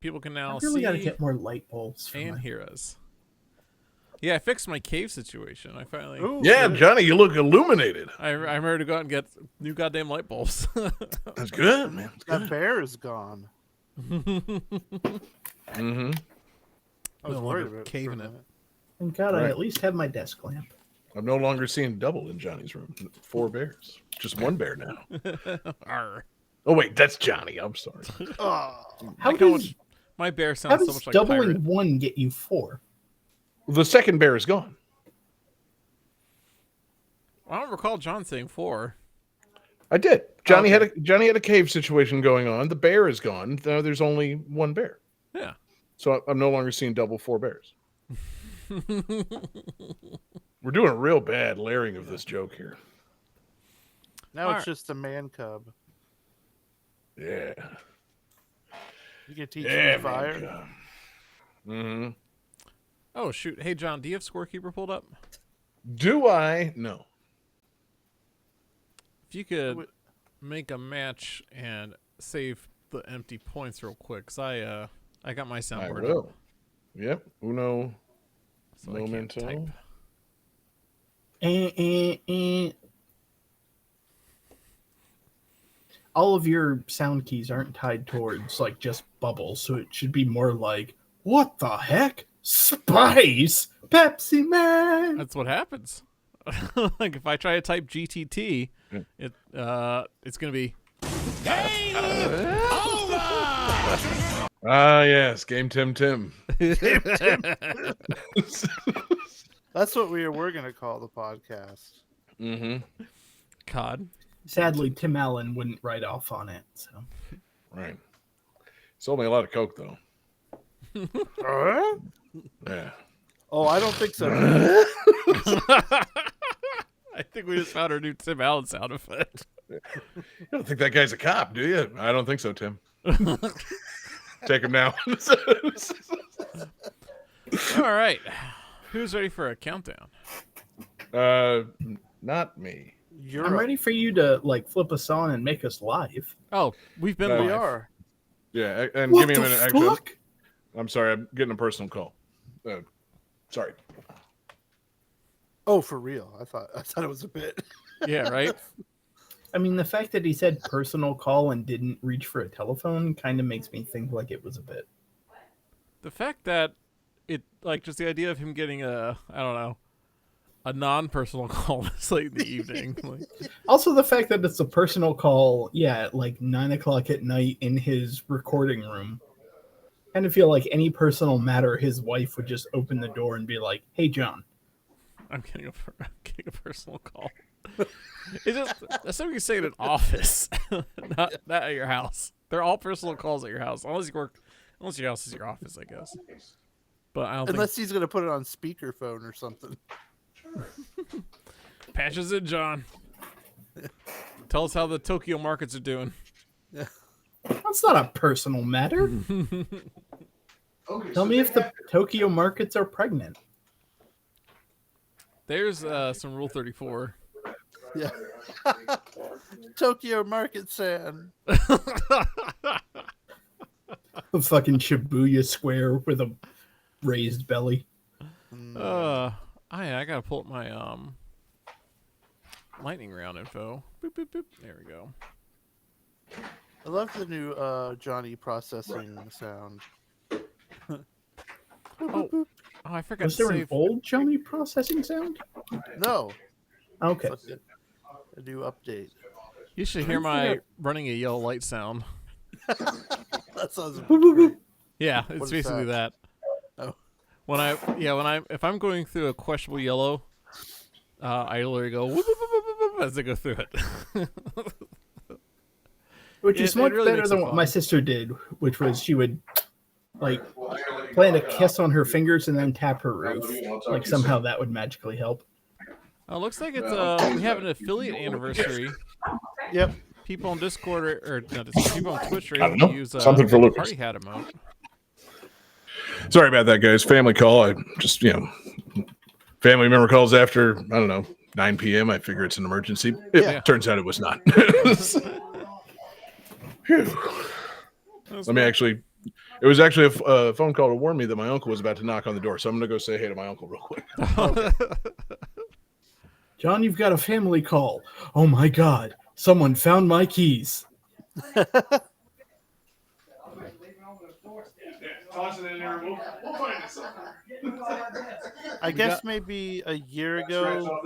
People can now really got to see get more light bulbs and hear us. Yeah, I fixed my cave situation. I finally. Ooh, good. Johnny, you look illuminated. I'm ready to go out and get new goddamn light bulbs. That's good, man. That's That good. bear is gone. Mm-hmm. I was No worried longer about caving it. it. Thank God I Right. at least have my desk lamp. I'm no longer seeing double in Johnny's room. 4 bears. Just 1 bear now. Arr. Oh, wait, that's Johnny. I'm sorry. Oh, How Like how does, much my bear how sounds so does much like doubling pirate. 1 get you 4? The second bear is gone. I don't recall John saying 4. I did. Johnny Okay. Johnny had a cave situation going on. The bear is gone. Now there's only 1 bear. Yeah. So I'm no longer seeing double 4 bears. We're doing a real bad layering of this joke here. now Alright. it's just a man cub. Yeah. You can teach Yeah, him fire. man. Mm-hmm. Oh shoot! Hey John, do you have Scorekeeper pulled up? Do I? No. If you could make a match and save the empty points real quick, 'cause I got my I soundboard will. up, Yep. Uno. so I can't Momento. type. All of your sound keys aren't tied towards like just bubbles, so it should be more like, what the heck? Spice? Pepsi Man? That's what happens. Like if I try to type GTT, it's gonna be Ah, yes. Game Tim. That's what we're going to call the podcast. Mm-hmm. COD. Sadly, Tim Allen wouldn't write off on it. So Right. Sold me a lot of Coke, though. Huh? Yeah. Oh, I don't think so. I think we just found our new Tim Allen sound effect. You don't think that guy's a cop, do you? I don't think so, Tim. Take him now. All right, who's ready for a countdown? Not me. I'm ready for you to like flip us on and make us live. Oh, we've been We live. We are. Yeah, and What give me a the minute. Actually, fuck? I'm sorry. I'm getting a personal call. Sorry. Oh, for real? I thought it was a bit. Yeah, right. I mean, the fact that he said personal call and didn't reach for a telephone kind of makes me think like it was a bit. The fact that it, like, just the idea of him getting a non-personal call this late in the evening. Like, Also, the fact that it's a personal call, yeah, at like 9 o'clock at night in his recording room. I kind of feel like any personal matter, his wife would just open the door and be like, "Hey, John." I'm getting a personal call. It's just that's something you say in an office, not at your house. They're all personal calls at your house, unless your house is your office, I guess. But I don't Unless he's going to put it on speakerphone or something. think patches in, John. Tell us how the Tokyo markets are doing. That's not a personal matter. Tell me if the Tokyo markets are pregnant. There's some Rule 34. Yeah. Tokyo Market San. A fucking Shibuya Square with a raised belly. I gotta pull up my lightning round info. Boop, boop, boop. There we go. I love the new Johnny processing sound. Oh, I forgot Was to there an save. old Johnny processing sound? No. Okay. It's like a new update. You should hear my running a yellow light sound. That sounds Boop, boop, boop. Yeah, What it's is basically that. Oh. If I'm going through a questionable yellow, I literally go whoop, whoop, whoop, whoop, whoop, as I go through it. Which is It much really better makes than it what fun. my sister did, which was she would like plant a kiss on her fingers and then tap her roof. Like somehow that would magically help. Oh, looks like it's we have an affiliate anniversary. Yep. People on Discord or not Discord, people on Twitch are I able don't to know. use Something for Lucas. party hat emote. Sorry about that, guys. Family call. I just, family member calls after, I don't know, 9 p.m. I figure it's an emergency. Yeah. Turns out it was not. Phew. Let me actually It was actually a phone call to warn me that my uncle was about to knock on the door. So I'm going to go say hey to my uncle real quick. John, you've got a family call. Oh my God. Someone found my keys. I guess maybe a year ago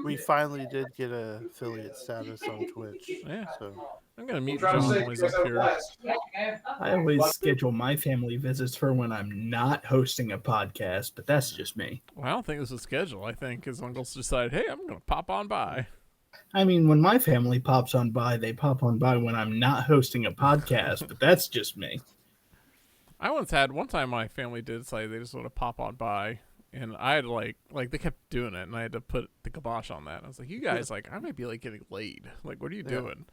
we finally did get a affiliate status on Twitch. Yeah. So I'm gonna meet John when he's up here. I always schedule my family visits for when I'm not hosting a podcast, but that's just me. Well, I don't think this is scheduled. I think his uncles decided, hey, I'm gonna pop on by. I mean, when my family pops on by, they pop on by when I'm not hosting a podcast, but that's just me. I once had one time my family did say they just want to pop on by, and I had like they kept doing it, and I had to put the kibosh on that. I was like, you guys, like, I might be like getting laid. Like, what are you doing?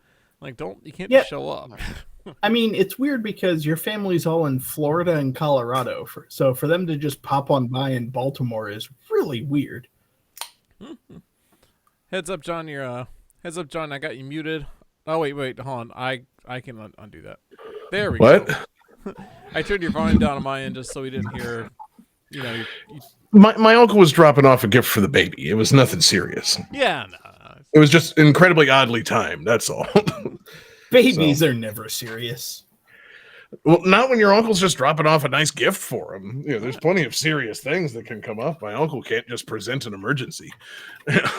Like, you can't just show up. I mean, it's weird because your family's all in Florida and Colorado, so for them to just pop on by in Baltimore is really weird. Heads up, John. Heads up, John. I got you muted. Oh wait, hold on. I can undo that. There we go. What? I turned your volume down on my end just so we didn't hear. You know. My uncle was dropping off a gift for the baby. It was nothing serious. Yeah. No. It was just incredibly oddly timed. That's all. Babies are never serious. Well, not when your uncle's just dropping off a nice gift for him. You know, there's plenty of serious things that can come up. My uncle can't just present an emergency. It'd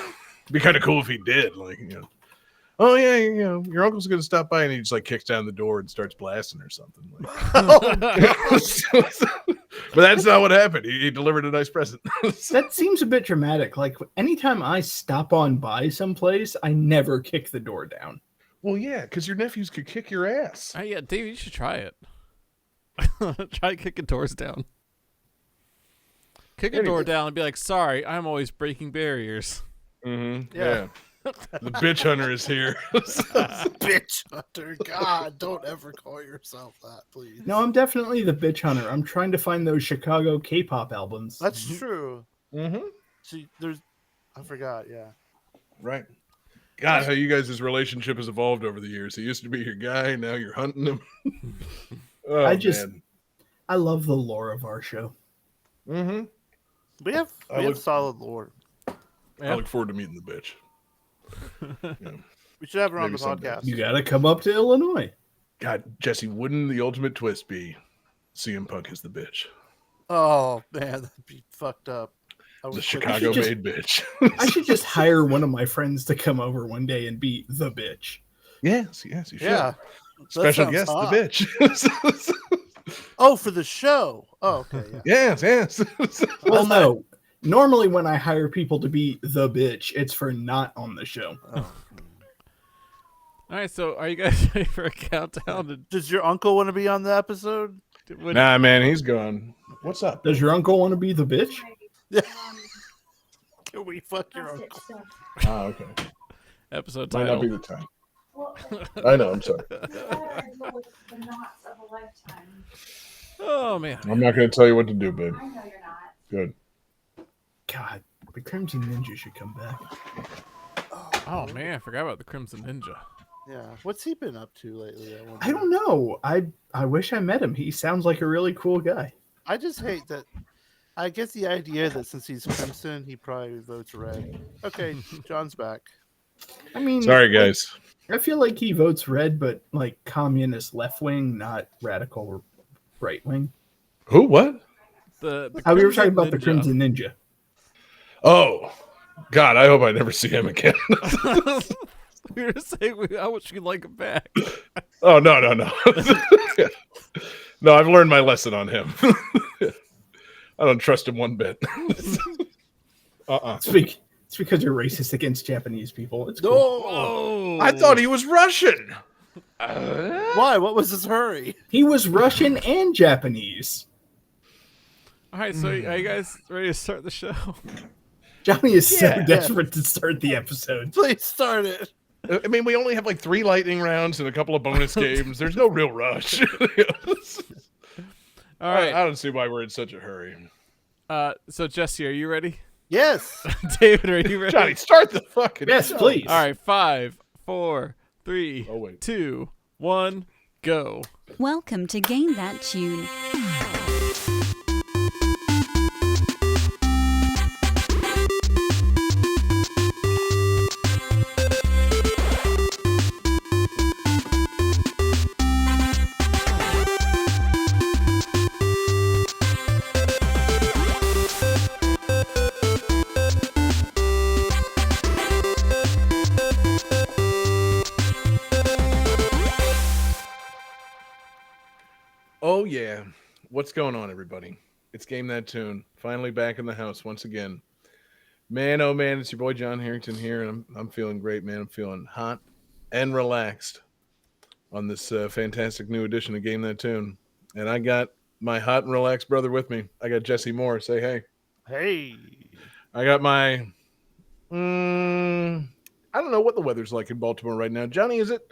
be kind of cool if he did. Like, you know, oh yeah, you know, your uncle's gonna stop by, and he just like kicks down the door and starts blasting or something. Like, but that's not what happened. He delivered a nice present. That seems a bit dramatic. Like, anytime I stop on by someplace, I never kick the door down. Well, yeah, because your nephews could kick your ass. Yeah, Dave, you should try it. Try kicking doors down. Kick a door down and be like, sorry, I'm always breaking barriers. Mm-hmm. Yeah. The bitch hunter is here. bitch hunter. God, don't ever call yourself that, please. No, I'm definitely the bitch hunter. I'm trying to find those Chicago K-pop albums. That's true. Mm-hmm. See, I forgot, yeah. Right. God, how you guys' relationship has evolved over the years. He used to be your guy, now you're hunting him. Oh, man. I love the lore of our show. Mm-hmm. We have solid lore. I look forward to meeting the bitch. Yeah. We should have her on the Maybe podcast. You gotta come up to Illinois. God, Jesse, wouldn't the ultimate twist be CM Punk is the bitch? Oh man, that'd be fucked up. The Chicago-made bitch. I should just hire one of my friends to come over one day and be the bitch. Yes, you should. Yeah. Special guest, the bitch. Oh, for the show. Oh, okay. Yeah. Yes. Well, no. Normally, when I hire people to be the bitch, it's for not on the show. Oh. All right, so are you guys ready for a countdown? Does your uncle want to be on the episode? Nah, man, he's gone. What's up? Does your uncle want to be the bitch? Yeah. Can we fuck your uncle? Oh, okay. Episode Might title. not be the time. I know, I'm sorry. Oh, man. I'm not going to tell you what to do, babe. I know you're not. Good. God, the Crimson Ninja should come back. Oh, man, I forgot about the Crimson Ninja. Yeah. What's he been up to lately? I don't know. I wish I met him. He sounds like a really cool guy. I just hate that. I get the idea that since he's Crimson, he probably votes red. Okay, John's back. I mean, Sorry, guys. I feel like he votes red, but like communist left wing, not radical right wing. Who? What? We were talking about the Crimson Ninja. Oh, God, I hope I never see him again. We were saying how much you like him back. Oh, no. No, I've learned my lesson on him. I don't trust him one bit. It's because you're racist against Japanese people. It's cool. Oh, I thought he was Russian. Why? What was his hurry? He was Russian and Japanese. All right, so are you guys ready to start the show? Johnny is so desperate to start the episode. Please start it. I mean, we only have like 3 lightning rounds and a couple of bonus games. There's no real rush. All right. I don't see why we're in such a hurry. So Jesse, are you ready? Yes. David, are you ready? Johnny, start the fucking Yes, show. please. All right, 5, 4, 3, Oh, wait. 2, 1, Go. Welcome to Game That Tune. Oh yeah, what's going on, everybody? It's Game That Tune. Finally back in the house once again. Man, oh man, it's your boy John Harrington here, and I'm feeling great, man. I'm feeling hot and relaxed on this fantastic new edition of Game That Tune. And I got my hot and relaxed brother with me. I got Jesse Moore. Say hey. Hey. I got my. I don't know what the weather's like in Baltimore right now, Johnny. Is it?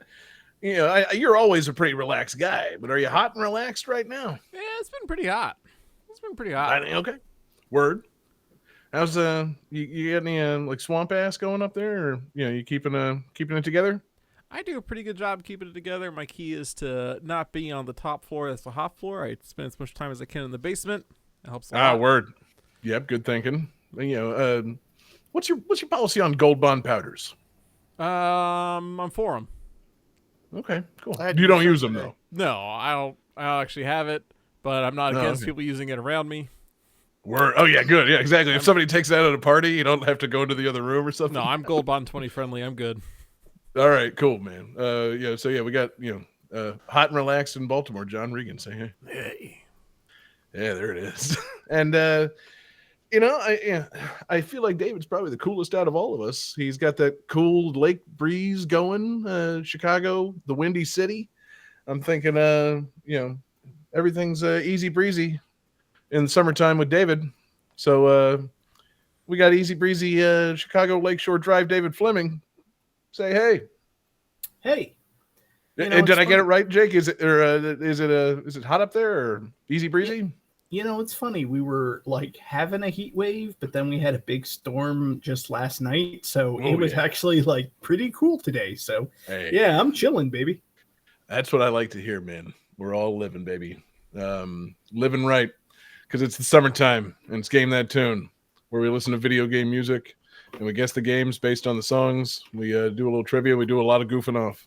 You know, you're always a pretty relaxed guy, but are you hot and relaxed right now? Yeah, it's been pretty hot. It's been pretty hot. Okay. Word. How's you got any like swamp ass going up there, or you keeping it together? I do a pretty good job keeping it together. My key is to not be on the top floor. That's the hot floor. I spend as much time as I can in the basement. It helps a lot. Word. Yep, good thinking. What's your policy on gold bond powders? I'm for them. Okay, cool. I had You to don't use use some them today. though. No, I don't actually have it, but I'm not Oh, against okay. people using it around me. Word. Oh yeah, good. Yeah, exactly. If somebody takes that at a party, you don't have to go to the other room or something. No, I'm Gold Bond 20 friendly. I'm good. All right, cool, man. So we got hot and relaxed in Baltimore. John Regan, say hey. Hey. Yeah, there it is. And I feel like David's probably the coolest out of all of us. He's got that cool lake breeze going. Chicago, the windy city. I'm thinking, everything's easy breezy in the summertime with David. So we got easy breezy Chicago Lakeshore Drive. David Fleming, say hey. Hey. And did I get it right, Jake? Is it hot up there or easy breezy? It's funny. We were like having a heat wave, but then we had a big storm just last night. So it was actually like pretty cool today. So yeah, I'm chilling, baby. That's what I like to hear, man. We're all living, baby. Living right. Because it's the summertime and it's Game That Tune, where we listen to video game music and we guess the games based on the songs. We do a little trivia. We do a lot of goofing off.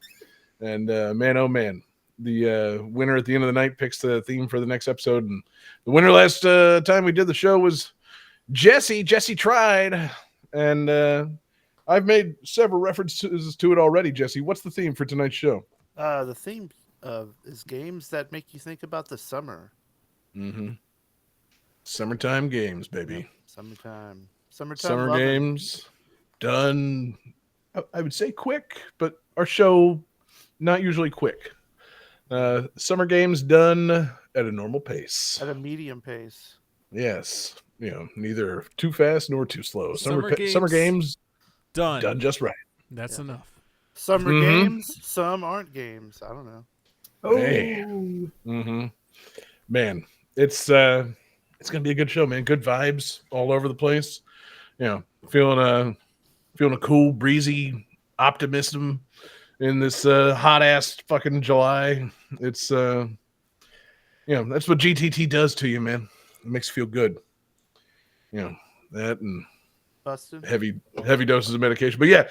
And man, oh man. The winner at the end of the night picks the theme for the next episode. And the winner last time we did the show was Jesse. Jesse tried. And I've made several references to it already, Jesse. What's the theme for tonight's show? The theme is games that make you think about the summer. Mm-hmm. Summertime games, baby. Yep. Summertime Summer loving. games done, I would say quick, but our show not usually quick. Summer games done at a normal pace. At a medium pace. Yes. Neither too fast nor too slow. Summer games done just right. That's enough. Summer games, some aren't games. I don't know. Oh. Hey. Mm-hmm. Man, it's gonna be a good show, man. Good vibes all over the place. Feeling a cool, breezy optimism in this hot ass fucking July. It's that's what GTT does to you, man. It makes you feel good. That and Busted. heavy doses of medication. But yeah,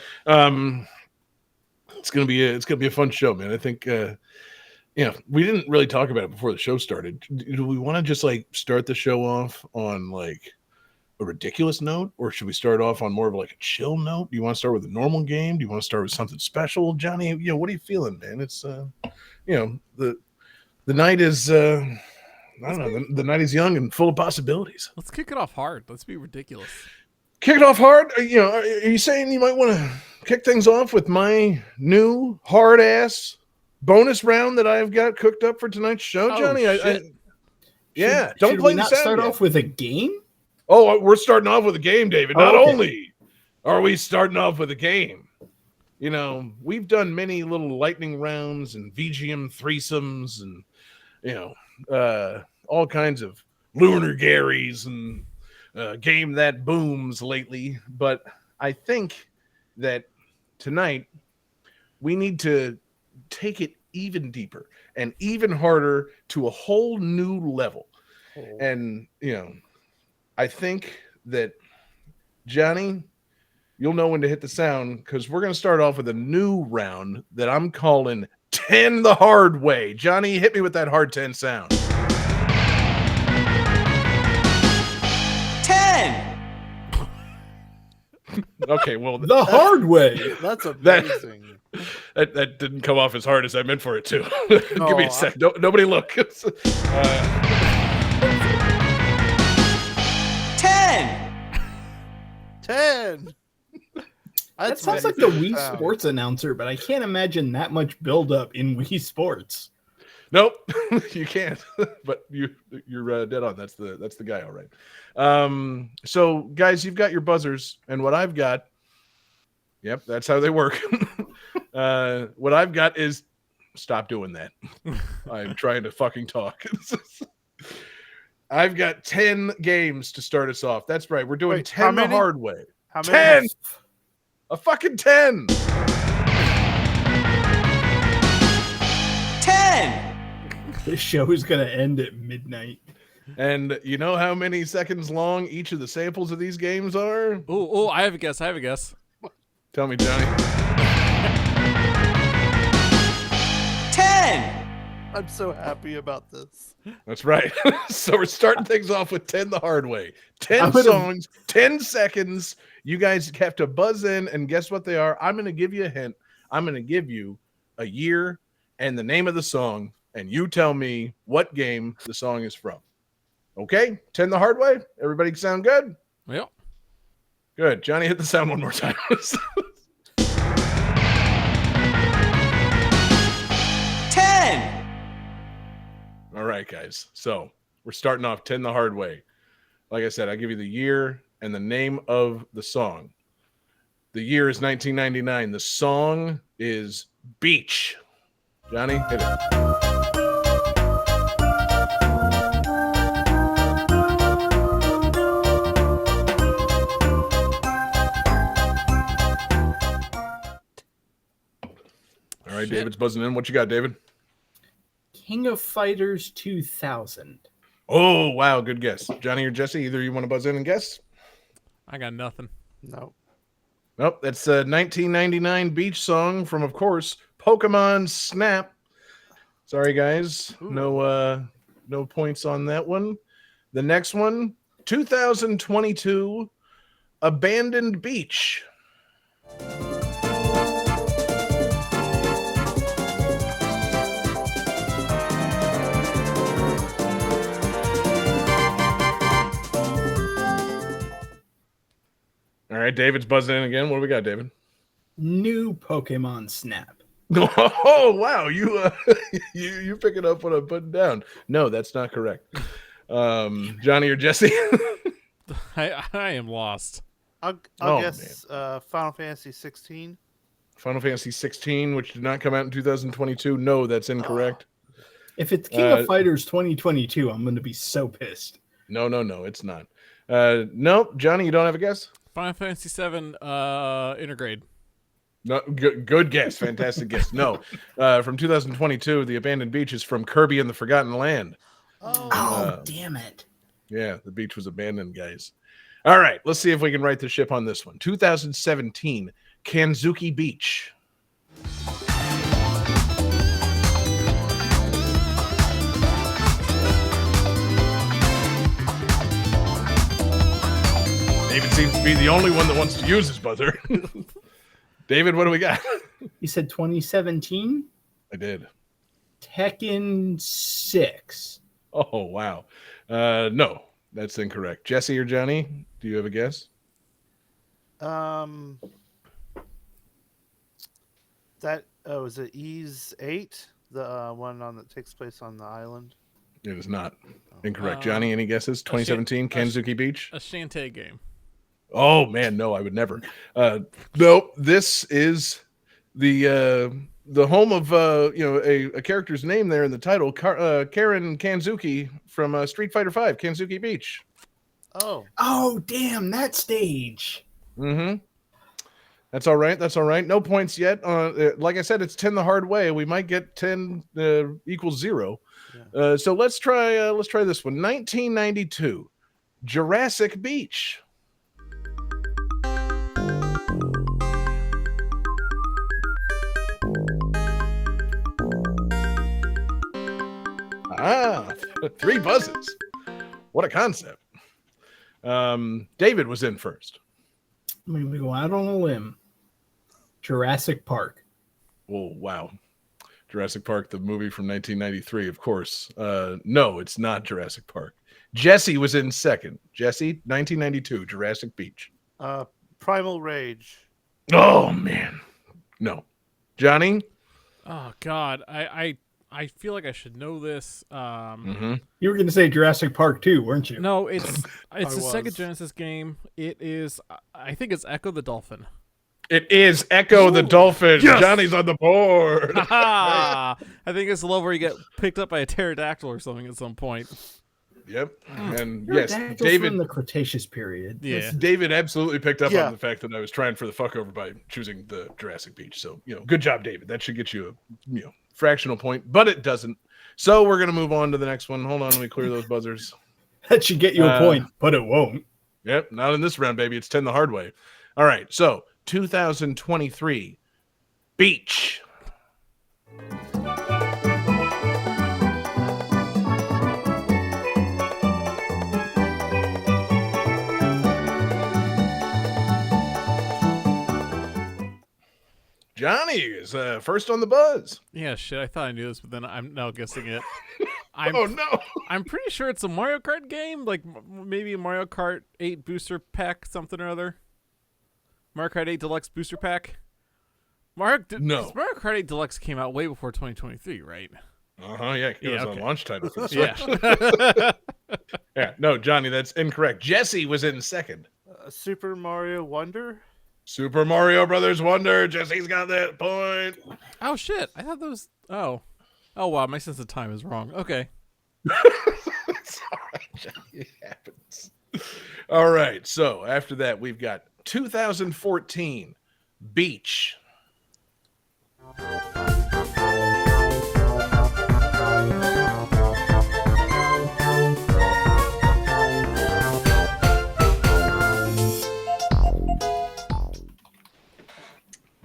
it's gonna be a fun show, man. I think we didn't really talk about it before the show started. Do we want to just like start the show off on like a ridiculous note, or should we start off on more of like a chill note? Do you want to start with a normal game? Do you want to start with something special, Johnny? What are you feeling, man? It's the night is I don't know. The night is young and full of possibilities. Let's kick it off hard. Let's be ridiculous. Kick it off hard. Are you saying you might want to kick things off with my new hard ass bonus round that I've got cooked up for tonight's show, Johnny? Shit. Don't should play we not the sound start yet. off with a game? Oh, we're starting off with a game, David. Not Okay. only are we starting off with a game, we've done many little lightning rounds and VGM threesomes and, all kinds of lunar Garys and game that booms lately. But I think that tonight we need to take it even deeper and even harder to a whole new level. And, I think that, Johnny, you'll know when to hit the sound because we're going to start off with a new round that I'm calling 10 the hard way. Johnny, hit me with that hard 10 sound. 10. Okay, well, The hard way. That's amazing. that didn't come off as hard as I meant for it to. Give me a sec. Nobody look. 10. That sounds like the Wii Sports announcer, but I can't imagine that much buildup in Wii Sports. Nope, you can't. But you're dead on. That's the guy, all right. So guys, you've got your buzzers, and what I've got. Yep, that's how they work. What I've got is stop doing that. I'm trying to fucking talk. I've got 10 games to start us off. That's right. We're doing 10 the hard way. How many? 10. A fucking 10. 10. This show is going to end at midnight. And you know how many seconds long each of the samples of these games are? Oh, I have a guess. Tell me, Johnny. 10. I'm so happy about this. That's right. So we're starting things off with 10 the hard way. 10 songs, 10 seconds. You guys have to buzz in and guess what they are. I'm going to give you a hint. I'm going to give you a year and the name of the song, and you tell me what game the song is from. Okay? 10 the hard way? Everybody sound good? Yep. Good. Johnny, hit the sound one more time. 10. All right, guys. So we're starting off 10 the hard way. Like I said, I'll give you the year and the name of the song. The year is 1999. The song is Beach. Johnny, hit it. All right, David's buzzing in. What you got, David? King of Fighters 2000. Oh, wow. Good guess. Johnny or Jesse, either you want to buzz in and guess? I got nothing. No. Nope. That's a 1999 beach song from, of course, Pokemon Snap. Sorry, guys. No points on that one. The next one, 2022, Abandoned Beach. All right, David's buzzing in again. What do we got, David? New Pokemon Snap. Oh, wow. You picking up what I'm putting down. No, that's not correct. Johnny or Jesse? I am lost. I'll guess Final Fantasy 16. Final Fantasy 16, which did not come out in 2022. No, that's incorrect. If it's King of Fighters 2022, I'm going to be so pissed. No, it's not. No, Johnny, you don't have a guess? Final Fantasy 7 Intergrade. No, good guess. Fantastic guess. No. From 2022, The Abandoned Beach is from Kirby and the Forgotten Land. Oh, damn it. Yeah, the beach was abandoned, guys. All right, let's see if we can right the ship on this one. 2017, Kanzuki Beach. David seems to be the only one that wants to use his buzzer. David, what do we got? You said 2017? I did. Tekken 6. Oh, wow. No, that's incorrect. Jesse or Johnny, do you have a guess? Is it Ease 8? The one that takes place on the island? It is not. Incorrect. Johnny, any guesses? 2017, Kanzuki Beach? A Shantae game. Oh, man, no, I would never. Nope, this is the home of a character's name there in the title, Karen Kanzuki from Street Fighter V, Kanzuki Beach. Oh. Oh, damn, that stage. Mm-hmm. That's all right. That's all right. No points yet. Like I said, it's 10 the hard way. We might get 10 equals 0. Yeah. So let's try this one. 1992, Jurassic Beach. Ah, 3 buzzes. What a concept. David was in first. I'm going to go out on a limb. Jurassic Park. Oh, wow. Jurassic Park, the movie from 1993, of course. No, it's not Jurassic Park. Jesse was in second. Jesse, 1992, Jurassic Beach. Primal Rage. Oh, man. No. Johnny? Oh God, I feel like I should know this. You were going to say Jurassic Park too, weren't you? No, it's a Sega was. Genesis game. It is. I think it's Echo the Dolphin. It is Echo the Dolphin. Yes! Johnny's on the board. I think it's the level where you get picked up by a pterodactyl or something at some point. Yep. And Yes, yes, David David from the Cretaceous period. Yeah. David absolutely picked up Yeah. on the fact that I was trying for the fuck over by choosing the Jurassic Beach. So, good job, David. That should get you a fractional point, but it doesn't. So we're gonna move on to the next one. Hold on, let me clear those buzzers. That should get you a point, but it won't. Yep, not in this round, baby. It's 10 the hard way. All right, so 2023, Beach. Johnny is first on the buzz. Yeah, shit. I thought I knew this, but then I'm now guessing it. Oh no! I'm pretty sure it's a Mario Kart game, like maybe a Mario Kart 8 booster pack, something or other. Mario Kart 8 Deluxe booster pack. No. Mario Kart 8 Deluxe came out way before 2023, right? Yeah, it was okay. a launch title for the Switch. Yeah. Yeah, no, Johnny, that's incorrect. Jesse was in second. Super Mario Wonder. Super Mario Brothers Wonder. Jesse's got that point. Oh shit! I thought those. Oh wow! My sense of time is wrong. Okay. It's all right, Johnny. It happens. All right, so after that, we've got 2014 Beach.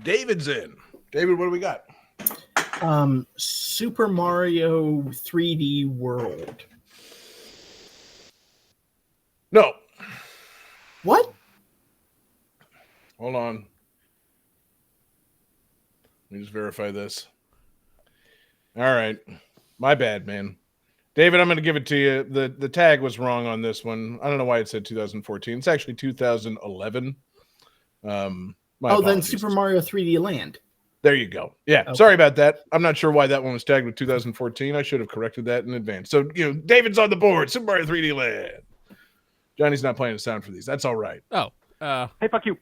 David's in. David, what do we got? Super Mario 3D World. No. What? Hold on. Let me just verify this. All right. My bad, man. David, I'm going to give it to you. The tag was wrong on this one. I don't know why it said 2014. It's actually 2011. My Then apologies. Super Mario 3D Land. There you go. Yeah, Okay. Sorry about that. I'm not sure why that one was tagged with 2014. I should have corrected that in advance. So, David's on the board. Super Mario 3D Land. Johnny's not playing a sound for these. That's all right. Oh. Hey, fuck you.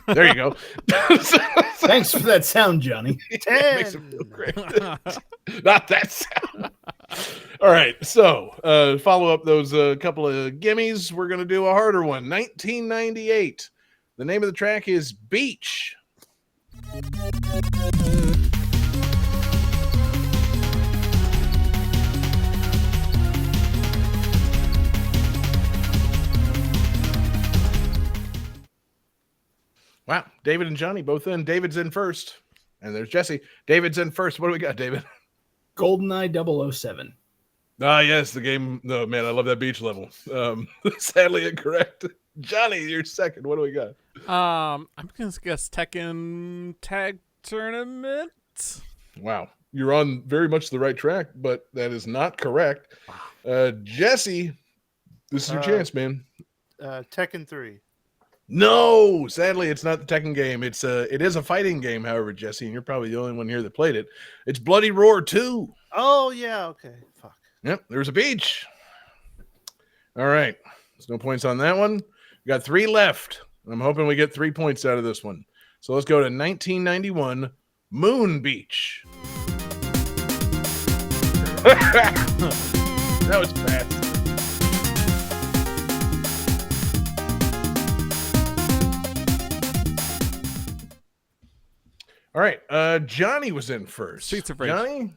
There you go. Thanks for that sound, Johnny. Makes it feel great. Not that sound. All right. So, follow up those couple of gimmies. We're going to do a harder one. 1998. The name of the track is Beach. Wow. David and Johnny both in. David's in first. And there's Jesse. David's in first. What do we got, David? GoldenEye 007. Ah, yes, the game. No, man, I love that beach level. Sadly incorrect. Johnny, you're second. What do we got? I'm gonna guess Tekken Tag Tournament. Wow. You're on very much the right track, but that is not correct. Jesse, this is your chance, man. Tekken 3. No, sadly, it's not the Tekken game. It is a fighting game, however, Jesse, and you're probably the only one here that played it. It's Bloody Roar 2. Oh, yeah, okay. Fuck. Yep, there's a beach. All right. There's no points on that one. We got 3 left. I'm hoping we get 3 points out of this one. So let's go to 1991 Moon Beach. That was fast. All right. Johnny was in first. Streets of Rage. Johnny?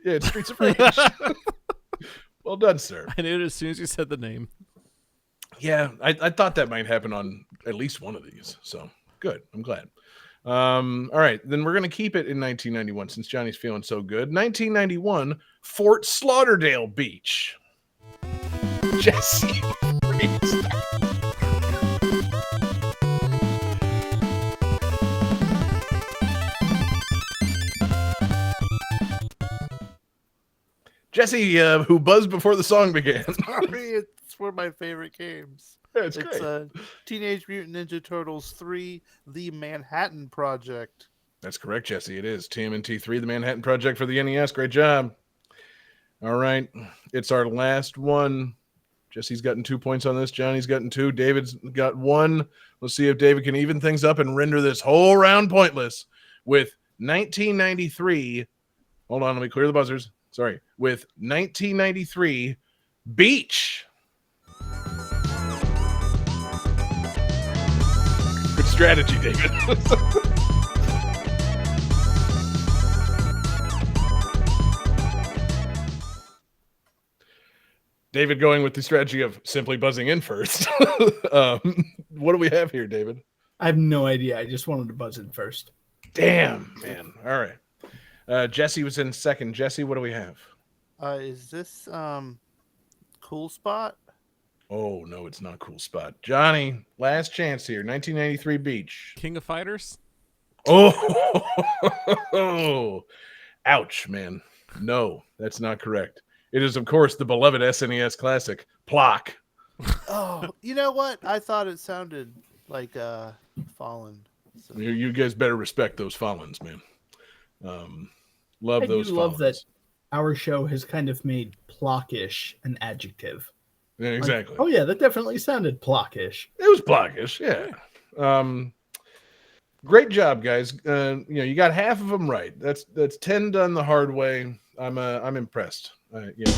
Yeah, it's Streets of Rage. Well done, sir. I knew it as soon as you said the name. Yeah, I thought that might happen on at least one of these. So good. I'm glad. All right. Then we're going to keep it in 1991 since Johnny's feeling so good. 1991, Fort Lauderdale Beach. Jesse. Jesse, who buzzed before the song began. Sorry, it's one of my favorite games. Yeah, it's great. Teenage Mutant Ninja Turtles 3, The Manhattan Project. That's correct, Jesse. It is TMNT 3, The Manhattan Project for the NES. Great job. All right. It's our last one. Jesse's gotten 2 points on this. Johnny's gotten 2. David's got 1. Let's see if David can even things up and render this whole round pointless with 1993. Hold on. Let me clear the buzzers. Sorry. With 1993 Beach. Good strategy, David. David going with the strategy of simply buzzing in first. What do we have here, David? I have no idea. I just wanted to buzz in first. Damn, man. All right. Jesse was in second. Jesse, what do we have? Is this Cool Spot? Oh, no, it's not Cool Spot. Johnny, last chance here. 1993 Beach. King of Fighters? Oh, ouch, man. No, that's not correct. It is, of course, the beloved SNES classic, Plock. Oh, you know what? I thought it sounded like Fallen. So. You guys better respect those Fallens, man. Love I those do love Fallens. that our show has kind of made plockish an adjective. Yeah, exactly. Like, oh, yeah, that definitely sounded plockish. It was blockish, yeah. Great job, guys. You got half of them right. That's 10 done the hard way. I'm impressed. I didn't,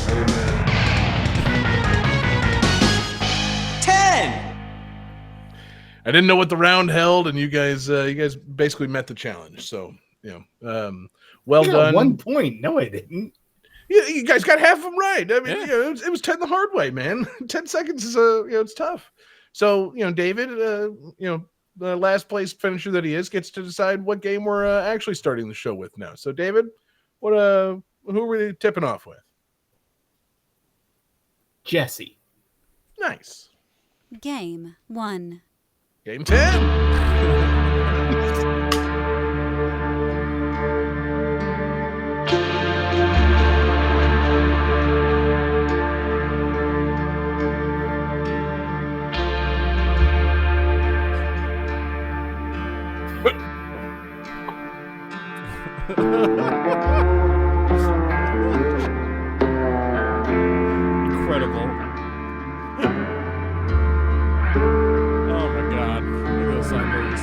10. I didn't know what the round held, and you guys basically met the challenge. So well I got done. 1 point. No, I didn't. Yeah, you guys got half of them right. I mean, Yeah. it was 10 the hard way, man. 10 seconds is it's tough. So David, the last place finisher that he is gets to decide what game we're actually starting the show with now. So David, who are we tipping off with? Jesse. Nice. Game 1. Game 10. Incredible. Oh my god. Look at those sideburns.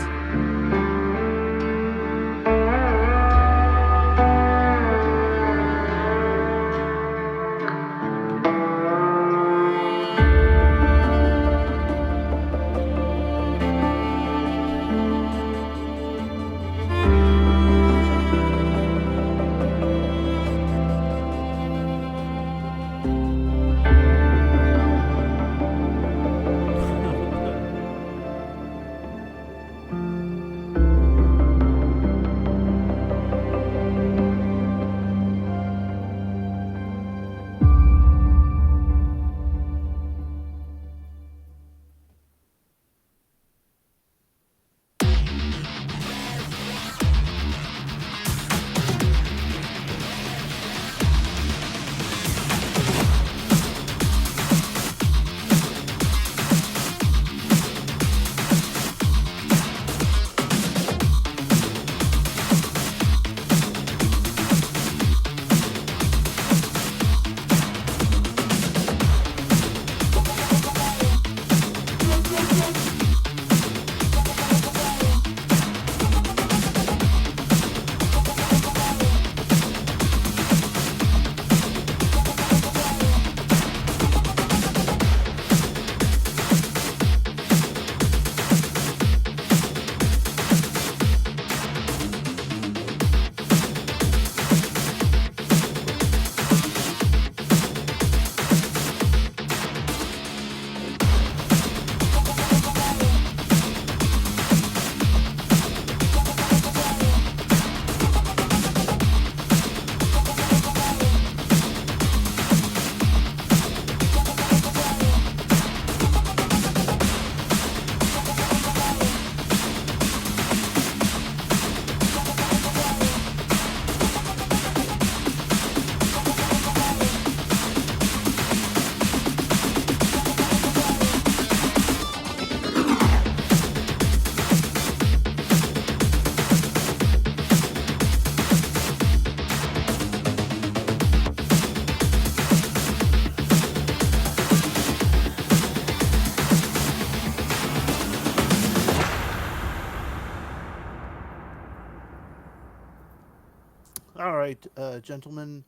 All right, gentlemen.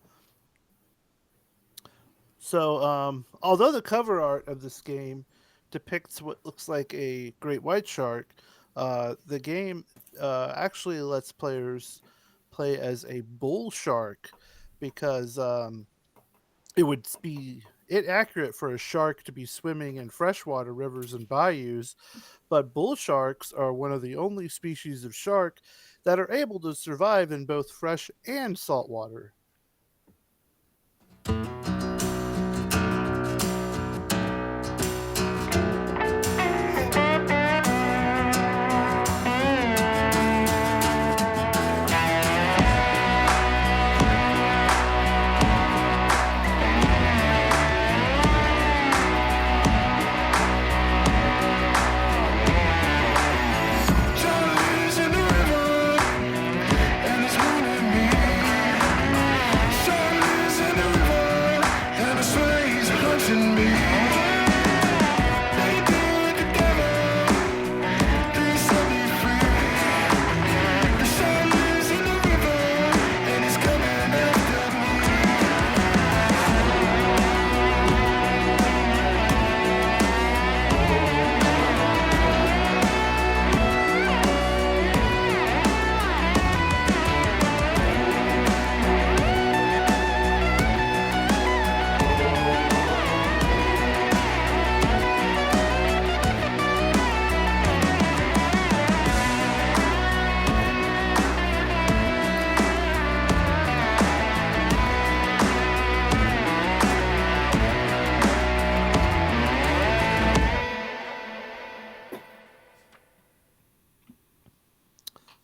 So, although the cover art of this game depicts what looks like a great white shark, the game actually lets players play as a bull shark because it would be inaccurate for a shark to be swimming in freshwater rivers and bayous, but bull sharks are one of the only species of shark that are able to survive in both fresh and salt water.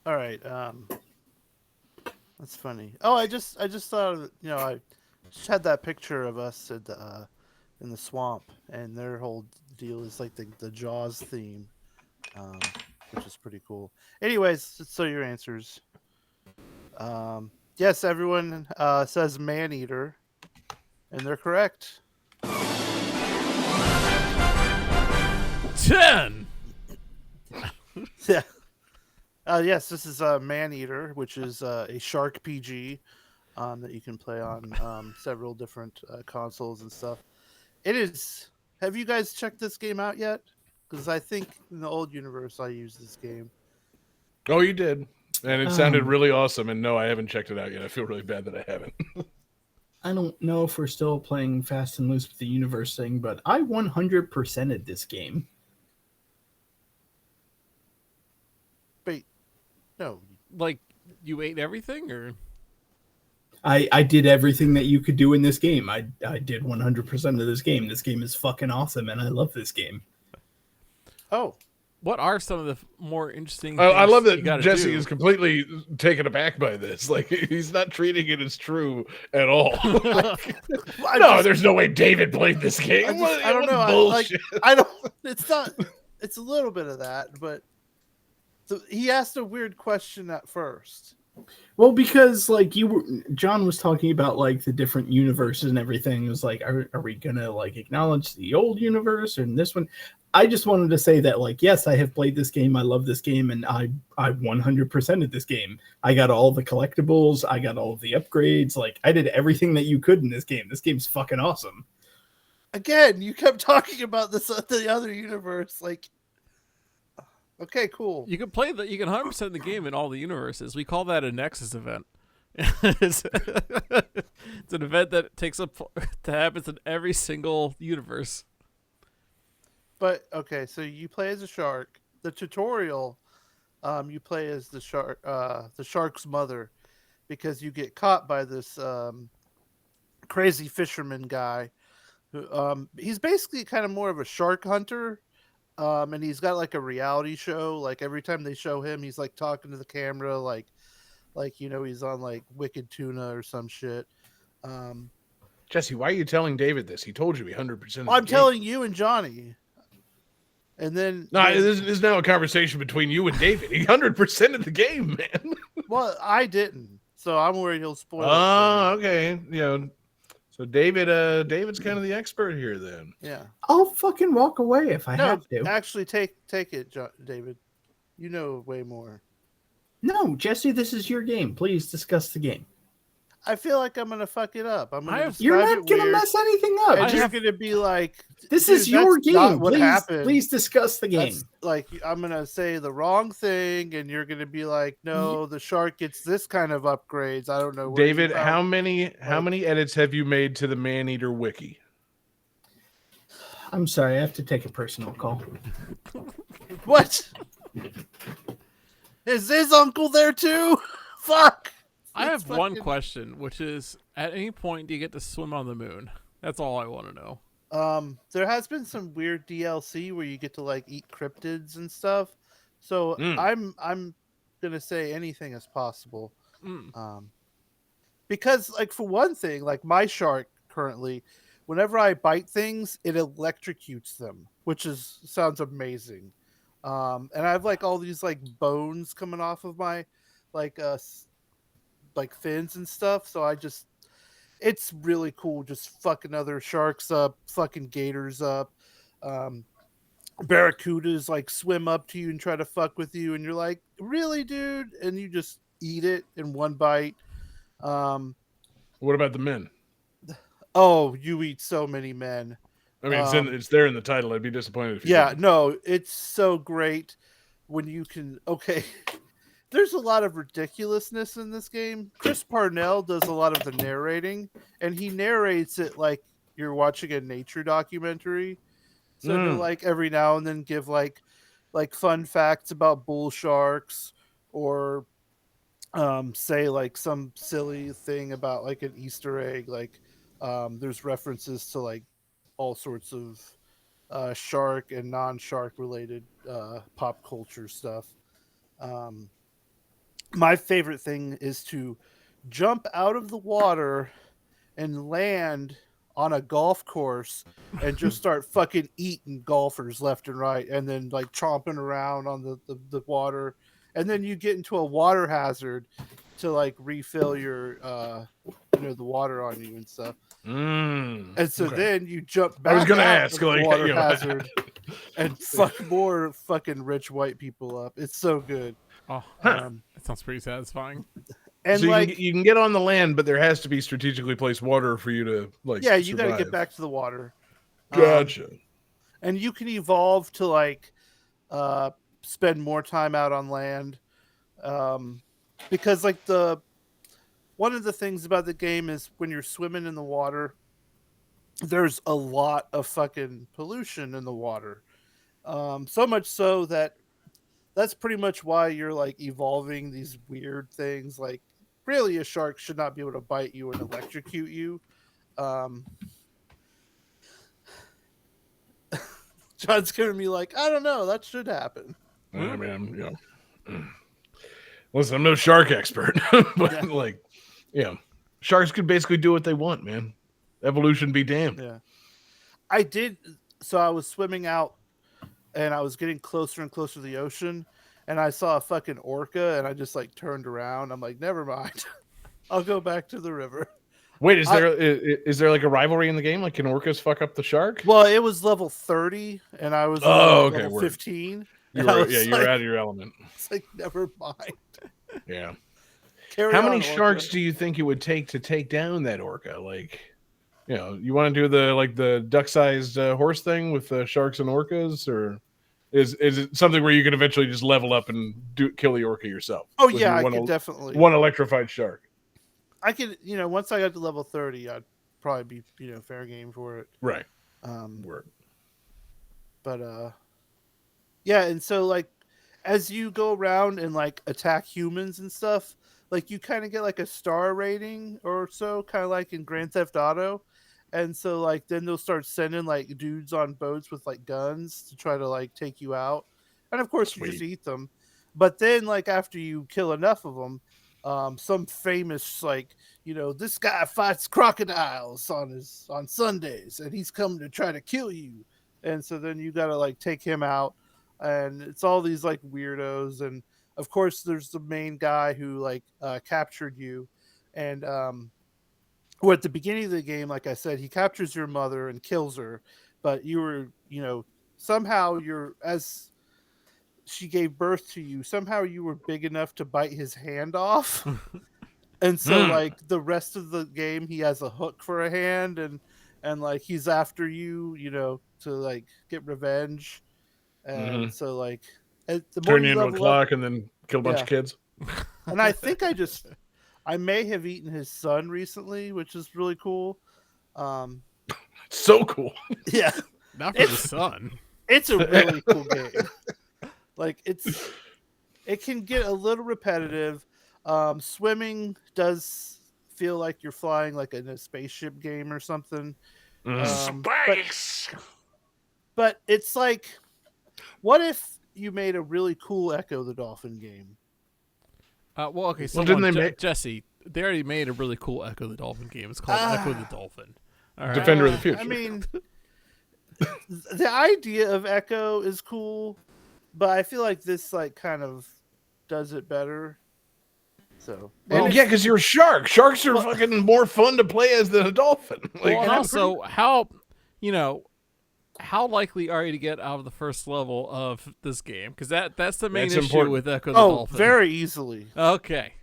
All right. That's funny. Oh, I just thought of, I just had that picture of us at the in the swamp, and their whole deal is like the Jaws theme, which is pretty cool. Anyways, so your answers. Yes, everyone says man eater, and they're correct. 10. Yeah. Yes, this is Man Eater, which is a Shark PG that you can play on several different consoles and stuff. It is. Have you guys checked this game out yet? Because I think in the old universe I used this game. Oh, you did. And it sounded really awesome. And no, I haven't checked it out yet. I feel really bad that I haven't. I don't know if we're still playing fast and loose with the universe thing, but I 100%ed this game. Wait, no. Like, you ate everything, or? I did everything that you could do in this game. I did 100% of this game. This game is fucking awesome, and I love this game. Oh. What are some of the more interesting I love things that Jesse is completely taken aback by this. Like, he's not treating it as true at all. There's no way David played this game. I don't know. Bullshit. I don't. It's not. It's a little bit of that, but he asked a weird question at first. Well, because like John was talking about like the different universes and everything. It was like, are we gonna like acknowledge the old universe and this one? I just wanted to say that like, yes, I have played this game. I love this game, and I 100%ed this game. I got all the collectibles. I got all of the upgrades. Like, I did everything that you could in this game. This game's fucking awesome. Again, you kept talking about the other universe. Like, okay, cool. You can play you can 100% the game in all the universes. We call that a Nexus event. It's an event that happens in every single universe. But okay, so you play as a shark. The tutorial, you play as the shark's mother, because you get caught by this crazy fisherman guy. Who he's basically kind of more of a shark hunter, and he's got like a reality show. Like every time they show him, he's like talking to the camera, like he's on like Wicked Tuna or some shit. Jesse, why are you telling David this? He told you 100%. I'm telling you and Johnny. And then this is now a conversation between you and David. He 100% of the game, man. Well, I didn't, so I'm worried he'll spoil it. Oh, okay. So David's kind of the expert here then. Yeah. I'll fucking walk away if I have to. Actually, take it, David. You know way more. No, Jesse, this is your game. Please discuss the game. I feel like I'm gonna fuck it up. I'm gonna You're describe not it gonna weird, mess anything up. and I you're have- gonna be like, This "Dude, is your that's not game. what Please, happened." please discuss the game. That's like I'm gonna say the wrong thing, and you're gonna be like, "No, the shark gets this kind of upgrades." I don't know. Where David, you found... how many edits have you made to the Maneater wiki? I'm sorry, I have to take a personal call. What? Is his uncle there too? Fuck. I have It's one fucking- question, which is: at any point do you get to swim on the moon? That's all I want to know. There has been some weird DLC where you get to like eat cryptids and stuff. So Mm. I'm gonna say anything is possible. Mm. Because like for one thing, like my shark currently, whenever I bite things, it electrocutes them, which sounds amazing. And I have like all these like bones coming off of my like like fins and stuff. So it's really cool just fucking other sharks up, fucking gators up. Barracudas like swim up to you and try to fuck with you, and you're like, really, dude? And you just eat it in one bite. What about the men? Oh, you eat so many men. I mean, it's there in the title. I'd be disappointed if you Yeah, didn't. no, it's so great when you can. Okay, there's a lot of ridiculousness in this game. Chris Parnell does a lot of the narrating, and he narrates it like you're watching a nature documentary. So he'll like every now and then give like fun facts about bull sharks, or say like some silly thing about like an Easter egg. Like there's references to like all sorts of shark and non-shark related pop culture stuff. My favorite thing is to jump out of the water and land on a golf course and just start fucking eating golfers left and right, and then like chomping around on the water, and then you get into a water hazard to like refill your the water on you and stuff. And so then you jump back. I was gonna out ask, of the like, water hazard and fuck more fucking rich white people up. It's so good. Oh, Huh. that sounds pretty satisfying. And so like you can get on the land, but there has to be strategically placed water for you to like. yeah, you got to survive. get back to the water. Gotcha. And you can evolve to like spend more time out on land, because like one of the things about the game is when you're swimming in the water, there's a lot of fucking pollution in the water, so much so that's pretty much why you're like evolving these weird things. Like really, a shark should not be able to bite you and electrocute you. John's gonna be like, I don't know, that should happen. I mean, listen, I'm no shark expert, but like, sharks could basically do what they want, man. Evolution be damned. Yeah, I did. So I was swimming out, and I was getting closer and closer to the ocean, and I saw a fucking orca, and I just like turned around. I'm like, never mind, I'll go back to the river. Wait, is there like a rivalry in the game? Like, can orcas fuck up the shark? Well, it was level 30, and I was level 15. You were out of your element. It's like, never mind. Yeah. Carry How on, many orca. sharks do you think it would take to take down that orca? Like, you want to do the duck-sized horse thing with sharks and orcas, or is it something where you can eventually just level up and kill the orca yourself? Oh yeah, I could definitely one electrified shark. I could, once I got to level 30, I'd probably be, fair game for it. Right. Word. But yeah, and so like as you go around and like attack humans and stuff, like you kind of get like a star rating or so, kind of like in Grand Theft Auto. And so like then they'll start sending like dudes on boats with like guns to try to like take you out. And of course you just eat them. But then like after you kill enough of them, some famous like, this guy fights crocodiles on Sundays and he's coming to try to kill you. And so then you got to like take him out, and it's all these like weirdos. And of course there's the main guy who like captured you. And well, at the beginning of the game, like I said, he captures your mother and kills her, but you were, somehow as she gave birth to you, somehow you were big enough to bite his hand off. And so like the rest of the game, he has a hook for a hand, and like he's after you, to like get revenge. And so like the more Turn you you into a level up, clock and then kill a bunch of kids. and I think I may have eaten his son recently, which is really cool. So cool. Yeah, Not for the sun. it's a really cool game. Like it can get a little repetitive. Swimming does feel like you're flying like in a spaceship game or something. Space. But it's like, what if you made a really cool Echo the Dolphin game? Well, okay, so didn't they make Jesse? They already made a really cool Echo the Dolphin game. It's called Echo the Dolphin. All right. Defender of the Future. I mean, the idea of Echo is cool, but I feel like this like kind of does it better. So, Well, yeah, because you're a shark. Sharks are fucking more fun to play as than a dolphin. Well, and also, how likely are you to get out of the first level of this game? Because that's the main issue important. with Echo the Dolphin. Very easily. Okay.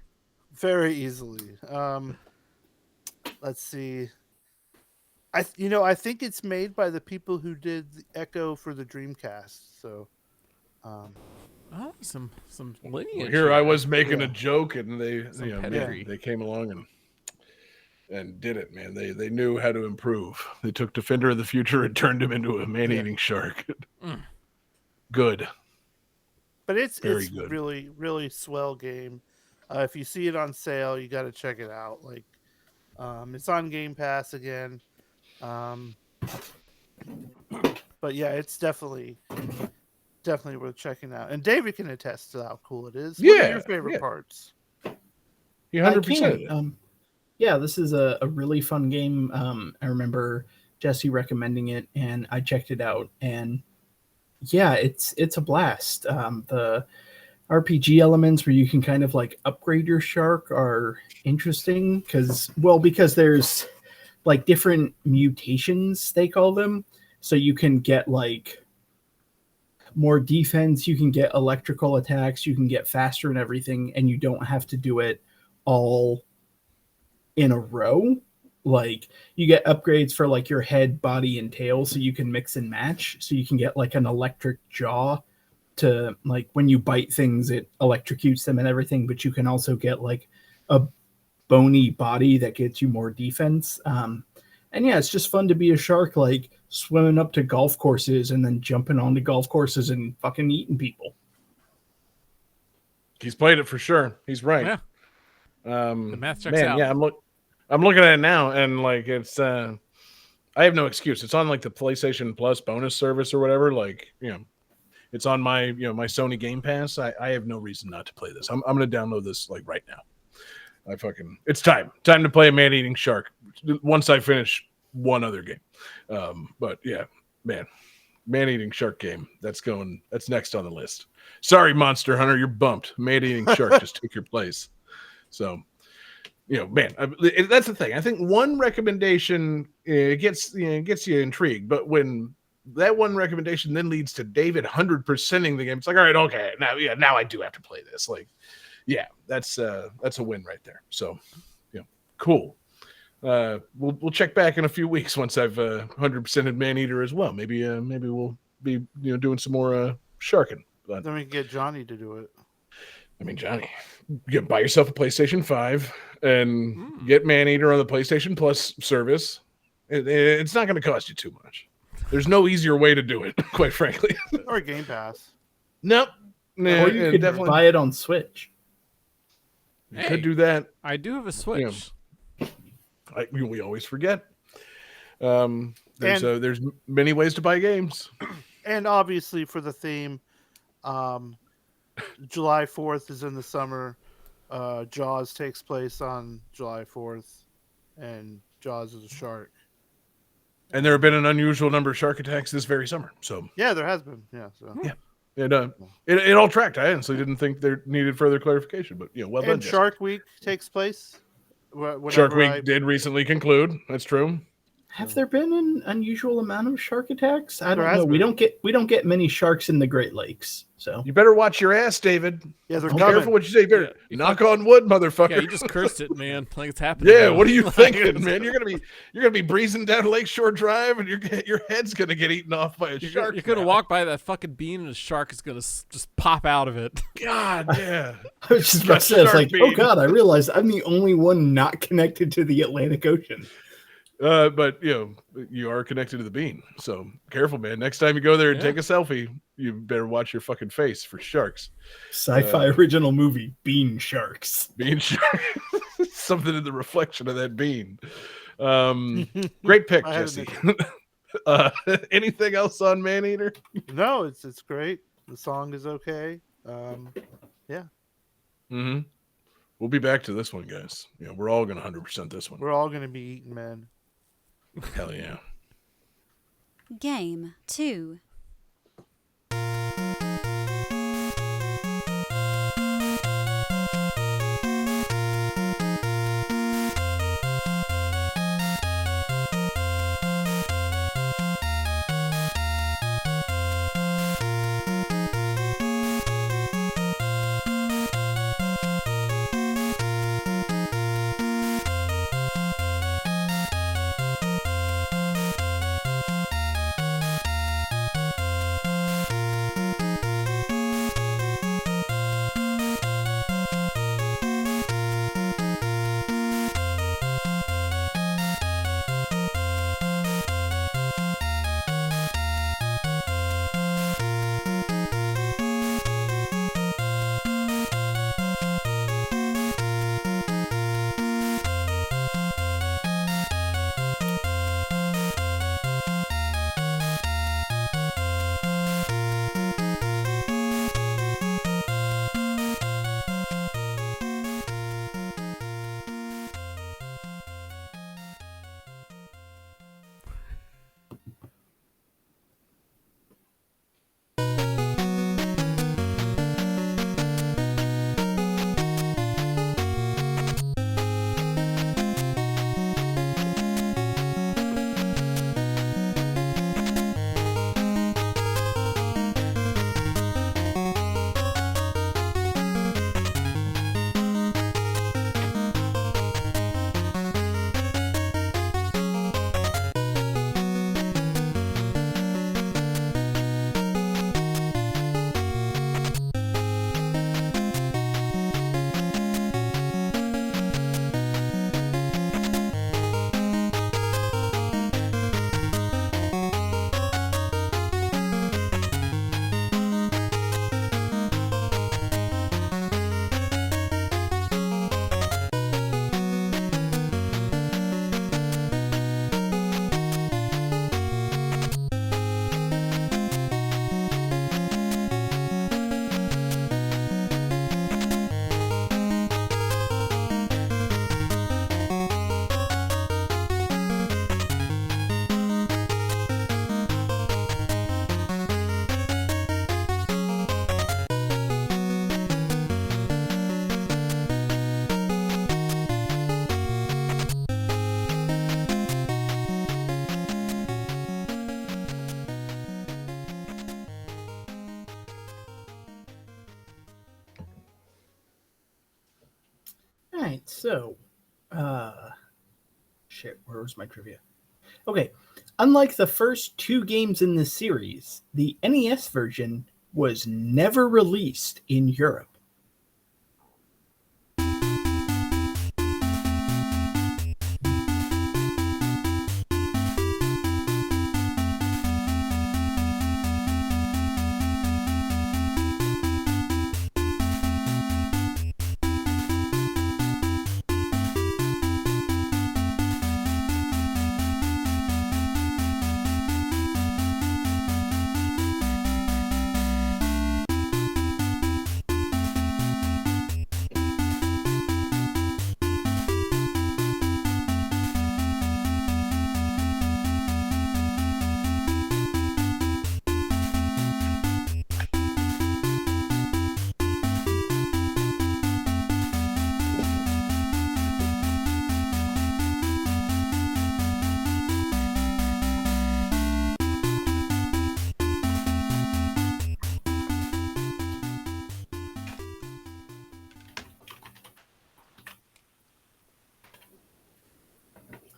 Very easily. Let's see. I think it's made by the people who did the Echo for the Dreamcast. So, some lineage. Here I was making a joke, and pedigree. they came along and did it, man. They knew how to improve. They took Defender of the Future and turned him into a man-eating shark. Good. But it's Very good. really, really swell game. If you see it on sale, you got to check it out. Like, it's on Game Pass again. But yeah, it's definitely worth checking out. And David can attest to how cool it is. What are your favorite parts? You I 100%. can. Yeah, this is a really fun game. I remember Jesse recommending it, and I checked it out, and yeah, it's a blast. The RPG elements where you can kind of like upgrade your shark are interesting because there's like different mutations, they call them. So you can get like more defense, you can get electrical attacks, you can get faster and everything, and you don't have to do it all in a row. Like you get upgrades for like your head, body, and tail, so you can mix and match. So you can get like an electric jaw to like when you bite things, it electrocutes them and everything, but you can also get like a bony body that gets you more defense. And yeah, it's just fun to be a shark, like swimming up to golf courses and then jumping onto golf courses and fucking eating people. He's played it for sure. He's right. Yeah. The math checks out. Yeah, I'm looking at it now, and like it's I have no excuse. It's on like the PlayStation Plus bonus service or whatever. Like, it's on my my Sony Game Pass. I have no reason not to play this. I'm gonna download this like right now. It's time to play a man-eating shark once I finish one other game. But yeah, man-eating shark game. That's next on the list. Sorry, Monster Hunter, you're bumped. Man-eating shark just took your place. So, that's the thing. I think one recommendation gets you intrigued, but when that one recommendation then leads to David 100%ing the game, it's like, all right, okay, now I do have to play this. Like, yeah, that's a win right there. So, cool. We'll check back in a few weeks once I've 100%ed Maneater as well. Maybe we'll be doing some more sharking. But Then we can get Johnny to do it. I mean, Johnny, buy yourself a PlayStation 5 and get Maneater on the PlayStation Plus service. It's not going to cost you too much. There's no easier way to do it, quite frankly. Or Game Pass. Nope. Or you could definitely buy it on Switch. You could do that. I do have a Switch. We always forget. There's many ways to buy games. And obviously for the theme, July 4th is in the summer. Jaws takes place on July 4th, and Jaws is a shark. And there have been an unusual number of shark attacks this very summer. So yeah, there has been. Yeah, so it all tracked. I honestly didn't think there needed further clarification, but well done. And Shark Week takes place. Shark Week did recently conclude. That's true. Have there been an unusual amount of shark attacks? I There don't has know. We been. don't get many sharks in the Great Lakes. So You better watch your ass, David. Yeah, they're Be coming. careful what you say. You better Yeah, knock on wood, motherfucker. Yeah, you just cursed it, man. Like it's happening. Yeah, now. what are you Like, thinking, man? You're gonna be breezing down Lakeshore Drive, and your head's gonna get eaten off by a shark. You're gonna now. walk by that fucking bean, and a shark is gonna just pop out of it. God, yeah. I was just about to say, it's Shark like, oh beam. god, I realized I'm the only one not connected to the Atlantic Ocean. But you are connected to the bean, so careful, man. Next time you go there and Yeah. take a selfie, you better watch your fucking face for sharks. Sci-fi original movie, Bean Sharks. Bean shark, something in the reflection of that bean. Great pick, I had Jesse. Anything else on Maneater? No, it's great. The song is okay. Mm-hmm. We'll be back to this one, guys. Yeah, we're all gonna 100% this one. We're all gonna be eating men. Hell yeah. Game 2. All right, so, shit, where was my trivia? Okay, unlike the first two games in this series, the NES version was never released in Europe.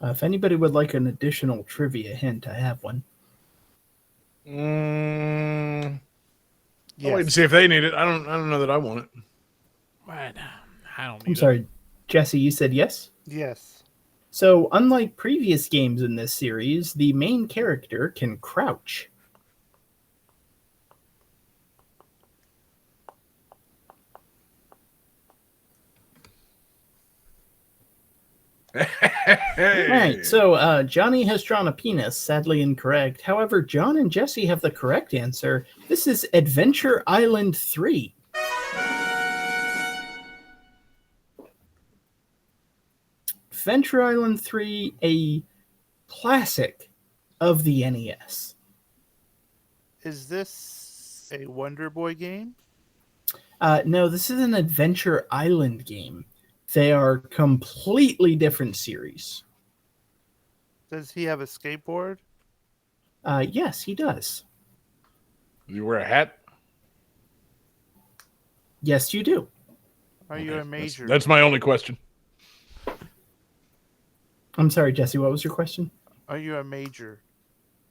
If anybody would like an additional trivia hint, I have one. I'll wait and see if they need it. I don't know that I want it. What? I don't need I'm it. sorry, Jesse, you said yes? Yes. So, unlike previous games in this series, the main character can crouch. Hey. All right, so Johnny has drawn a penis, sadly incorrect. However, John and Jesse have the correct answer. This is Adventure Island 3. Adventure Island 3, a classic of the NES. Is this a Wonder Boy game? No, this is an Adventure Island game. They are completely different series. Does he have a skateboard? Yes, he does. You wear a hat? Yes, you do. Are you a major? That's my only question. I'm sorry, Jesse, what was your question? Are you a major?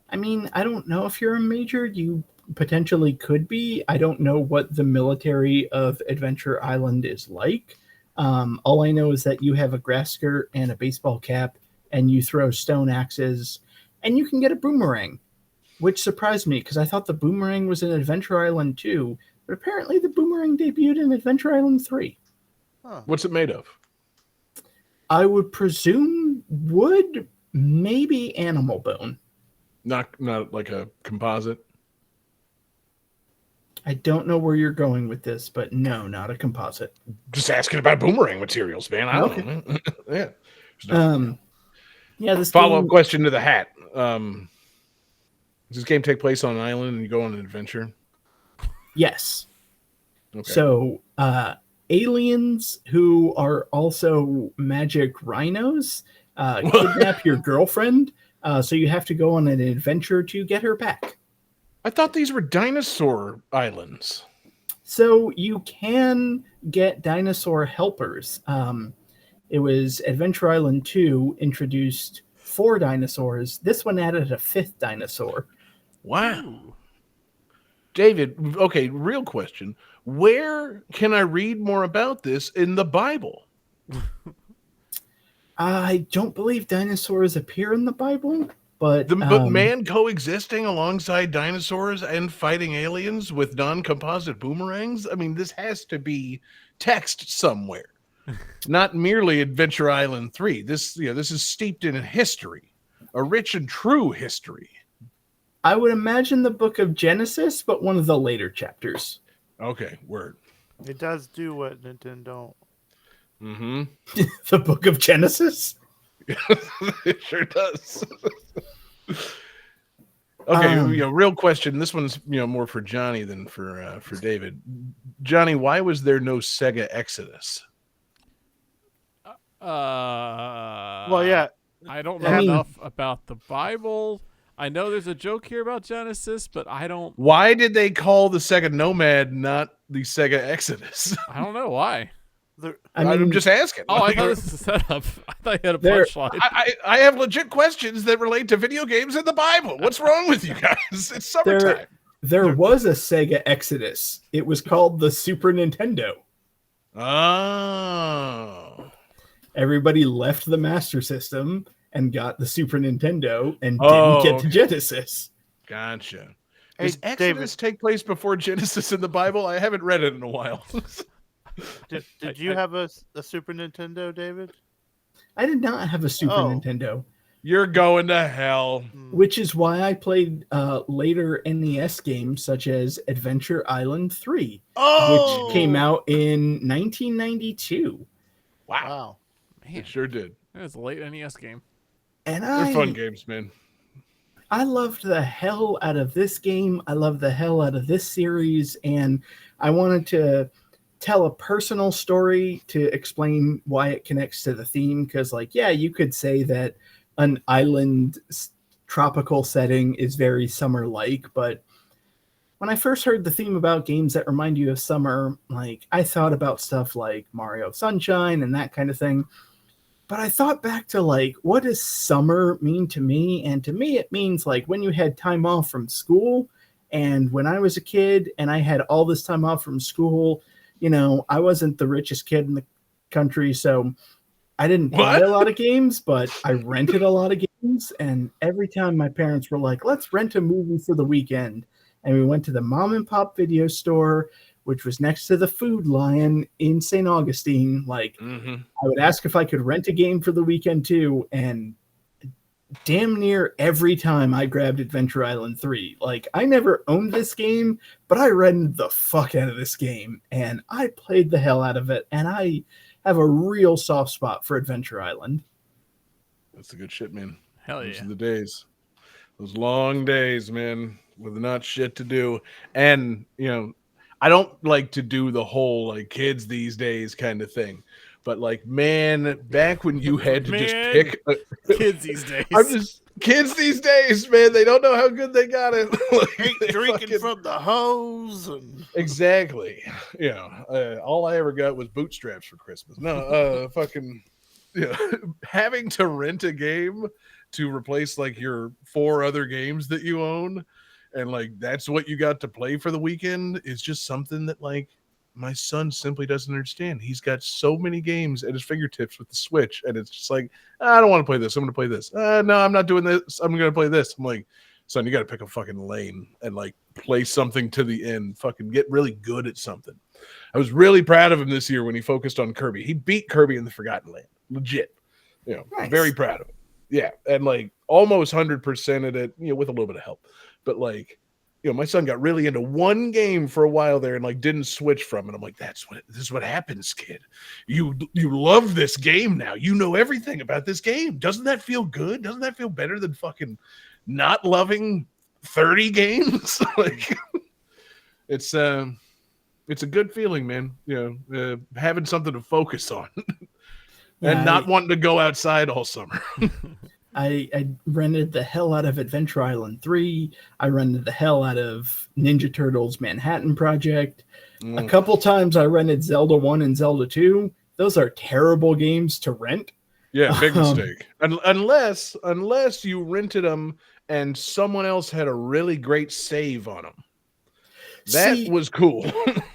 I mean, I don't know if you're a major. You potentially could be. I don't know what the military of Adventure Island is like. All I know is that you have a grass skirt and a baseball cap, and you throw stone axes, and you can get a boomerang, which surprised me because I thought the boomerang was in Adventure Island 2, but apparently the boomerang debuted in Adventure Island 3. Huh. What's it made of? I would presume wood, maybe animal bone. Not like a composite. I don't know where you're going with this, but no, not a composite. Just asking about boomerang materials, man. I don't know. Yeah. Yeah, this Follow-up game, question to the hat. Does this game take place on an island and you go on an adventure? yes. Okay. So, aliens who are also magic rhinos kidnap your girlfriend, so you have to go on an adventure to get her back. I thought these were dinosaur islands. So you can get dinosaur helpers. It was Adventure Island 2 introduced 4 dinosaurs. This one added a 5th dinosaur. Wow. David, okay, real question. Where can I read more about this in the Bible? I don't believe dinosaurs appear in the Bible, but But man coexisting alongside dinosaurs and fighting aliens with non-composite boomerangs? I mean, this has to be text somewhere. Not merely Adventure Island 3. This is steeped in history, a rich and true history. I would imagine the book of Genesis, but one of the later chapters. Okay, word. It does do what Nintendo. Mm-hmm. The book of Genesis? It sure does. Okay, real question. This one's more for Johnny than for David. Johnny, why was there no Sega Exodus? Well, yeah. I don't know I mean- enough about the Bible. I know there's a joke here about Genesis, but I don't Why did they call the Sega Nomad not the Sega Exodus? know why. I'm just asking. Oh, I Like, thought this was a setup. I thought you had a There- punchline. I have legit questions that relate to video games in the Bible. What's wrong with you guys? It's summertime. There was a Sega Exodus. It was called the Super Nintendo. Oh. Everybody left the Master System and got the Super Nintendo and Oh, didn't get to okay. Genesis. Gotcha. Hey, Does Exodus take place before Genesis in the Bible? I haven't read it in a while. Did you have a Super Nintendo, David? I did not have a Super Oh. Nintendo, You're going to hell. which is why I played later NES games such as Adventure Island 3, Oh, which came out in 1992. Wow. Wow. Man, It sure did. it was a late NES game. And They're fun games, man. I loved the hell out of this game. I love the hell out of this series, and I wanted to tell a personal story to explain why it connects to the theme. Because, you could say that an island tropical setting is very summer-like, but when I first heard the theme about games that remind you of summer, I thought about stuff like Mario Sunshine and that kind of thing. But I thought back to like, what does summer mean to me? And to me, it means like when you had time off from school. And when I was a kid and I had all this time off from school, you know, I wasn't the richest kid in the country. So I didn't buy a lot of games, but I rented a lot of games. And every time my parents were like, let's rent a movie for the weekend. And we went to the mom and pop video store, which was next to the Food Lion in St. Augustine. Like, I would ask if I could rent a game for the weekend too. And damn near every time I grabbed Adventure Island 3. Like, I never owned this game, but I rented the fuck out of this game. And I played the hell out of it. And I have a real soft spot for Adventure Island. That's the good shit, man. Hell yeah. Those are the days. Those long days, man, with not shit to do. And, you know, I don't like to do the whole like kids these days kind of thing. But like, man, back when you had to just pick kids these days. Kids these days, man, they don't know how good they got it. Like, drinking from the hose. Exactly. You know, all I ever got was bootstraps for Christmas. No, fucking, you know, having to rent a game to replace like your 4 other games that you own, and like that's what you got to play for the weekend is just something that like my son simply doesn't understand. He's got so many games at his fingertips with the Switch, and it's just like, I don't want to play this. I'm going to play this. No, I'm not doing this. I'm going to play this. I'm like, son, you got to pick a fucking lane and like play something to the end. Fucking get really good at something. I was really proud of him this year when he focused on Kirby. He beat Kirby in the Forgotten Land. Legit. You know, Nice. Very proud of him. Yeah. And like almost 100% at it, you know, with a little bit of help. But like, you know, my son got really into one game for a while there and like didn't switch from it. I'm like, this is what happens, kid. You love this game now. You know everything about this game. Doesn't that feel good? Doesn't that feel better than fucking not loving 30 games? Like, it's a good feeling, man. You know, having something to focus on and not wanting to go outside all summer. I rented the hell out of Adventure Island 3. I rented the hell out of Ninja Turtles Manhattan Project. A couple times I rented Zelda 1 and Zelda 2. Those are terrible games to rent. Yeah, big mistake. Unless you rented them and someone else had a really great save on them. That was cool.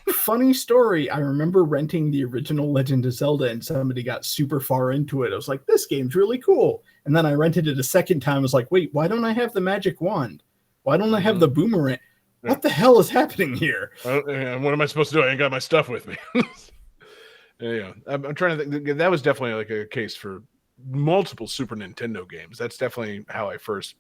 Funny story. I remember renting the original Legend of Zelda and somebody got super far into it. I was like, this game's really cool. And then I rented it a second time. I was like, wait, why don't I have the magic wand? Why don't I have the boomerang? What the hell is happening here? What am I supposed to do? I ain't got my stuff with me. Yeah, I'm trying to think. That was definitely like a case for multiple Super Nintendo games. That's definitely how I first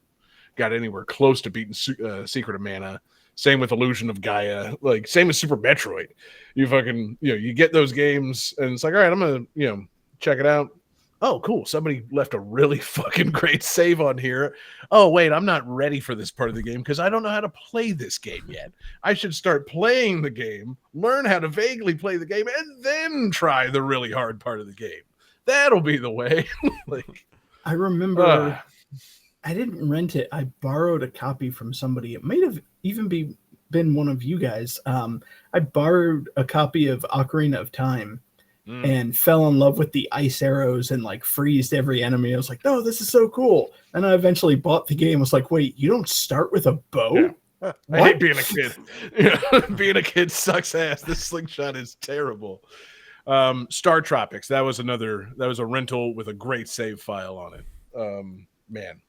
got anywhere close to beating Secret of Mana. Same with Illusion of Gaia, like same as Super Metroid. You fucking, you know, you get those games and it's like, all right, I'm gonna, you know, check it out. Oh, cool. Somebody left a really fucking great save on here. Oh, wait, I'm not ready for this part of the game because I don't know how to play this game yet. I should start playing the game, learn how to vaguely play the game, and then try the really hard part of the game. That'll be the way. Like, I remember I didn't rent it. I borrowed a copy from somebody. It might have even been one of you guys. I borrowed a copy of Ocarina of Time and fell in love with the ice arrows and like freezed every enemy. I was like, oh, this is so cool. And I eventually bought the game. I was like, wait, you don't start with a bow? Yeah. I hate being a kid. Yeah, being a kid sucks ass. This slingshot is terrible. Star Tropics. That was a rental with a great save file on it. Man.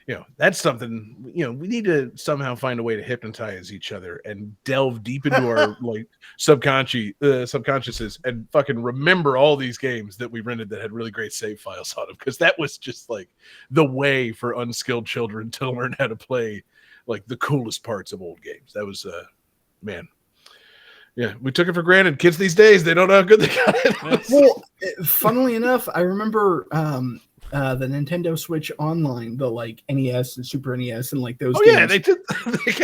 You know, that's something, you know, we need to somehow find a way to hypnotize each other and delve deep into our like subconsciouses and fucking remember all these games that we rented that had really great save files on them. Because that was just like the way for unskilled children to learn how to play like the coolest parts of old games. That was, man. Yeah, we took it for granted. Kids these days, they don't know how good they got it. Well, funnily enough, I remember the Nintendo Switch Online, the like NES and Super NES and like those games. Yeah, they did.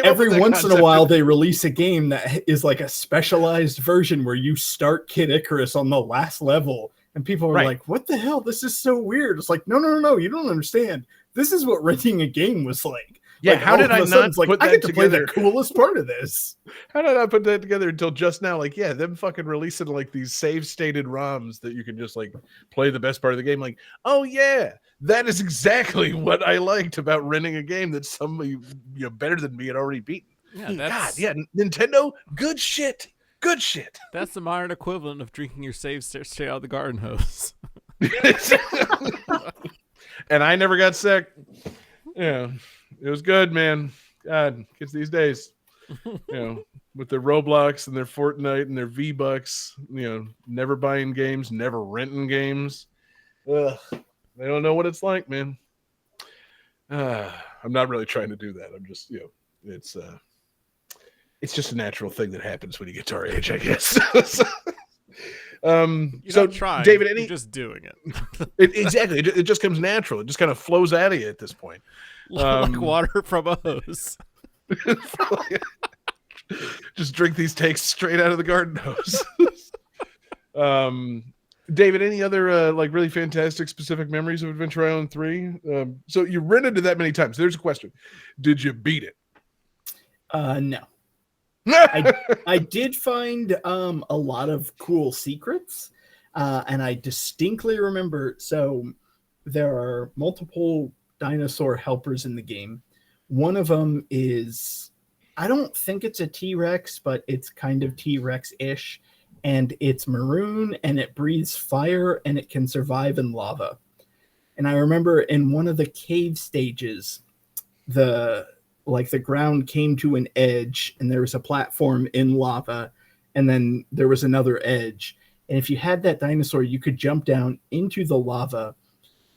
Every once in a while, they release a game that is like a specialized version where you start Kid Icarus on the last level, and people are like, "What the hell? This is so weird." It's like, no, you don't understand. This is what renting a game was like. Yeah, Like, how all did of a I sudden not it's like, put I that get to play together? the coolest part of this. How did I put that together until just now? Like, yeah, them fucking releasing like these save stated ROMs that you can just like play the best part of the game. Like, oh yeah, that is exactly what I liked about renting a game that somebody better than me had already beaten. Yeah, God, that's yeah, Nintendo, good shit, good shit. that's the modern equivalent of drinking your save straight out of the garden hose. And I never got sick. Yeah, it was good, man. God, kids these days, with their Roblox and their Fortnite and their V-Bucks, never buying games, never renting games. Ugh, they don't know what it's like, man. I'm not really trying to do that. I'm just, it's just a natural thing that happens when you get to our age, I guess. You're So, not trying, David, you're just doing it. exactly, it just comes natural. It just kind of flows out of you at this point. Like water from a hose. Just drink these takes straight out of the garden hose. David, any other like really fantastic specific memories of Adventure Island 3? So you rented it that many times. There's a question. Did you beat it? No. I did find a lot of cool secrets, and I distinctly remember. So there are multiple dinosaur helpers in the game. One of them is, I don't think it's a T-Rex, but it's kind of T-Rex-ish, and it's maroon, and it breathes fire, and it can survive in lava. And I remember in one of the cave stages, the ground came to an edge, and there was a platform in lava, and then there was another edge. And if you had that dinosaur, you could jump down into the lava,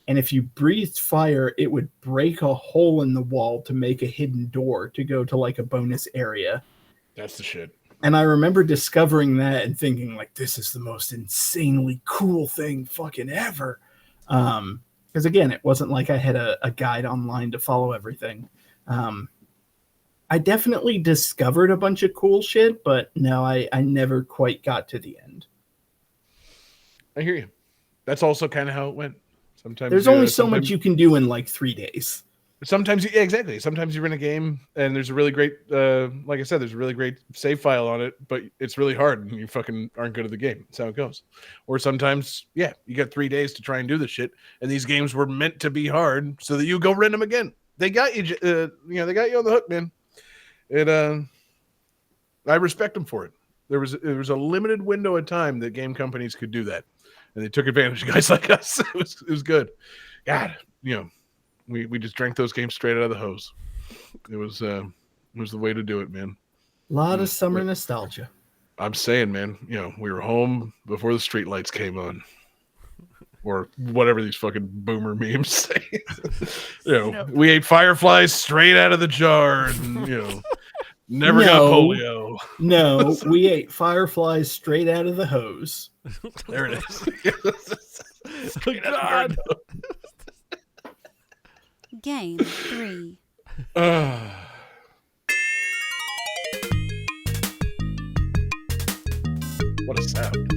and if you breathed fire, it would break a hole in the wall to make a hidden door to go to like a bonus area. That's the shit. And I remember discovering that and thinking, like, this is the most insanely cool thing fucking ever. Because again, it wasn't like I had a guide online to follow everything. I definitely discovered a bunch of cool shit, but no, I never quite got to the end. I hear you. That's also kind of how it went. Sometimes there's only so much you can do in like 3 days. Sometimes, yeah, exactly. Sometimes you rent a game and there's a really great, like I said, there's a really great save file on it, but it's really hard and you fucking aren't good at the game. That's how it goes. Or sometimes, yeah, you got 3 days to try and do the shit, and these games were meant to be hard so that you go rent them again. They got you, they got you on the hook, man. I respect them for it. There was a limited window of time that game companies could do that, and they took advantage of guys like us. It was good. God, we just drank those games straight out of the hose. It was the way to do it, man. A lot of summer nostalgia. I'm saying, man, we were home before the street lights came on, or whatever these fucking boomer memes say. We ate fireflies straight out of the jar, and never got polio. No, we ate fireflies straight out of the hose. There it is. Straight out of the garden. Game 3. What a sound.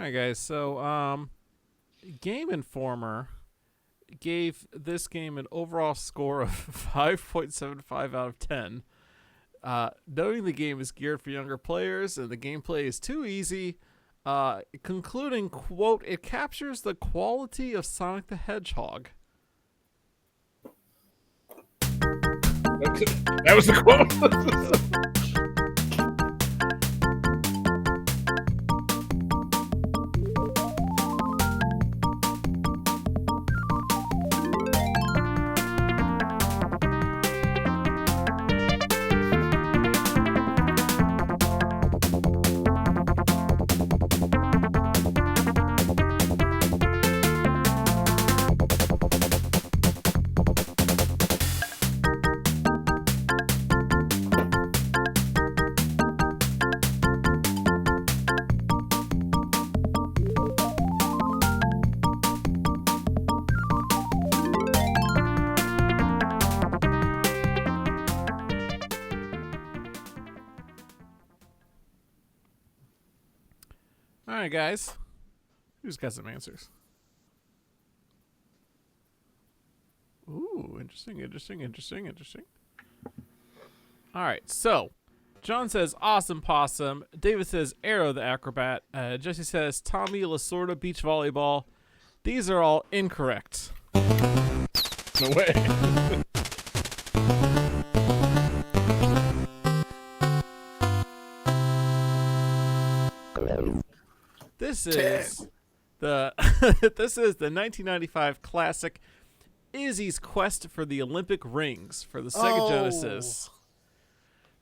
right, guys. So, Game Informer gave this game an overall score of 5.75 out of 10. Noting the game is geared for younger players and the gameplay is too easy. Concluding, quote, it captures the quality of Sonic the Hedgehog. That was the quote. All right, guys. Who's got some answers? Ooh, interesting. All right, so John says awesome possum. David says Arrow the Acrobat. Jesse says Tommy Lasorda Beach Volleyball. These are all incorrect. No way. This is the 1995 classic Izzy's Quest for the Olympic Rings for the Sega Genesis.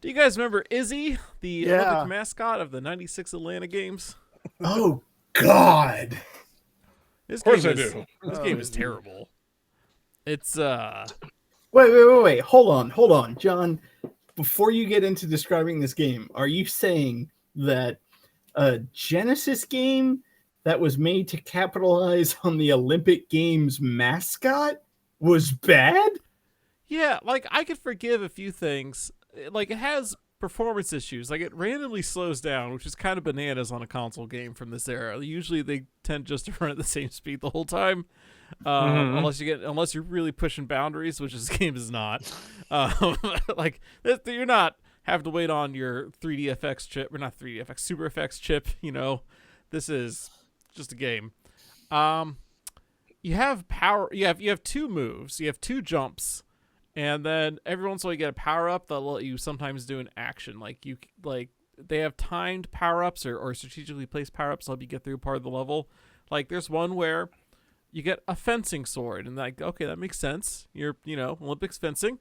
Do you guys remember Izzy, the Olympic mascot of the 96 Atlanta Games? Oh, God. This Of course game I is, do. This game is terrible. It's Wait. Hold on. John, before you get into describing this game, are you saying that a Genesis game that was made to capitalize on the Olympic Games mascot was bad? Yeah, like I could forgive a few things. Like it has performance issues. Like it randomly slows down, which is kind of bananas on a console game from this era. Usually they tend just to run at the same speed the whole time. Unless you're really pushing boundaries, which this game is not. Like you're not having to wait on your 3DFX chip, or not 3DFX, Super FX chip. You know, this is just a game. You have power. You have two moves. You have two jumps, and then every once in a while you get a power up that'll let you sometimes do an action. Like they have timed power ups or strategically placed power ups to help you get through part of the level. Like there's one where you get a fencing sword, and like okay, that makes sense. You're Olympics fencing.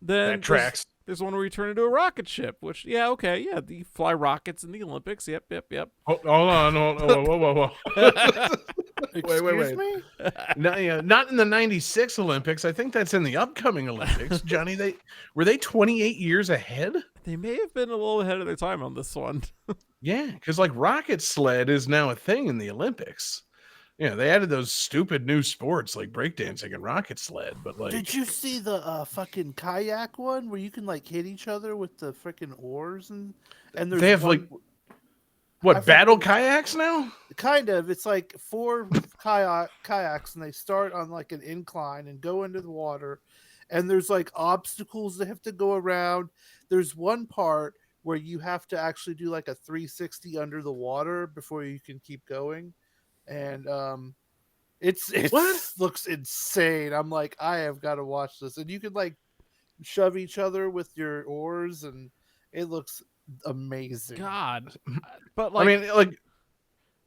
Then That tracks. There's one where you turn into a rocket ship, which you fly rockets in the Olympics. Yep. Hold on. Whoa. Excuse me? No, not in the 96 Olympics. I think that's in the upcoming Olympics. Johnny, were they 28 years ahead? They may have been a little ahead of their time on this one. Yeah, because like rocket sled is now a thing in the Olympics. Yeah, they added those stupid new sports like breakdancing and rocket sled. But like, Did you see the fucking kayak one where you can like hit each other with the freaking oars and there's they have one, what battle kayaks now? kind of it's like 4 kayaks and they start on like an incline and go into the water, and there's like obstacles they have to go around. There's one part where you have to actually do like a 360 under the water before you can keep going. And it looks insane. I'm like, I have got to watch this. And you can like shove each other with your oars, and it looks amazing. God, but like, I mean, like,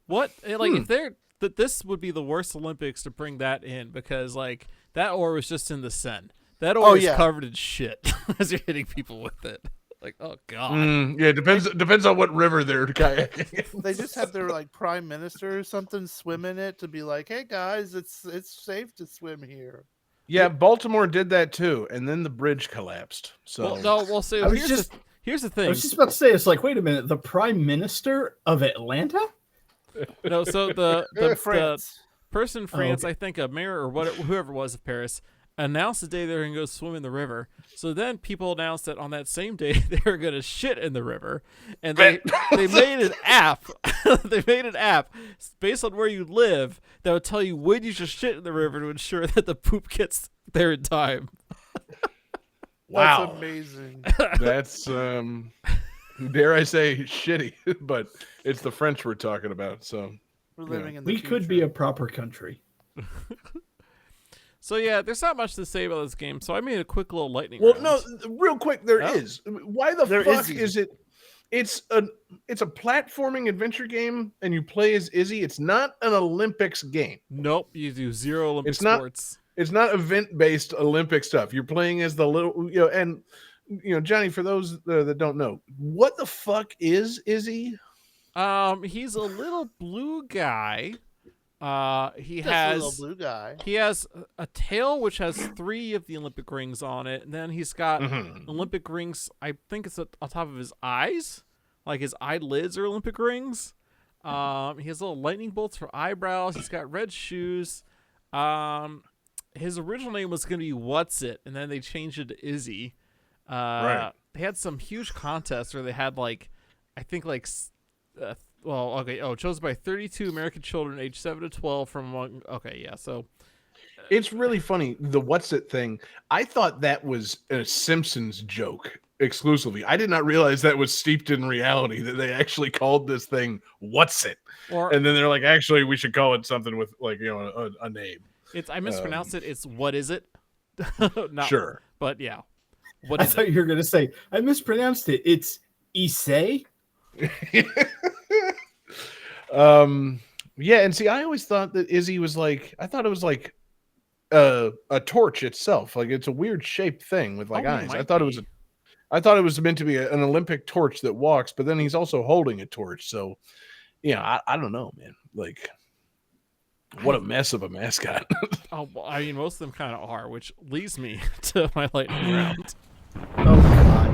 what? Like, if they're this would be the worst Olympics to bring that in, because like that oar was just in the Seine. That oar is covered in shit as you're hitting people with it. Like, oh god. Yeah, depends on what river they're kayaking. They just have their like prime minister or something swim in it to be like, hey guys, it's safe to swim here. Yeah, Baltimore did that too, and then the bridge collapsed. So here's the thing. I was just about to say, it's like, wait a minute, the prime minister of Atlanta? No, so the France. person in France, I think a mayor or whoever it was of Paris, announced the day they were going to go swim in the river. So then people announced that on that same day they were going to shit in the river, and they made an app. They made an app based on where you live that would tell you when you should shit in the river to ensure that the poop gets there in time. Wow. That's amazing. That's dare I say shitty, but it's the French we're talking about. So We're living in the We future. could be a proper country. So yeah, there's not much to say about this game. So I made a quick little lightning well, round. no, real quick, there Oh. is. Why the There fuck is is it? It's a platforming adventure game, and you play as Izzy. It's not an Olympics game. Nope, you do zero Olympic It's not- sports. It's not event-based Olympic stuff. You're playing as the little, and Johnny. For those that don't know, what the fuck is Izzy? He's a little blue guy. He Just a has little blue guy. he has a tail which has 3 of the Olympic rings on it, and then he's got Mhm. Olympic rings. I think it's on top of his eyes, like his eyelids are Olympic rings. He has little lightning bolts for eyebrows. He's got red shoes. His original name was gonna be What's It, and then they changed it to Izzy. Right. They had some huge contests where they had chosen by 32 American children aged 7 to 12 from among. Okay, yeah, so It's really funny. The what's it thing. I thought that was a Simpsons joke exclusively. I did not realize that was steeped in reality, that they actually called this thing what's it. or And then they're like, actually, we should call it something with a name. I mispronounced it. It's what is it? Not, Sure. but yeah, what I is thought it? you were going to say, I mispronounced it. It's Issei. Yeah, and see, I always thought that Izzy was like, I thought it was like a torch itself. Like it's a weird shaped thing with like Oh, it eyes. I might thought be. it was meant to be an Olympic torch that walks, but then he's also holding a torch. So, I don't know, man. Like, what a mess of a mascot. Oh, well, I mean, most of them kind of are, which leads me to my lightning round. Oh, God.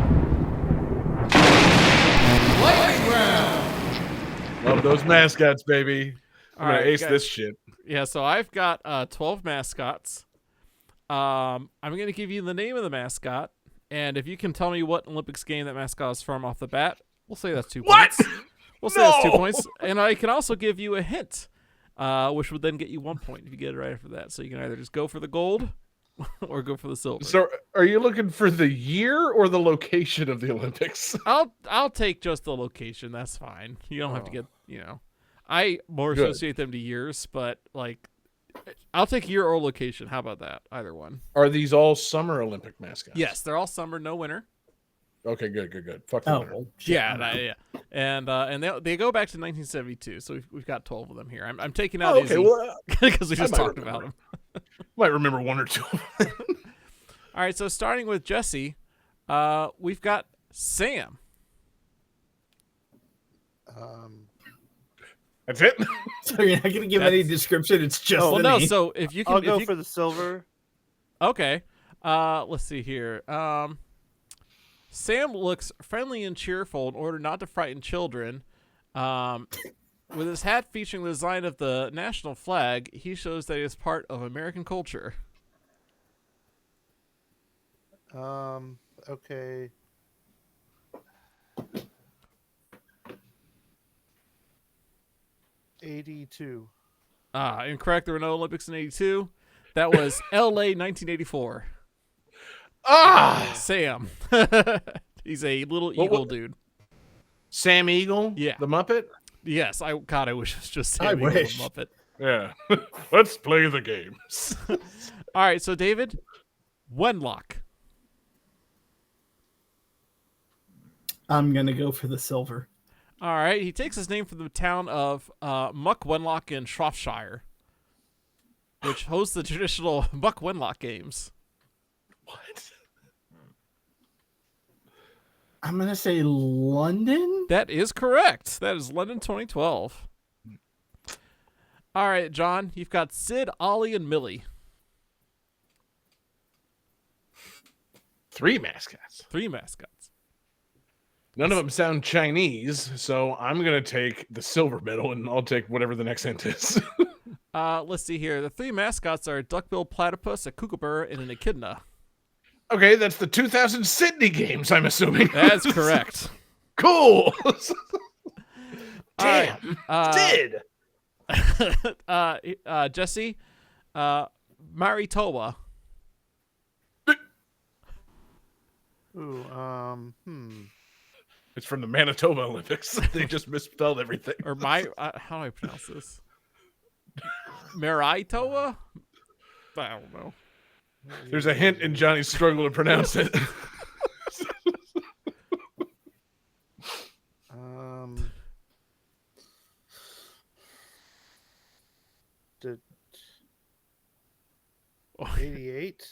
Love those mascots, baby. I'm All gonna right, ace guys. this shit. Yeah, so I've got 12 mascots. I'm going to give you the name of the mascot, and if you can tell me what Olympics game that mascot is from off the bat, we'll say that's 2 What? points. We'll say that's 2 No! points. And I can also give you a hint, which would then get you 1 point if you get it right after that. So you can either just go for the gold or go for the silver. So, are you looking for the year or the location of the Olympics? I'll take just the location. That's fine. You don't have to get, I more Good. associate them to years, but like I'll take year or location. How about that? Either one. Are these all summer Olympic mascots? Yes, they're all summer, no winter. Okay, good. Fuck the Oh, winter. well, shit. Yeah. And they go back to 1972. So we've got 12 of them here. I'm taking out Oh, okay, Izzy well, because we I just might talked remember. about him. might remember one or two. All right, so starting with Jesse, we've got Sam. That's it. So you're not going to give any That's- description. It's just Well, the no. name. So if you can, I'll if go you- for the silver. Okay. Let's see here. Sam looks friendly and cheerful in order not to frighten children. With his hat featuring the design of the national flag, he shows that he is part of American culture. Okay. '82. Incorrect. There were no Olympics in '82. That was L.A. 1984. Ah, Sam. He's a little What- eagle what- dude. Sam Eagle. Yeah. the Muppet. Yes. I wish it was just I Sam Eagle, the wish. Muppet. Yeah. Let's play the games. All right. So David, Wenlock. I'm going to go for the silver. All right, he takes his name from the town of Muck Wenlock in Shropshire, which hosts the traditional Muck Wenlock games. What? I'm going to say London. That is correct. That is London 2012. All right, John, you've got Sid, Ollie, and Millie. 3 mascots. 3 mascots. None of them sound Chinese, so I'm gonna take the silver medal, and I'll take whatever the next hint is. Let's see here. The 3 mascots are a duckbill platypus, a kookaburra, and an echidna. Okay, that's the 2000 Sydney Games, I'm assuming. That's correct. Cool. All right, Did. Jesse, Maritowa. Ooh, It's from the Manitoba Olympics. They just misspelled everything. Or how do I pronounce this? Maritowa? I don't know. There's a hint in Johnny's struggle to pronounce it. Did 88?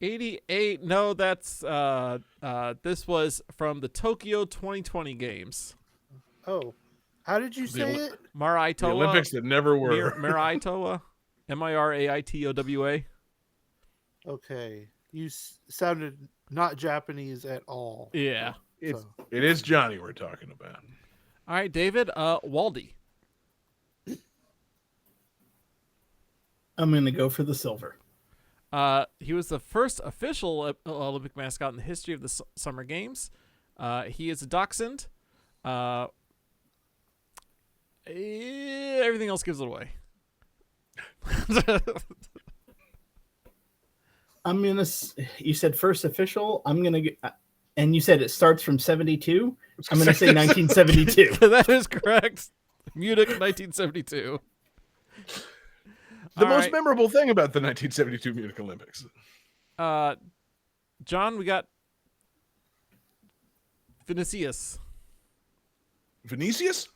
88. No, that's this was from the Tokyo 2020 games. Oh, how did you say it? Maritowa. The Olympics that never were. Maritowa. Miraitowa. Okay, you sounded not Japanese at all. Yeah. It is Johnny we're talking about. All right, David. Waldy. I'm going to go for the silver. He was the first official Olympic mascot in the history of the Summer Games. He is a dachshund. Everything else gives it away. You said first official. And you said it starts from 72. I'm going to say 1972. That is correct. Munich, 1972. The most memorable thing about the 1972 Munich Olympics. John, we got Vinicius. Vinicius?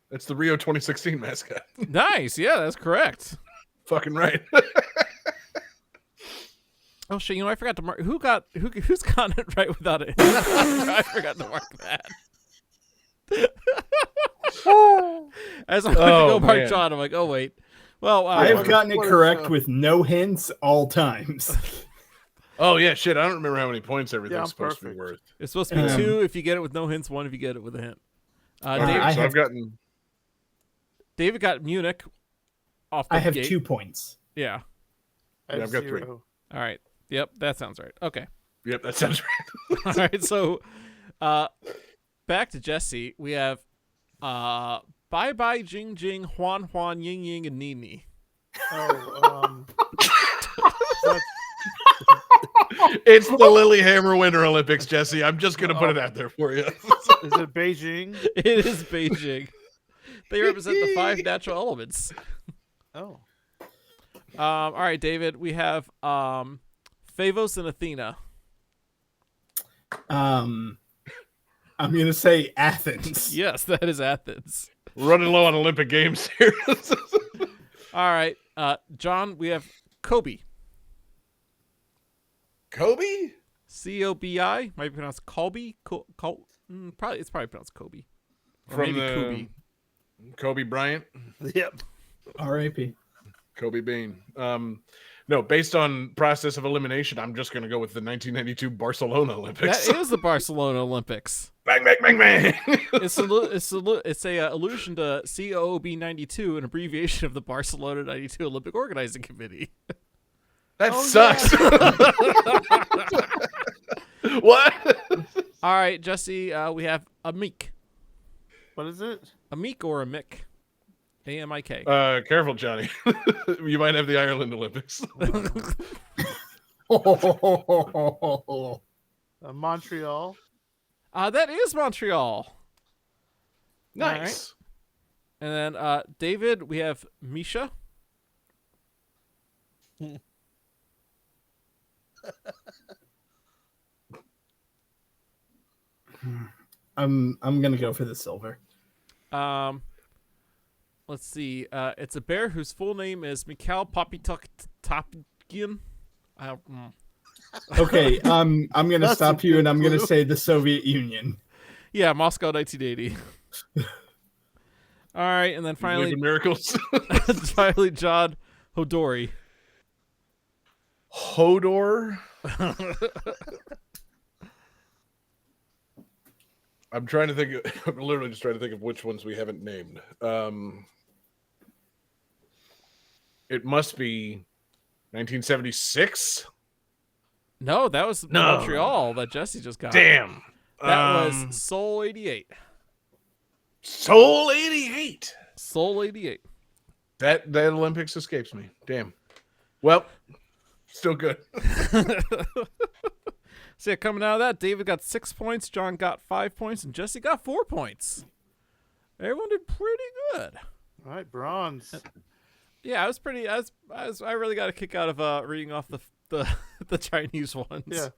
That's the Rio 2016 mascot. Nice. Yeah, that's correct. Fucking right. Oh shit! You know, I forgot to mark who's gotten it right without it. I forgot to mark that. As I'm going to go mark John, I'm like, oh wait. Well, I have gotten it correct with no hints all times. Oh yeah, shit! I don't remember how many points everything's supposed to be worth. It's supposed to be 2 if you get it with no hints, 1 if you get it with a hint. I've gotten. David got Munich. Off the I have gate. 2 points. Yeah. I've got 3. All right. Yep, that sounds right. Okay. Yep, that sounds right. All right, so back to Jesse. We have Bye Bye Jing Jing, Huan Huan, Ying Ying, and Nini. It's the Lillehammer Winter Olympics, Jesse. I'm just going to put it out there for you. Is it Beijing? It is Beijing. They represent the 5 natural elements. Oh. All right, David. We have Favos and Athena. I'm going to say Athens. Yes, that is Athens. We're running low on Olympic Games here. All right, John. We have Kobe. Kobe? Cobi might be pronounced Colby. It's probably pronounced Kobe. Or From maybe the Kobe. Kobe Bryant. Yep. R.I.P. Kobe Bean. No, based on process of elimination, I'm just going to go with the 1992 Barcelona Olympics. That is the Barcelona Olympics. Bang, bang, bang, bang. It's a allusion to COOB 92, an abbreviation of the Barcelona 92 Olympic Organizing Committee. That sucks. Yeah. What? All right, Jesse. We have Amik. What is it? Amik or Amik? AMIK. Careful, Johnny. You might have the Ireland Olympics. Montreal. That is Montreal. Nice. Right. And then David, we have Misha. I'm gonna go for the silver. Let's see. It's a bear whose full name is Mikhail Popitopkin. Okay, I'm gonna stop you, and I'm gonna say the Soviet Union. Yeah, Moscow, 1980. All right, and then finally, miracles. finally, John Hodori. Hodor. I'm trying to think. I'm literally just trying to think of which ones we haven't named. It must be 1976. No, that was No. Montreal that Jesse just got. Damn. That was Seoul 88. Seoul 88. Seoul 88. That Olympics escapes me. Damn. Well, still good. So yeah, coming out of that, David got 6 points, John got 5 points, and Jesse got 4 points. Everyone did pretty good. All right, bronze. Yeah, I was pretty. I really got a kick out of reading off the the Chinese ones. Yeah.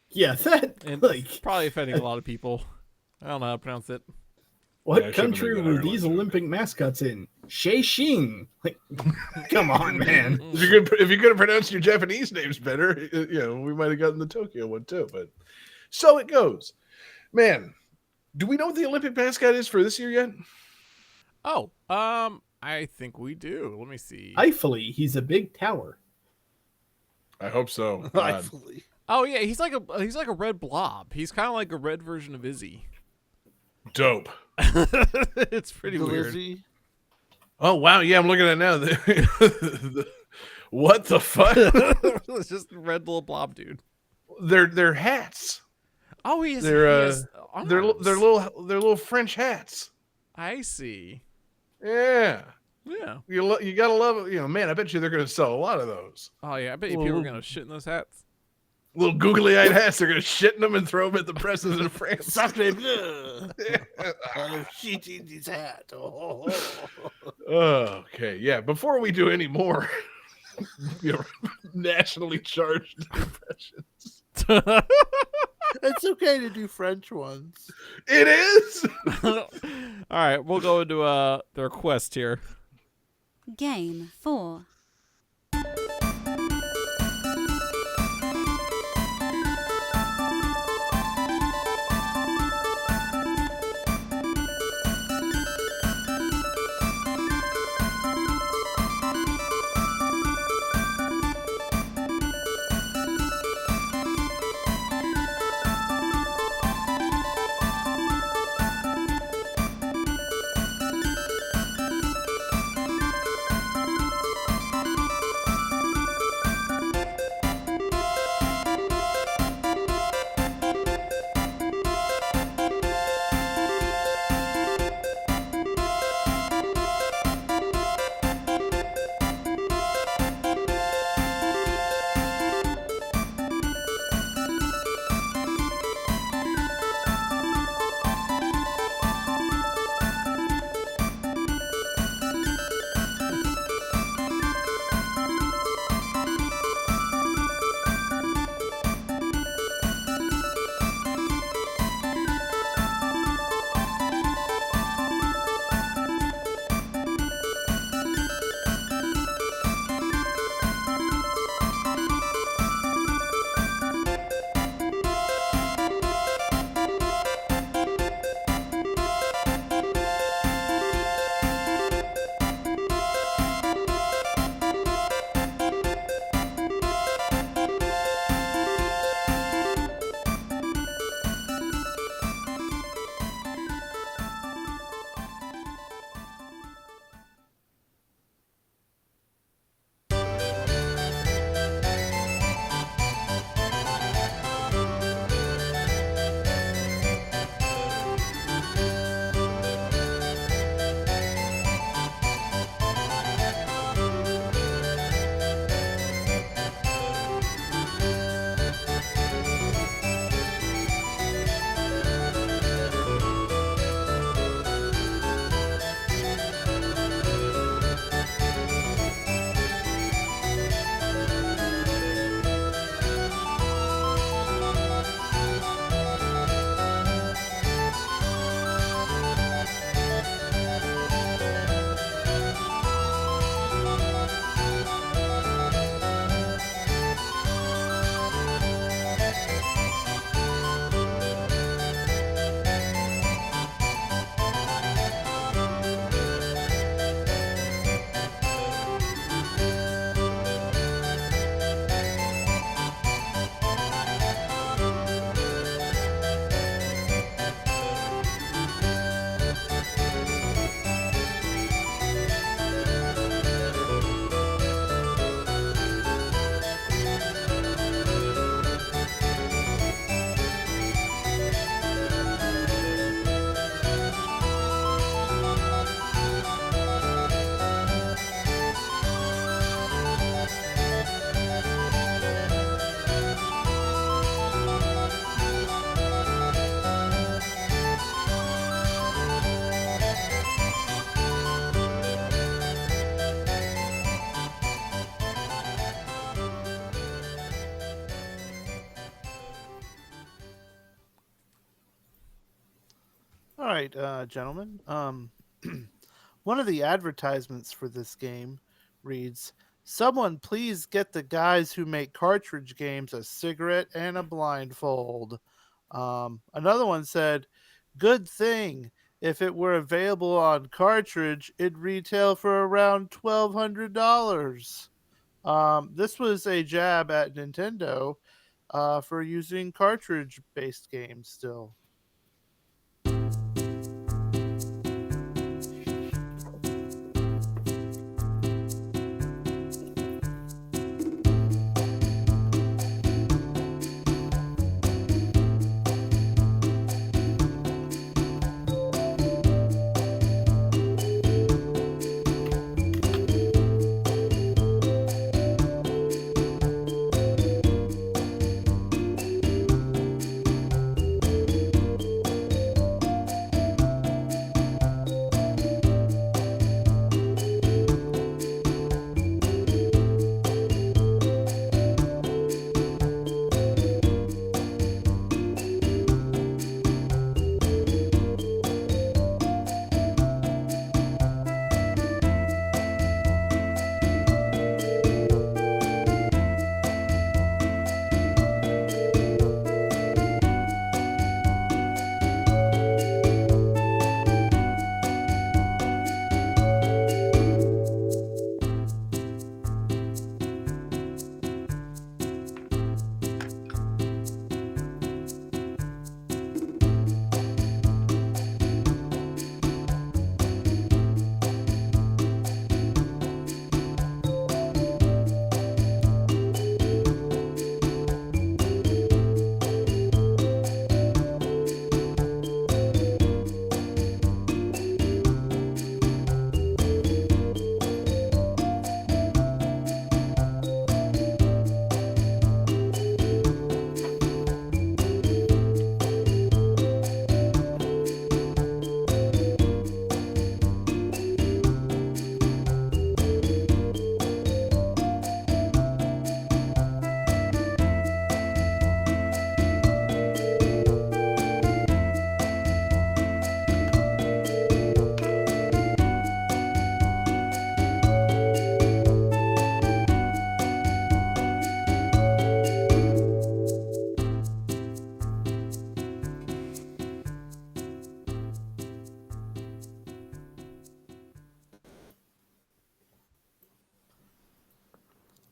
Yeah, that And like probably offending a lot of people. I don't know how to pronounce it. what Yeah, I should've country made that were Ireland. these Olympic mascots in? Shexing. Like, come on, man. If you could have pronounced your Japanese names better, we might have gotten the Tokyo one too. But so it goes. Man, do we know what the Olympic mascot is for this year yet? Oh, I think we do. Let me see. Eiffel, he's a big tower. I hope so. God. Rightfully. Oh yeah, he's like a red blob. He's kind of like a red version of Izzy. Dope. It's pretty The weird. Lizzie. Oh wow, yeah, I'm looking at it now. What the fuck? It's just a red little blob dude. They're hats. Oh, he is. They're, he has They're arms. little French hats. I see. Yeah. Yeah. You gotta love it. Man, I bet you they're gonna sell a lot of those. Oh yeah, I bet you people are gonna shit in those hats. Little googly-eyed hats. They're gonna shit in them and throw them at the presses in France. Sacre bleu. I'm shitting this hat. Oh. Okay, yeah. Before we do any more, nationally charged impressions. It's okay to do French ones. It is. All right, we'll go into the request here. Game 4. All right, gentlemen. One of the advertisements for this game reads, "Someone please get the guys who make cartridge games a cigarette and a blindfold." Another one said, "Good thing. If it were available on cartridge, it'd retail for around $1,200." This was a jab at Nintendo for using cartridge-based games still.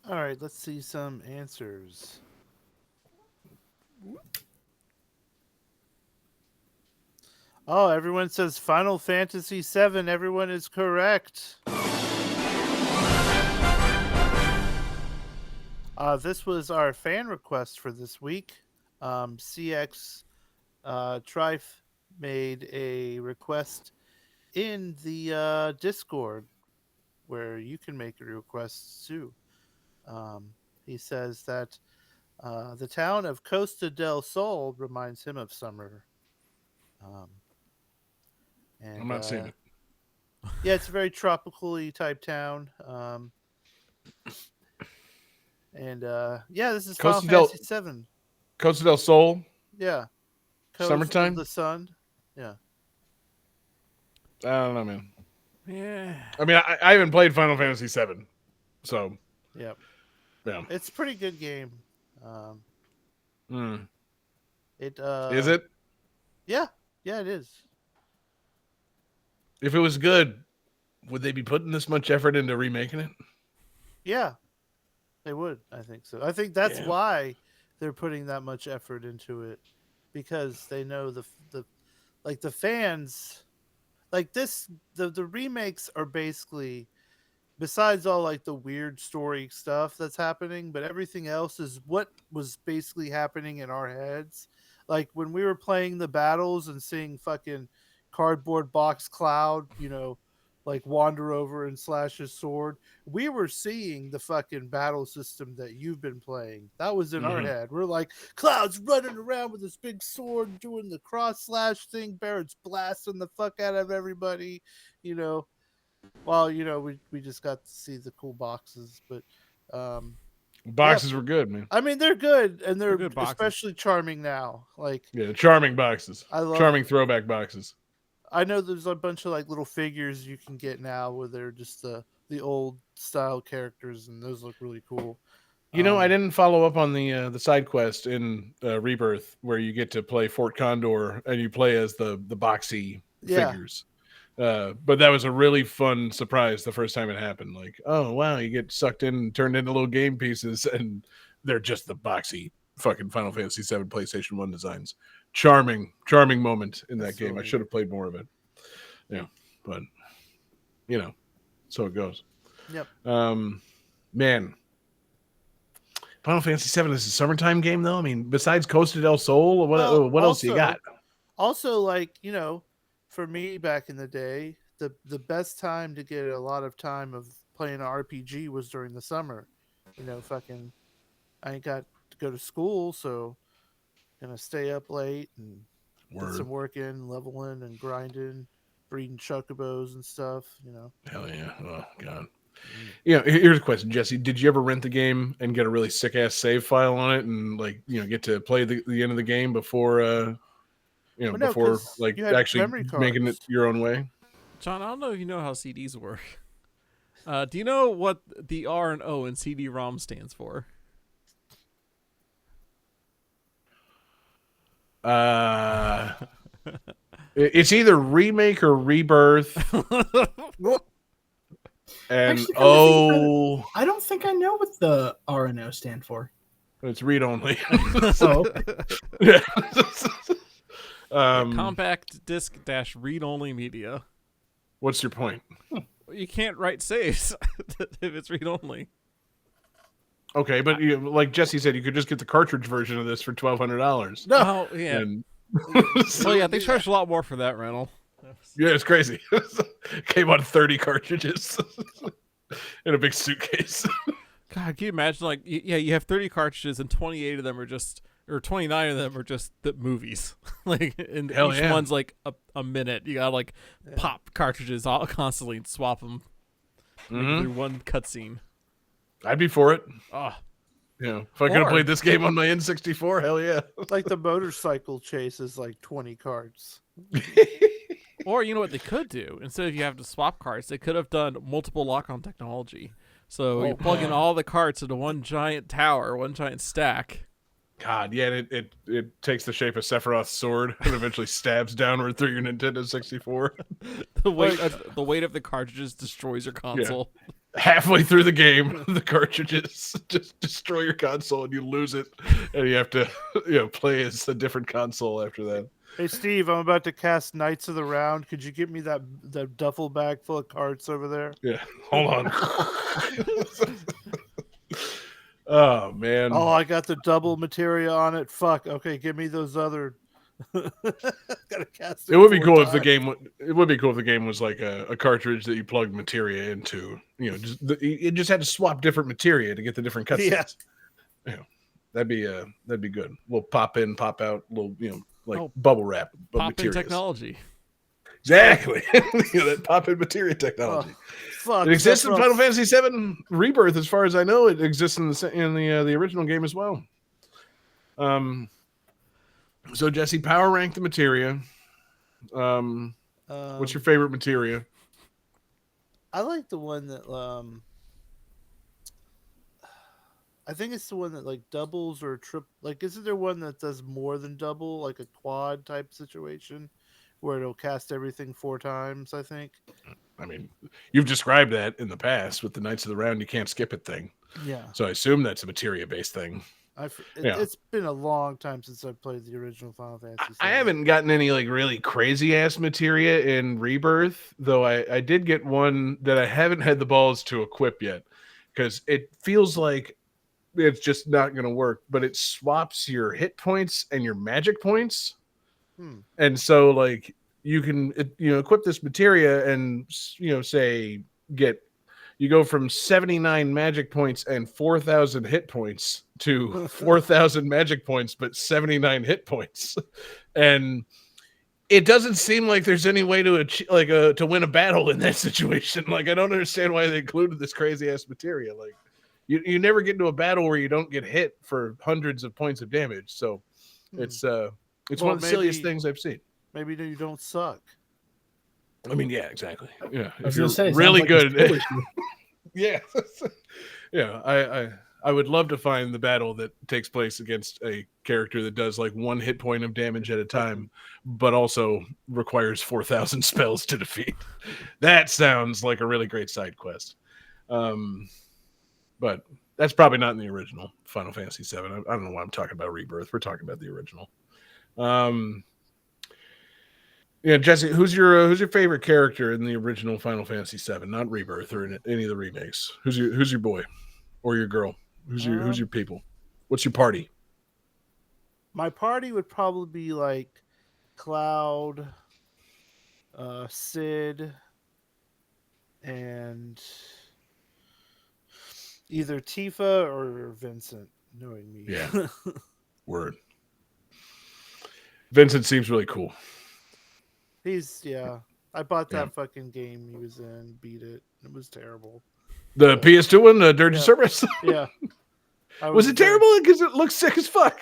All right, let's see some answers. Oh, everyone says Final Fantasy VII. Everyone is correct. This was our fan request for this week. CX Trife made a request in the Discord where you can make a request too. He says that the town of Costa del Sol reminds him of summer. And I'm not seeing it. yeah, it's a very tropical-y type town. And yeah, this is Final Fantasy VII. Costa del Sol. Yeah, Coast Summertime? of the Sun. Yeah. I don't know, man. Yeah. I mean, I haven't played Final Fantasy VII, so Yep. yeah. It's a pretty good game. It Is it? Yeah, it is. If it was good, would they be putting this much effort into remaking it? Yeah, they would. I think so. I think that's Yeah. why they're putting that much effort into it, because they know the fans like this. The remakes are basically, besides all like the weird story stuff that's happening, but everything else is what was basically happening in our heads. Like when we were playing the battles and seeing fucking cardboard box Cloud, like wander over and slash his sword, we were seeing the fucking battle system that you've been playing. That was in our head. We're like, Cloud's running around with this big sword doing the cross slash thing, Barrett's blasting the fuck out of everybody, Well, we just got to see the cool boxes, but Boxes were good, man. I mean, they're good, and they're good boxes. especially charming now. Like, Yeah, charming boxes. I love charming throwback boxes. I know there's a bunch of like little figures you can get now where they're just the old style characters, and those look really cool. I didn't follow up on the side quest in Rebirth where you get to play Fort Condor and you play as the boxy figures. But that was a really fun surprise the first time it happened. Like, oh wow, you get sucked in and turned into little game pieces, and they're just the boxy fucking Final Fantasy VII PlayStation 1 designs. Charming moment in that game. I should have played more of it. Yeah, but so it goes. Yep. Man. Final Fantasy VII is a summertime game, though. I mean, besides Costa del Sol, what else you got? Also, like, for me back in the day, the best time to get a lot of time of playing an RPG was during the summer. I ain't got to go to school, so gonna stay up late and get some work in, leveling and grinding, breeding chocobos and stuff. Hell yeah! Oh god. Here's a question, Jesse. Did you ever rent the game and get a really sick ass save file on it, and get to play the end of the game before before actually making it your own way? John, I don't know if you know how CDs work. Do you know what the R and O in CD-ROM stands for? It's either remake or rebirth. And Actually, I don't think I know what the RNO stand for. It's read only. So, compact disc - read only media. What's your point? You can't write saves if it's read only. Okay, but like Jesse said, you could just get the cartridge version of this for $1,200. No, yeah. Well, yeah, they charge a lot more for that rental. Yeah, it's crazy. Came on 30 cartridges in a big suitcase. God, can you imagine? Like, you have 30 cartridges and 28 of them are just, or 29 of them are just the movies. Like, and each one's like a minute. You gotta pop cartridges all constantly and swap them through one cutscene. I'd be for it. Oh. If I could have played this game on my N64, hell yeah. Like the motorcycle chase is like 20 carts. Or you know what they could do? Instead of you have to swap carts, they could have done multiple lock-on technology. So you plug in all the carts into one giant tower, one giant stack. God, yeah, it takes the shape of Sephiroth's sword and eventually stabs downward through your Nintendo 64. The weight of the cartridges destroys your console. Yeah. Halfway through the game, the cartridges just destroy your console and you lose it, and you have to play as a different console after that. Hey Steve, I'm about to cast Knights of the Round. Could you give me that duffel bag full of carts over there? Yeah, hold on. Oh man. Oh, I got the double materia on it. Fuck. Okay, give me those other. Gotta cast it would be cool if the game. It would be cool if the game was like a cartridge that you plug materia into. It just had to swap different materia to get the different cutscenes. Yeah. That'd be good. We'll pop in, pop out, little bubble wrap. Pop-in technology. Exactly. That pop-in materia technology. Fuck, it exists in Final Fantasy VII Rebirth, as far as I know. It exists in the original game as well. So Jesse, power rank the materia. What's your favorite materia? I like the one that I think it's the one that doubles or isn't there one that does more than double, like a quad type situation where it'll cast everything 4 times, I think. I mean, you've described that in the past with the Knights of the Round you can't skip it thing. Yeah. So I assume that's a materia based thing. It's been a long time since I've played the original Final Fantasy. I haven't gotten any really crazy ass materia in Rebirth, though I did get one that I haven't had the balls to equip yet because it feels like it's just not going to work, but it swaps your hit points and your magic points. And so you can equip this materia and say you go from 79 magic points and 4,000 hit points to 4,000 magic points, but 79 hit points. And it doesn't seem like there's any way to achieve, to win a battle in that situation. I don't understand why they included this crazy ass materia. You never get into a battle where you don't get hit for hundreds of points of damage. So it's one of the silliest things I've seen. Maybe you don't suck. I mean, yeah, exactly. Yeah, I was if you're gonna say, it sounds really like a good, skill issue. yeah, yeah. I would love to find the battle that takes place against a character that does like 1 hit point of damage at a time, but also requires 4,000 spells to defeat. That sounds like a really great side quest. But that's probably not in the original Final Fantasy VII. I don't know why I'm talking about Rebirth. We're talking about the original. Yeah, Jesse, who's your favorite character in the original Final Fantasy VII? Not Rebirth or in any of the remakes. Who's your boy or your girl? Who's your people? What's your party? My party would probably be like Cloud, Sid, and either Tifa or Vincent, knowing me. Yeah. Word. Vincent seems really cool. I bought that fucking game he was in, beat it. It was terrible. The PS2 one, the Dirge of Cerberus? Yeah. Was it terrible? Because it looks sick as fuck.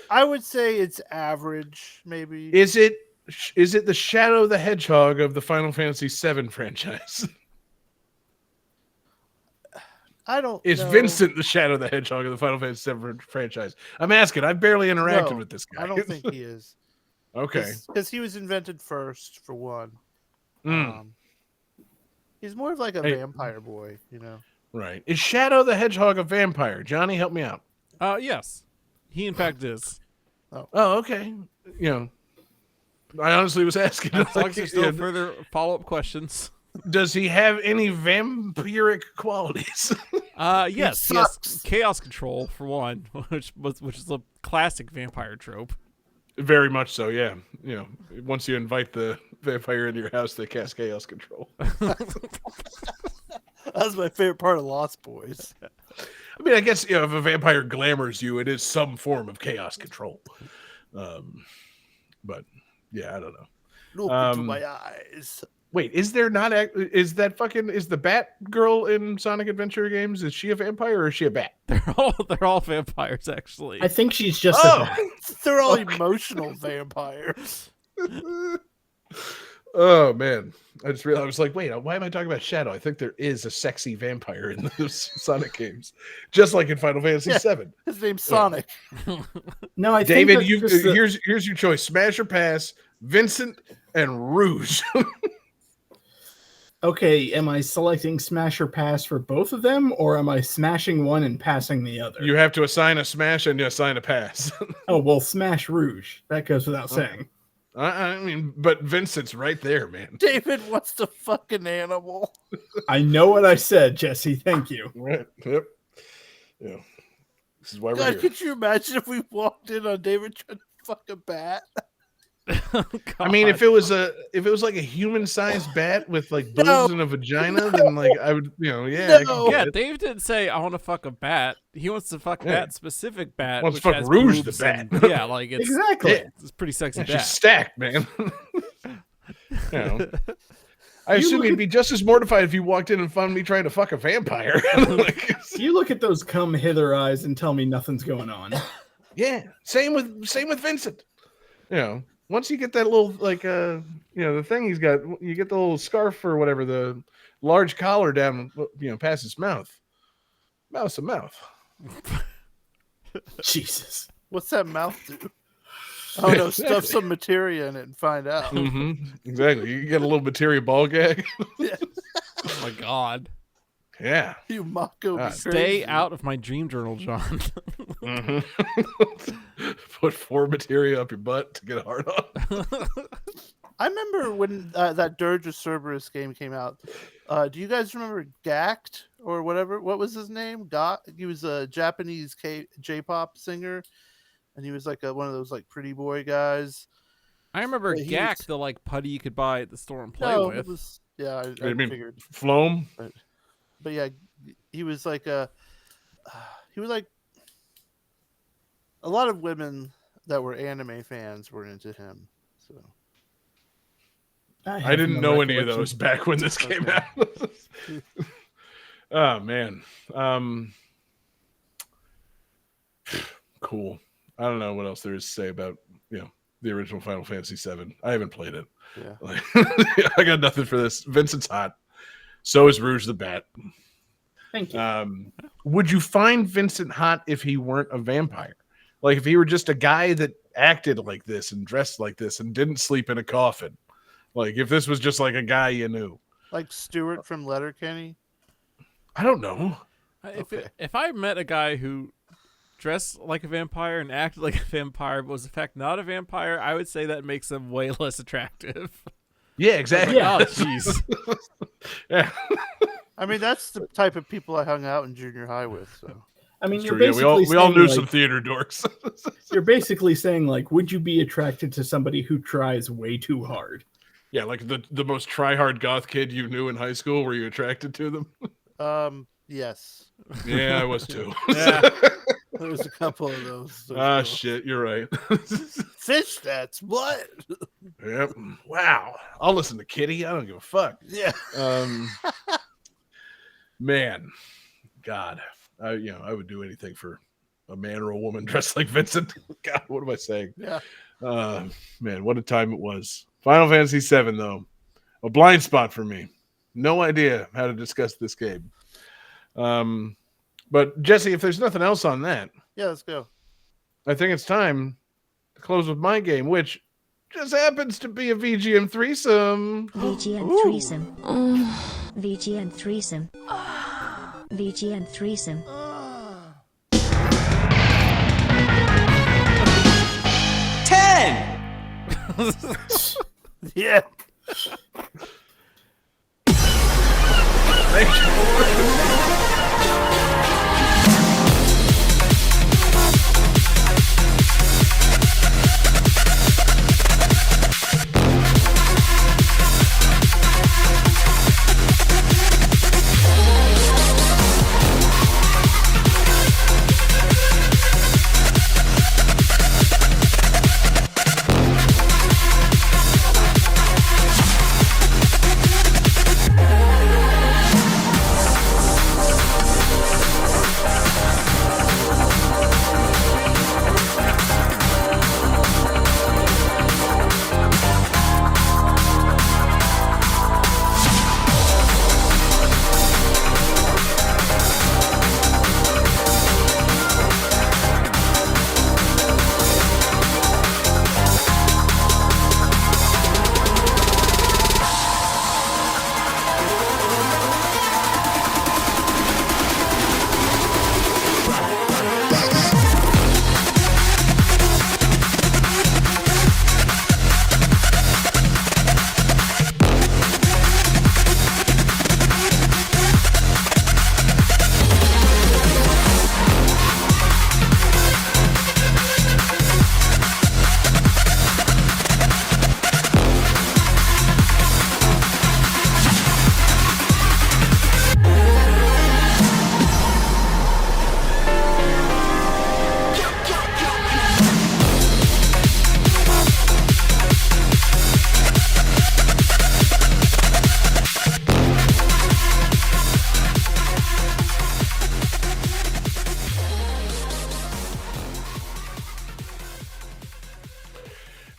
I would say it's average, maybe. Is it the Shadow the Hedgehog of the Final Fantasy VII franchise? I don't Is know. Vincent the Shadow the Hedgehog of the Final Fantasy VII franchise? I'm asking. I've barely interacted with this guy. I don't think he is. Okay. Because he was invented first, for one. He's more of like a vampire boy, you know? Right. Is Shadow the Hedgehog a vampire? Johnny, help me out. Yes. He, in fact, is. Oh, okay. You know, I honestly was asking. As long as there's no further follow-up questions. Does he have any vampiric qualities? Yes. He has chaos control, for one, which is a classic vampire trope. Very much so, yeah. You know, once you invite the vampire into your house, they cast chaos control. That's my favorite part of Lost Boys. I mean, I guess, you know, if a vampire glamours you, it is some form of chaos control. But yeah, I don't know. Look into my eyes. Wait, is there not? Is the Bat girl in Sonic Adventure games? Is she a vampire or is she a bat? They're all vampires, actually. I think she's just a bat. They're all emotional vampires. Oh man, I just realized I was like, wait, why am I talking about Shadow? I think there is a sexy vampire in those Sonic games, just like in Final Fantasy VII. His name's Sonic. No, I David, think here's your choice: Smash or Pass, Vincent and Rouge. Okay, am I selecting Smash or Pass for both of them, or am I smashing one and passing the other? You have to assign a Smash and assign a Pass. Oh, well, Smash Rouge. That goes without saying. I mean, but Vincent's right there, man. David wants the fucking animal. I know what I said, Jesse. Thank you. Right. Yep. Yeah. This is why we're God, here. could you imagine if we walked in on David trying to fuck a bat? I mean, if it was like a human-sized bat with like boobs and a vagina, then like I would, you know, yeah. Yeah, Dave didn't say I want to fuck a bat. He wants to fuck that specic bat. Wants which to fuck has Rouge the boobs bat. and- yeah, like it's Exactly. It's a pretty sexy It's bat. just stacked, man. You know. I assume you'd be just as mortified if you walked in and found me trying to fuck a vampire. Like, You look at those come hither eyes and tell me nothing's going on. yeah, same with Vincent. You know, once you get that little like you know, the thing he's got, you get the little scarf or whatever, the large collar down, you know, past his mouth. Mouth to mouth. Jesus. What's that mouth do? Oh no, stuff some materia in it and find out. Mm-hmm. Exactly. You get a little materia ball gag. Oh my god. Yeah. You Mako. Stay out of my dream journal, John. Put 4 materia up your butt to get a hard on. I remember when that Dirge of Cerberus game came out. Do you guys remember Gact or whatever? What was his name? He was a Japanese J-pop singer, and he was like one of those like pretty boy guys. I remember Gak, the like putty you could buy at the store and play with. It was, I mean, figured. Floam? But yeah, he was like a lot of women that were anime fans were into him. So I didn't know any of those back when this came out. Oh man. Cool. I don't know what else there is to say about, you know, the original Final Fantasy VII. I haven't played it. Yeah. Like, I got nothing for this. Vincent's hot. So is Rouge the Bat. Thank you. Would you find Vincent hot if he weren't a vampire? Like if he were just a guy that acted like this and dressed like this and didn't sleep in a coffin? Like if this was just like a guy you knew? Like Stuart from Letterkenny? I don't know. If I met a guy who dressed like a vampire and acted like a vampire, but was in fact not a vampire, I would say that makes him way less attractive. Yeah, exactly. Yeah. Oh, jeez. Yeah. I mean, that's the type of people I hung out in junior high with. So I mean, It's you're true. Yeah, basically we all saying, knew like, some theater dorks. you're basically saying, like, would you be attracted to somebody who tries way too hard? Yeah, like the most try-hard goth kid you knew in high school. Were you attracted to them? yes, Yeah, I was too. Yeah. there was a couple of those. Ah, shit, you're right. Fish stats, what? Yep. Wow. I'll listen to Kitty. I don't give a fuck. Yeah. Man, God, I would do anything for a man or a woman dressed like Vincent. God, what am I saying? Yeah. Man, what a time it was. Final Fantasy VII, though, a blind spot for me. No idea how to discuss this game. But Jesse, if there's nothing else on that, Yeah, let's go. I think it's time to close with my game, which just happens to be a VGM threesome. VGN threesome. VGN threesome. VGN threesome. 10. Yeah. Thank you.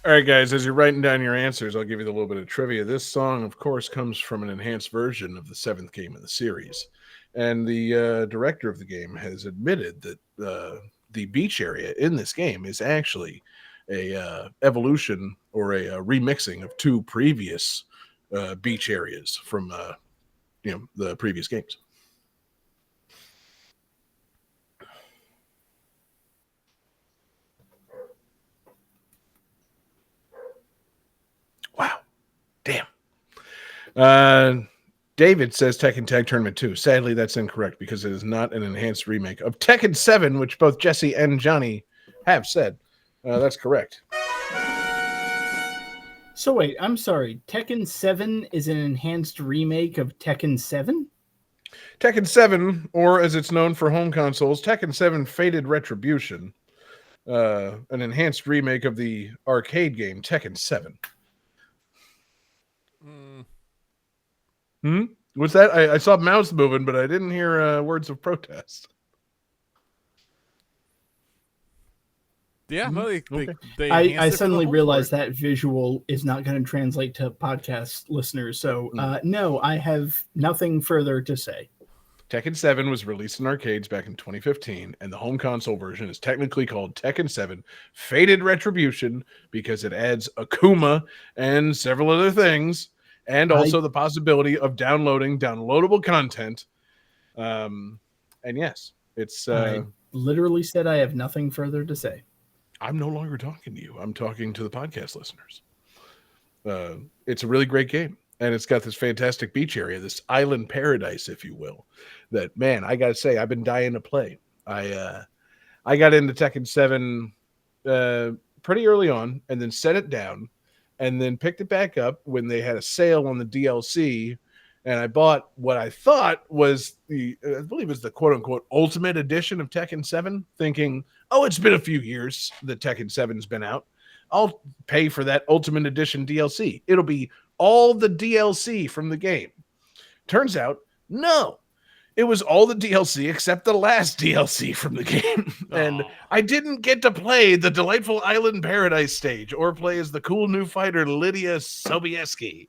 All right, guys, as you're writing down your answers, I'll give you a little bit of trivia. This song, of course, comes from an enhanced version of the 7th game in the series. And the director of the game has admitted that the beach area in this game is actually a evolution or a remixing of 2 previous beach areas from the previous games. Wow. Damn. David says Tekken Tag Tournament 2. Sadly, that's incorrect because it is not an enhanced remake of Tekken 7, which both Jesse and Johnny have said. That's correct. So wait, I'm sorry. Tekken 7 is an enhanced remake of Tekken 7? Tekken 7, or as it's known for home consoles, Tekken 7 Fated Retribution, an enhanced remake of the arcade game Tekken 7. What's that? I saw mouths moving, but I didn't hear words of protest. Yeah, well, Okay. they I enhanced it for the suddenly whole realized port. that visual is not going to translate to podcast listeners. So, no, I have nothing further to say. Tekken 7 was released in arcades back in 2015, and the home console version is technically called Tekken 7 Fated Retribution because it adds Akuma and several other things, and also the possibility of downloading downloadable content. And yes, it's. I literally said I have nothing further to say. I'm no longer talking to you. I'm talking to the podcast listeners. It's a really great game. And it's got this fantastic beach area, this island paradise, if you will. That, man, I got to say, I've been dying to play. I got into Tekken 7 pretty early on and then set it down and then picked it back up when they had a sale on the DLC. And I bought what I thought was I believe it was the quote unquote ultimate edition of Tekken 7, thinking, oh, it's been a few years that Tekken 7's been out. I'll pay for that ultimate edition DLC. It'll be all the DLC from the game. Turns out, no. It was all the DLC except the last DLC from the game. And I didn't get to play the delightful Island Paradise stage or play as the cool new fighter Lydia Sobieski.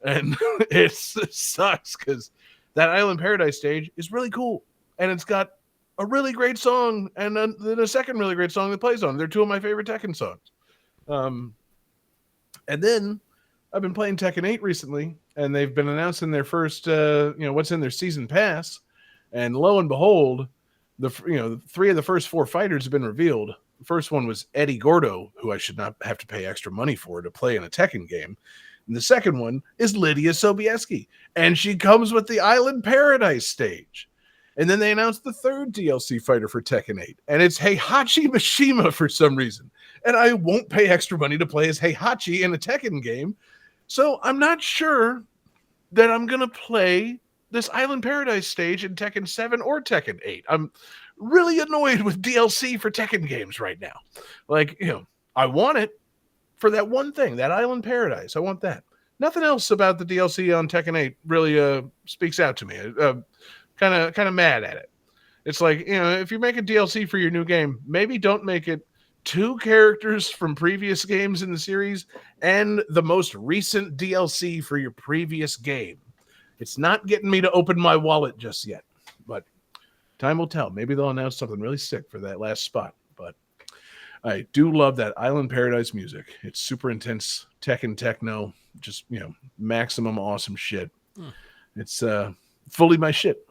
And it sucks because that Island Paradise stage is really cool. And it's got a really great song and then a second really great song that plays on. They're two of my favorite Tekken songs. And then I've been playing Tekken 8 recently, and they've been announcing their first, what's in their season pass. And lo and behold, three of the first four fighters have been revealed. The first one was Eddie Gordo, who I should not have to pay extra money for to play in a Tekken game. And the second one is Lydia Sobieski, and she comes with the Island Paradise stage. And then they announced the third DLC fighter for Tekken 8, and it's Heihachi Mishima for some reason. And I won't pay extra money to play as Heihachi in a Tekken game. So I'm not sure that I'm going to play this Island Paradise stage in Tekken 7 or Tekken 8. I'm really annoyed with DLC for Tekken games right now. Like, I want it for that one thing, that Island Paradise. I want that. Nothing else about the DLC on Tekken 8 really speaks out to me. Kind of mad at it. It's like, if you make a DLC for your new game, maybe don't make it 2 characters from previous games in the series and the most recent DLC for your previous game. It's not getting me to open my wallet just yet, but time will tell. Maybe they'll announce something really sick for that last spot. But I do love that Island Paradise music. It's super intense Tekken techno, just maximum awesome shit. It's fully my shit.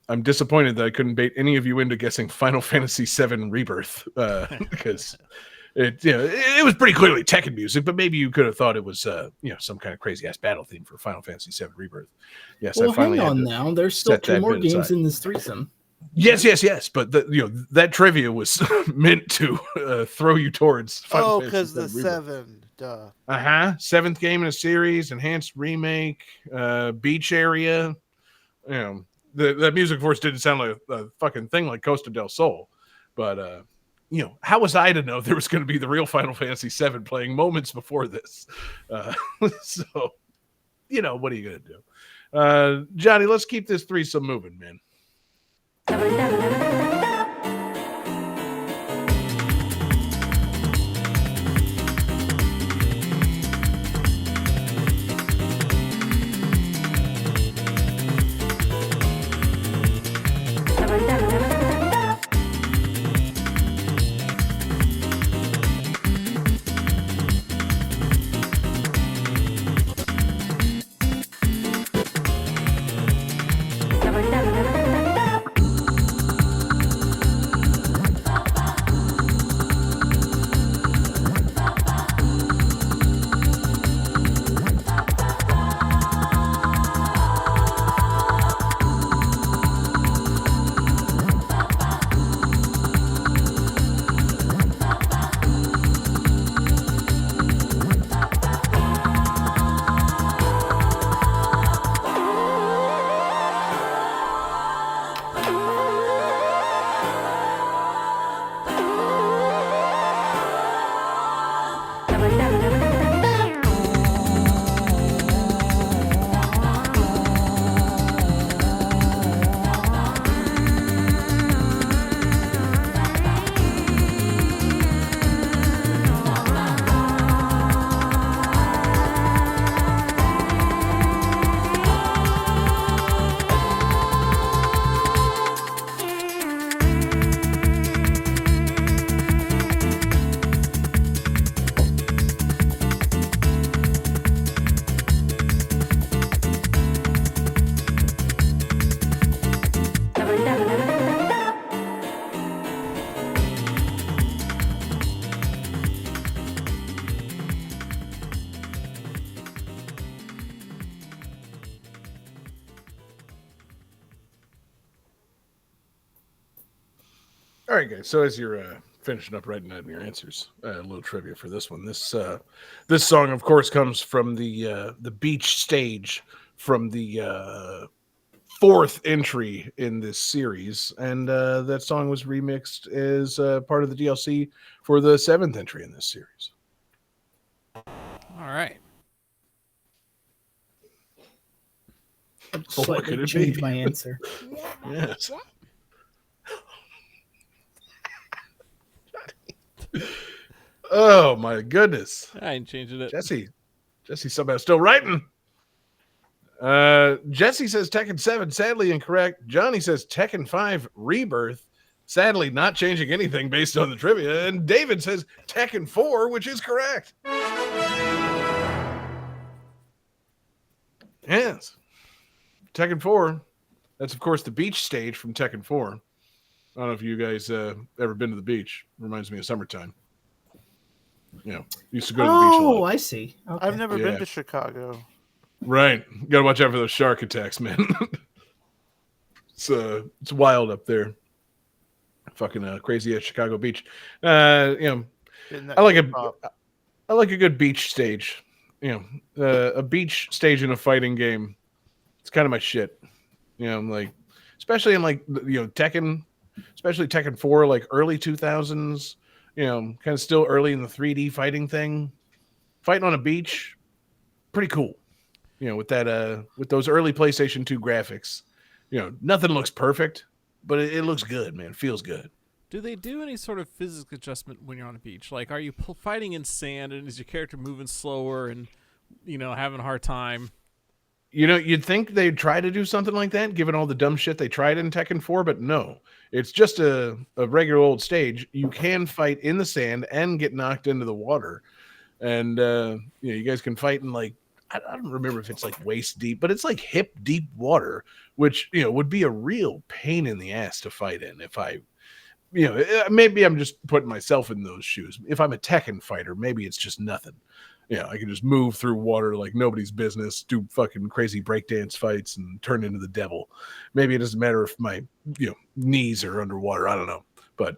I'm disappointed that I couldn't bait any of you into guessing Final Fantasy VII Rebirth because it was pretty clearly Tekken music, but maybe you could have thought it was some kind of crazy ass battle theme for Final Fantasy VII Rebirth. Yes, well, I finally hang on had to now. There's still set 2 that more bit games aside. in this threesome. Yes, but that trivia was meant to throw you towards Final Fantasy because the VII Rebirth. 7, duh. 7th game in a series, enhanced remake, beach area. The music, of course, didn't sound like a fucking thing like Costa del Sol, but how was I to know there was going to be the real Final Fantasy VII playing moments before this? So, what are you going to do? Johnny, let's keep this threesome moving, man. All right, guys. So as you're finishing up writing down your answers, a little trivia for this one. This song, of course, comes from the beach stage from the fourth entry in this series, and that song was remixed as part of the DLC for the seventh entry in this series. All right. I'd What slightly could it change be? my answer. Yes. Oh my goodness, I ain't changing it. Jesse somehow still writing. Jesse says Tekken 7, sadly incorrect. Johnny says Tekken 5 Rebirth, sadly not changing anything based on the trivia. And David says Tekken 4, which is correct. Yes. Tekken 4. That's, of course, the beach stage from Tekken 4. I don't know if you guys ever been to the beach. Reminds me of summertime. You know, used to go to the beach a lot. Oh, I see. Okay. I've never Yeah. been to Chicago. Right. Got to watch out for those shark attacks, man. It's wild up there. Fucking crazy at Chicago Beach. You know, Getting that I like K-pop. I like a good beach stage. You know, a beach stage in a fighting game. It's kind of my shit. You know, like especially in like Tekken, especially Tekken 4, like early 2000s. You know, kind of still early in the 3D fighting thing. Fighting on a beach, pretty cool. You know, with that with those early PlayStation 2 graphics. You know, nothing looks perfect, but it looks good, man. It feels good. Do they do any sort of physics adjustment when you're on a beach? Like, are you fighting in sand, and is your character moving slower and, having a hard time? You know, you'd think they'd try to do something like that, given all the dumb shit they tried in Tekken 4, but no. It's just a regular old stage. You can fight in the sand and get knocked into the water. And, you guys can fight in, like, I don't remember if it's, like, waist deep, but it's, like, hip deep water, which, would be a real pain in the ass to fight in if I... maybe I'm just putting myself in those shoes. If I'm a Tekken fighter, maybe it's just nothing. I can just move through water like nobody's business, do fucking crazy breakdance fights and turn into the devil. Maybe it doesn't matter if my, knees are underwater. I don't know. But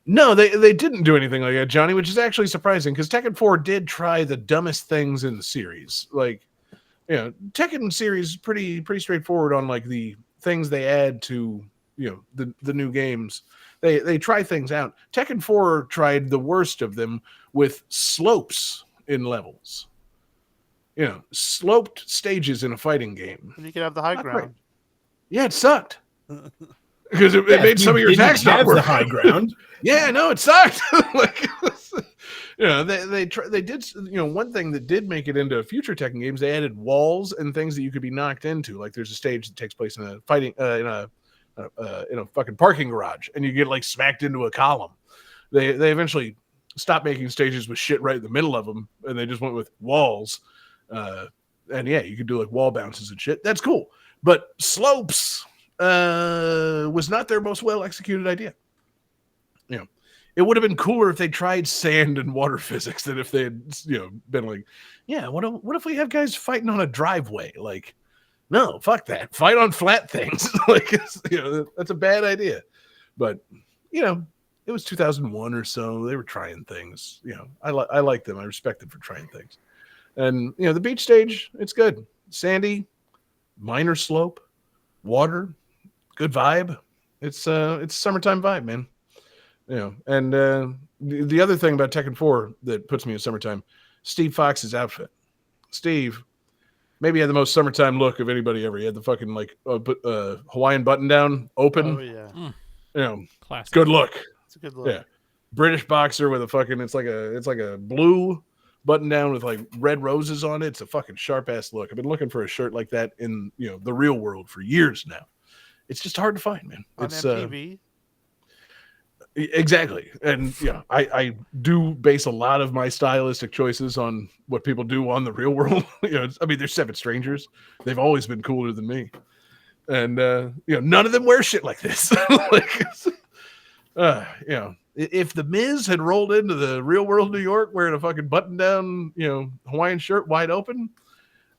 no, they didn't do anything like that, Johnny, which is actually surprising because Tekken 4 did try the dumbest things in the series. Like, Tekken series is pretty straightforward on like the things they add to the new games. They try things out. Tekken 4 tried the worst of them with slopes in levels. Sloped stages in a fighting game. And you can have the high Not ground. great. Yeah, it sucked. Because it made some of your attacks not have work. the high ground. Yeah, no, it sucked. Like, they did. One thing that did make it into future Tekken games, they added walls and things that you could be knocked into. Like, there's a stage that takes place in a fighting in a fucking parking garage, and you get like smacked into a column. They eventually stopped making stages with shit right in the middle of them, and they just went with walls. And yeah, you could do like wall bounces and shit. That's cool. But slopes was not their most well executed idea. It would have been cooler if they tried sand and water physics than if they had been like, yeah, what if we have guys fighting on a driveway? Like, no, fuck that. Fight on flat things. Like, that's a bad idea. But it was 2001 or so. They were trying things. I like them. I respect them for trying things. And the beach stage, it's good. Sandy, minor slope, water, good vibe. It's summertime vibe, man. And the other thing about Tekken 4 that puts me in summertime, Steve Fox's outfit. Steve maybe had the most summertime look of anybody ever. He had the fucking like Hawaiian button down open. Oh yeah. Classic. Good look. It's a good look. Yeah. British boxer with a fucking it's like a blue button down with like red roses on it. It's a fucking sharp ass look. I've been looking for a shirt like that in the real world for years now. It's just hard to find, man. On It's MTV. exactly. And I do base a lot of my stylistic choices on what people do on the real world. They're Seven Strangers. They've always been cooler than me. And none of them wear shit like this. Like, if the Miz had rolled into the real world New York wearing a fucking button down, Hawaiian shirt wide open,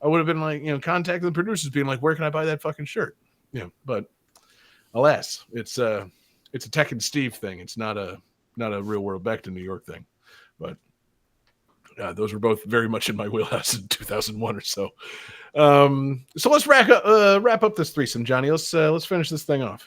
I would have been like, contacting the producers being like, where can I buy that fucking shirt? But alas, it's it's a Tech and Steve thing. It's not a real world back to New York thing. But those were both very much in my wheelhouse in 2001 or so. So let's wrap up this threesome, Johnny. Let's finish this thing off.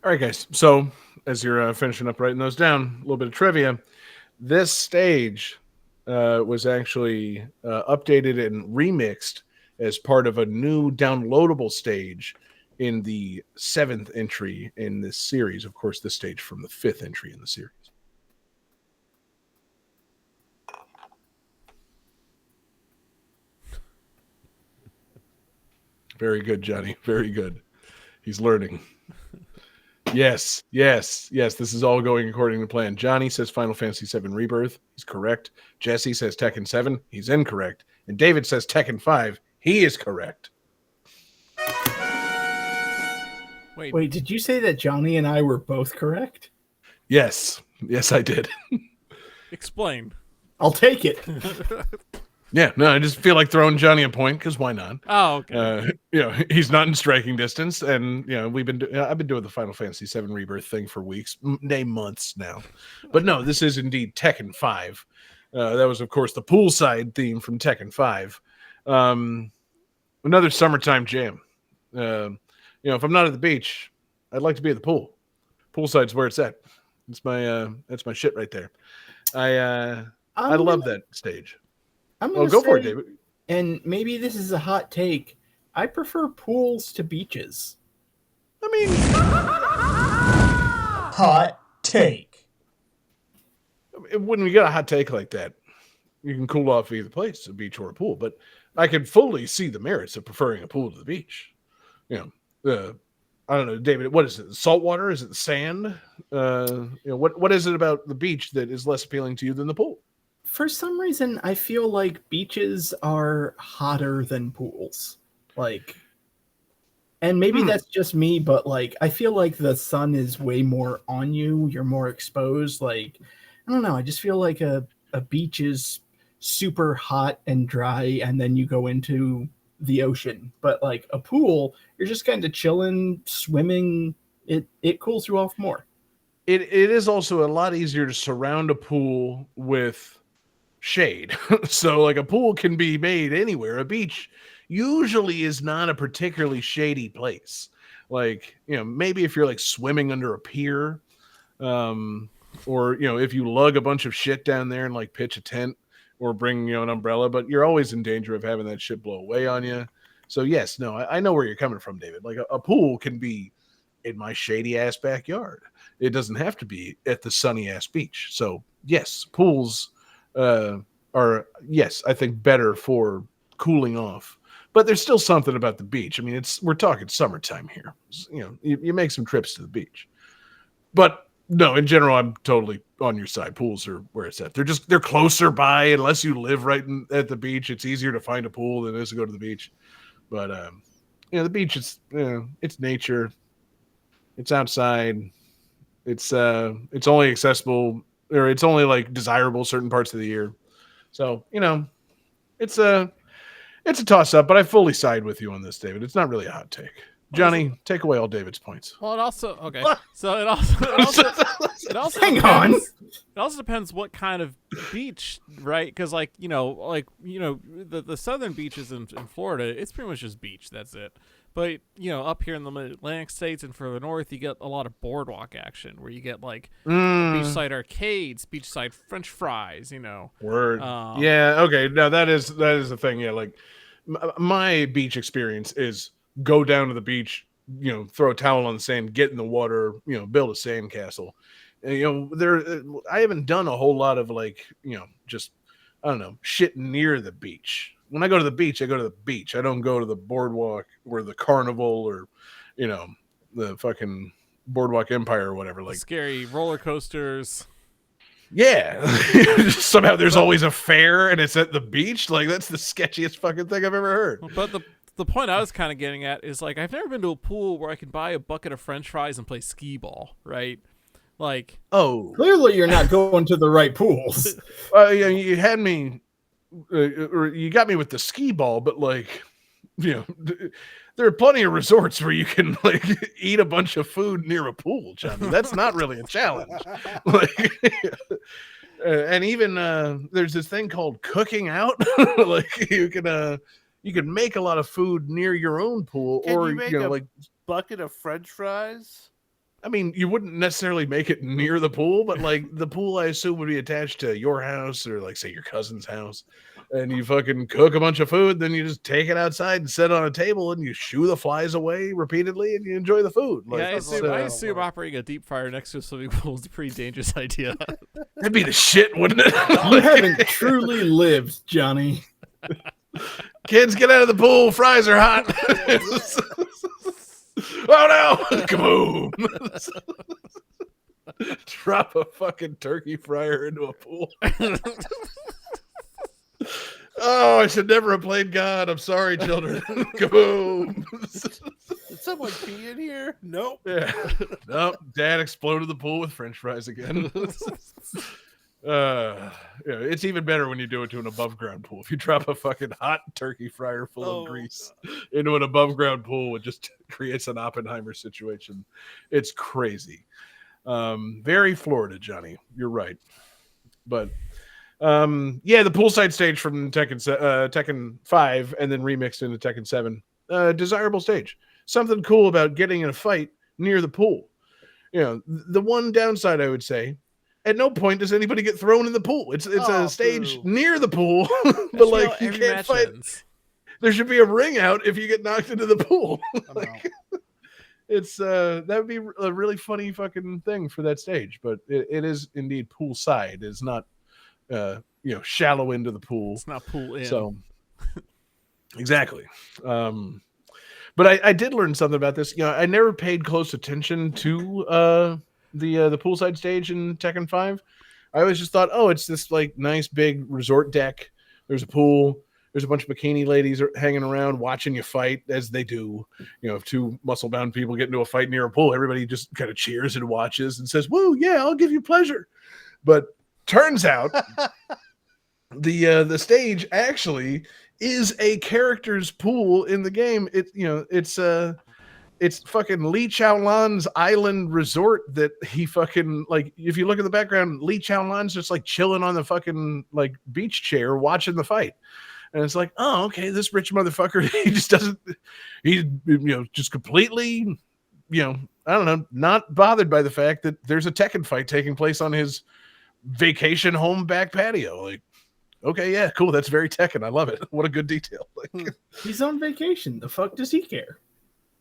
All right, guys. So as you're finishing up writing those down, a little bit of trivia. This stage was actually updated and remixed as part of a new downloadable stage in the 7th entry in this series. Of course, this stage from the 5th entry in the series. Very good, Johnny. Very good. He's learning. Yes. This is all going according to plan. Johnny says Final Fantasy VII Rebirth. He's correct. Jesse says Tekken 7. He's incorrect. And David says Tekken 5. He is correct. Wait, did you say that Johnny and I were both correct? Yes, I did. Explain. I'll take it. Yeah, no, I just feel like throwing Johnny a point because why not? Oh, okay. He's not in striking distance, and I've been doing the Final Fantasy VII Rebirth thing for weeks, months now. But no, this is indeed Tekken 5. That was, of course, the poolside theme from Tekken 5. Another summertime jam. If I'm not at the beach, I'd like to be at the pool. Poolside's where it's at. It's that's my shit right there. I love that stage. Go for it, David. And maybe this is a hot take. I prefer pools to beaches. I mean, Hot take. when we get a hot take like that, you can cool off either place, a beach or a pool. But I can fully see the merits of preferring a pool to the beach. I don't know, David. What is it? Salt water? Is it the sand? What is it about the beach that is less appealing to you than the pool? For some reason, I feel like beaches are hotter than pools. And maybe that's just me, but I feel like the sun is way more on you. You're more exposed. I don't know. I just feel like a beach is super hot and dry, and then you go into the ocean. But a pool, you're just kind of chilling, swimming. It cools you off more. it is also a lot easier to surround a pool with shade. So like a pool can be made anywhere. A beach usually is not a particularly shady place. Like, maybe if you're like swimming under a pier, um, or if you lug a bunch of shit down there and like pitch a tent or bring an umbrella, but you're always in danger of having that shit blow away on you. So yes, no, I know where you're coming from, David. Like a pool can be in my shady ass backyard. It doesn't have to be at the sunny ass beach. So yes, pools are, yes, I think better for cooling off. But there's still something about the beach. I mean, we're talking summertime here. You make some trips to the beach. But no, in general, I'm totally on your side. Pools are where it's at. They're closer by. Unless you live right at the beach, it's easier to find a pool than it is to go to the beach. But the beach is it's nature. It's outside. It's only accessible, or it's only like desirable certain parts of the year. So it's a toss up. But I fully side with you on this, David. It's not really a hot take. Johnny, take away all David's points. Well, it also okay. So it also Hang on. It also depends what kind of beach, right? Because the southern beaches in Florida, it's pretty much just beach. That's it. But up here in the Mid-Atlantic states and further north, you get a lot of boardwalk action where you get like beachside arcades, beachside French fries. Word. Yeah. Okay. No, that is the thing. Yeah. Like my beach experience is go down to the beach, throw a towel on the sand, get in the water, build a sand castle. And, I haven't done a whole lot of like, just, I don't know, shit near the beach. When I go to the beach, I go to the beach. I don't go to the boardwalk or the carnival or, the fucking Boardwalk Empire or whatever. Like scary roller coasters. Yeah. Somehow there's always a fair and it's at the beach. Like that's the sketchiest fucking thing I've ever heard. But the point I was kind of getting at is like I've never been to a pool where I can buy a bucket of French fries and play skee ball, right? Like, clearly you're not going to the right pools. You had me, or you got me with the skee ball, but like, there are plenty of resorts where you can like eat a bunch of food near a pool, Johnny. That's not really a challenge. Like, and even there's this thing called cooking out. Like you can make a lot of food near your own pool, or you make a bucket of French fries. I mean, you wouldn't necessarily make it near the pool, but like the pool, I assume would be attached to your house or like say your cousin's house, and you fucking cook a bunch of food. Then you just take it outside and set it on a table, and you shoo the flies away repeatedly, and you enjoy the food. Like, yeah, I assume operating a deep fryer next to a swimming pool is a pretty dangerous idea. That'd be the shit, wouldn't it? You haven't truly lived, Johnny. Kids, get out of the pool. Fries are hot. Oh no! Kaboom! Drop a fucking turkey fryer into a pool. Oh, I should never have played God. I'm sorry, children. Kaboom! Did someone pee in here? Nope. Yeah. Nope. Dad exploded the pool with French fries again. It's even better when you do it to an above ground pool. If you drop a fucking hot turkey fryer full of grease into an above ground pool, it just creates an Oppenheimer situation. It's crazy. Very Florida, Johnny. You're right. But the poolside stage from Tekken 5 and then remixed into Tekken 7. Desirable stage. Something cool about getting in a fight near the pool. The one downside I would say, at no point does anybody get thrown in the pool. It's a stage near the pool, but like you can't fight. There should be a ring out if you get knocked into the pool. Like, it's that would be a really funny fucking thing for that stage. But it is indeed poolside. It's not shallow into the pool. It's not pool in. So exactly. But I did learn something about this. I never paid close attention to the poolside stage in Tekken 5. I always just thought, it's this like nice big resort deck. There's a pool. There's a bunch of bikini ladies hanging around watching you fight, as they do. If two muscle-bound people get into a fight near a pool, everybody just kind of cheers and watches and says, "Woo, yeah, I'll give you pleasure." But turns out the stage actually is a character's pool in the game. It's it's fucking Lee Chaolan's island resort that he fucking, like, if you look at the background, Lee Chaolan's just like chilling on the fucking like beach chair watching the fight. And it's like, oh, okay, this rich motherfucker, he just doesn't, he's, just completely, I don't know, not bothered by the fact that there's a Tekken fight taking place on his vacation home back patio. Like, okay, yeah, cool. That's very Tekken. I love it. What a good detail. Like, He's on vacation. The fuck does he care?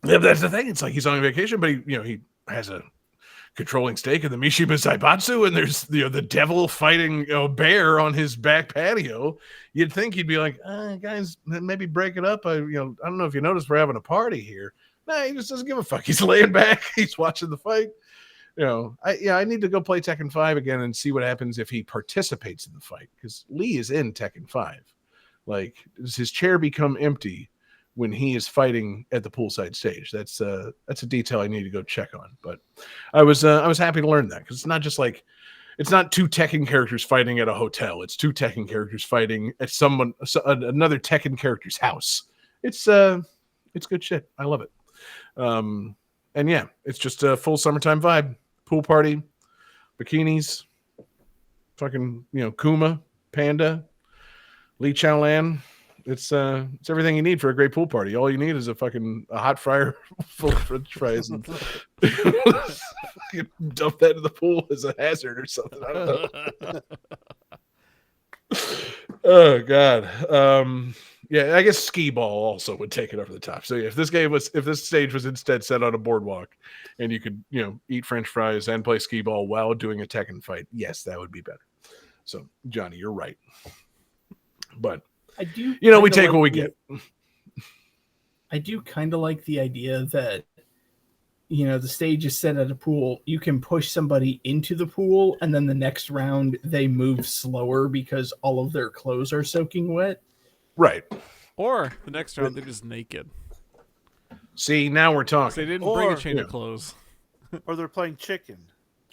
yeah, that's the thing. It's like he's on vacation, but he has a controlling stake in the Mishima Zaibatsu, and there's the devil fighting a bear on his back patio. You'd think he'd be like, guys, maybe break it up. I don't know if you noticed we're having a party here. Nah, he just doesn't give a fuck. He's laying back. He's watching the fight. I need to go play Tekken 5 again and see what happens if he participates in the fight, because Lee is in Tekken 5. Like, does his chair become empty when he is fighting at the poolside stage? That's a detail I need to go check on. But I was happy to learn that, because it's not just like, it's not two Tekken characters fighting at a hotel. It's two Tekken characters fighting at another Tekken character's house. It's good shit. I love it. And yeah, it's just a full summertime vibe. Pool party, bikinis, fucking, Kuma, Panda, Lee Chaolan. It's everything you need for a great pool party. All you need is a hot fryer full of French fries, and you dump that in the pool as a hazard or something. I don't know. Oh God. Yeah, I guess skee ball also would take it over the top. So yeah, if this stage was instead set on a boardwalk, and you could eat French fries and play skee ball while doing a Tekken fight, yes, that would be better. So Johnny, you're right. But I do. We take what we get. I do kind of like the idea that the stage is set at a pool. You can push somebody into the pool, and then the next round they move slower because all of their clothes are soaking wet. Right. Or the next round they're just naked. See, now we're talking. So they didn't bring a change of clothes. Or they're playing chicken.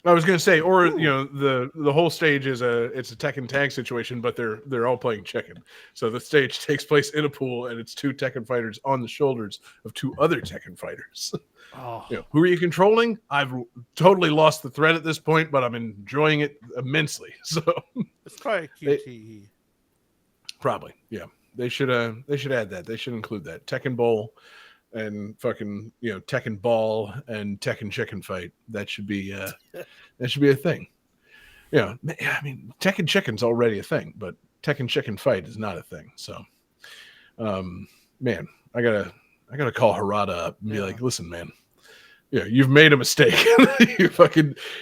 I was gonna say, or the whole stage is it's a Tekken tag situation, but they're all playing chicken. So the stage takes place in a pool, and it's two Tekken fighters on the shoulders of two other Tekken fighters. Oh. Who are you controlling? I've totally lost the thread at this point, but I'm enjoying it immensely. So It's probably a QTE. Probably, yeah. They should add that. They should include that Tekken Bowl and fucking Tekken Ball and Tekken Chicken Fight. That should be a thing. Yeah, I mean Tekken Chicken's already a thing, but Tekken Chicken Fight is not a thing. So, man, I gotta call Harada up and be like, listen, man, you've made a mistake.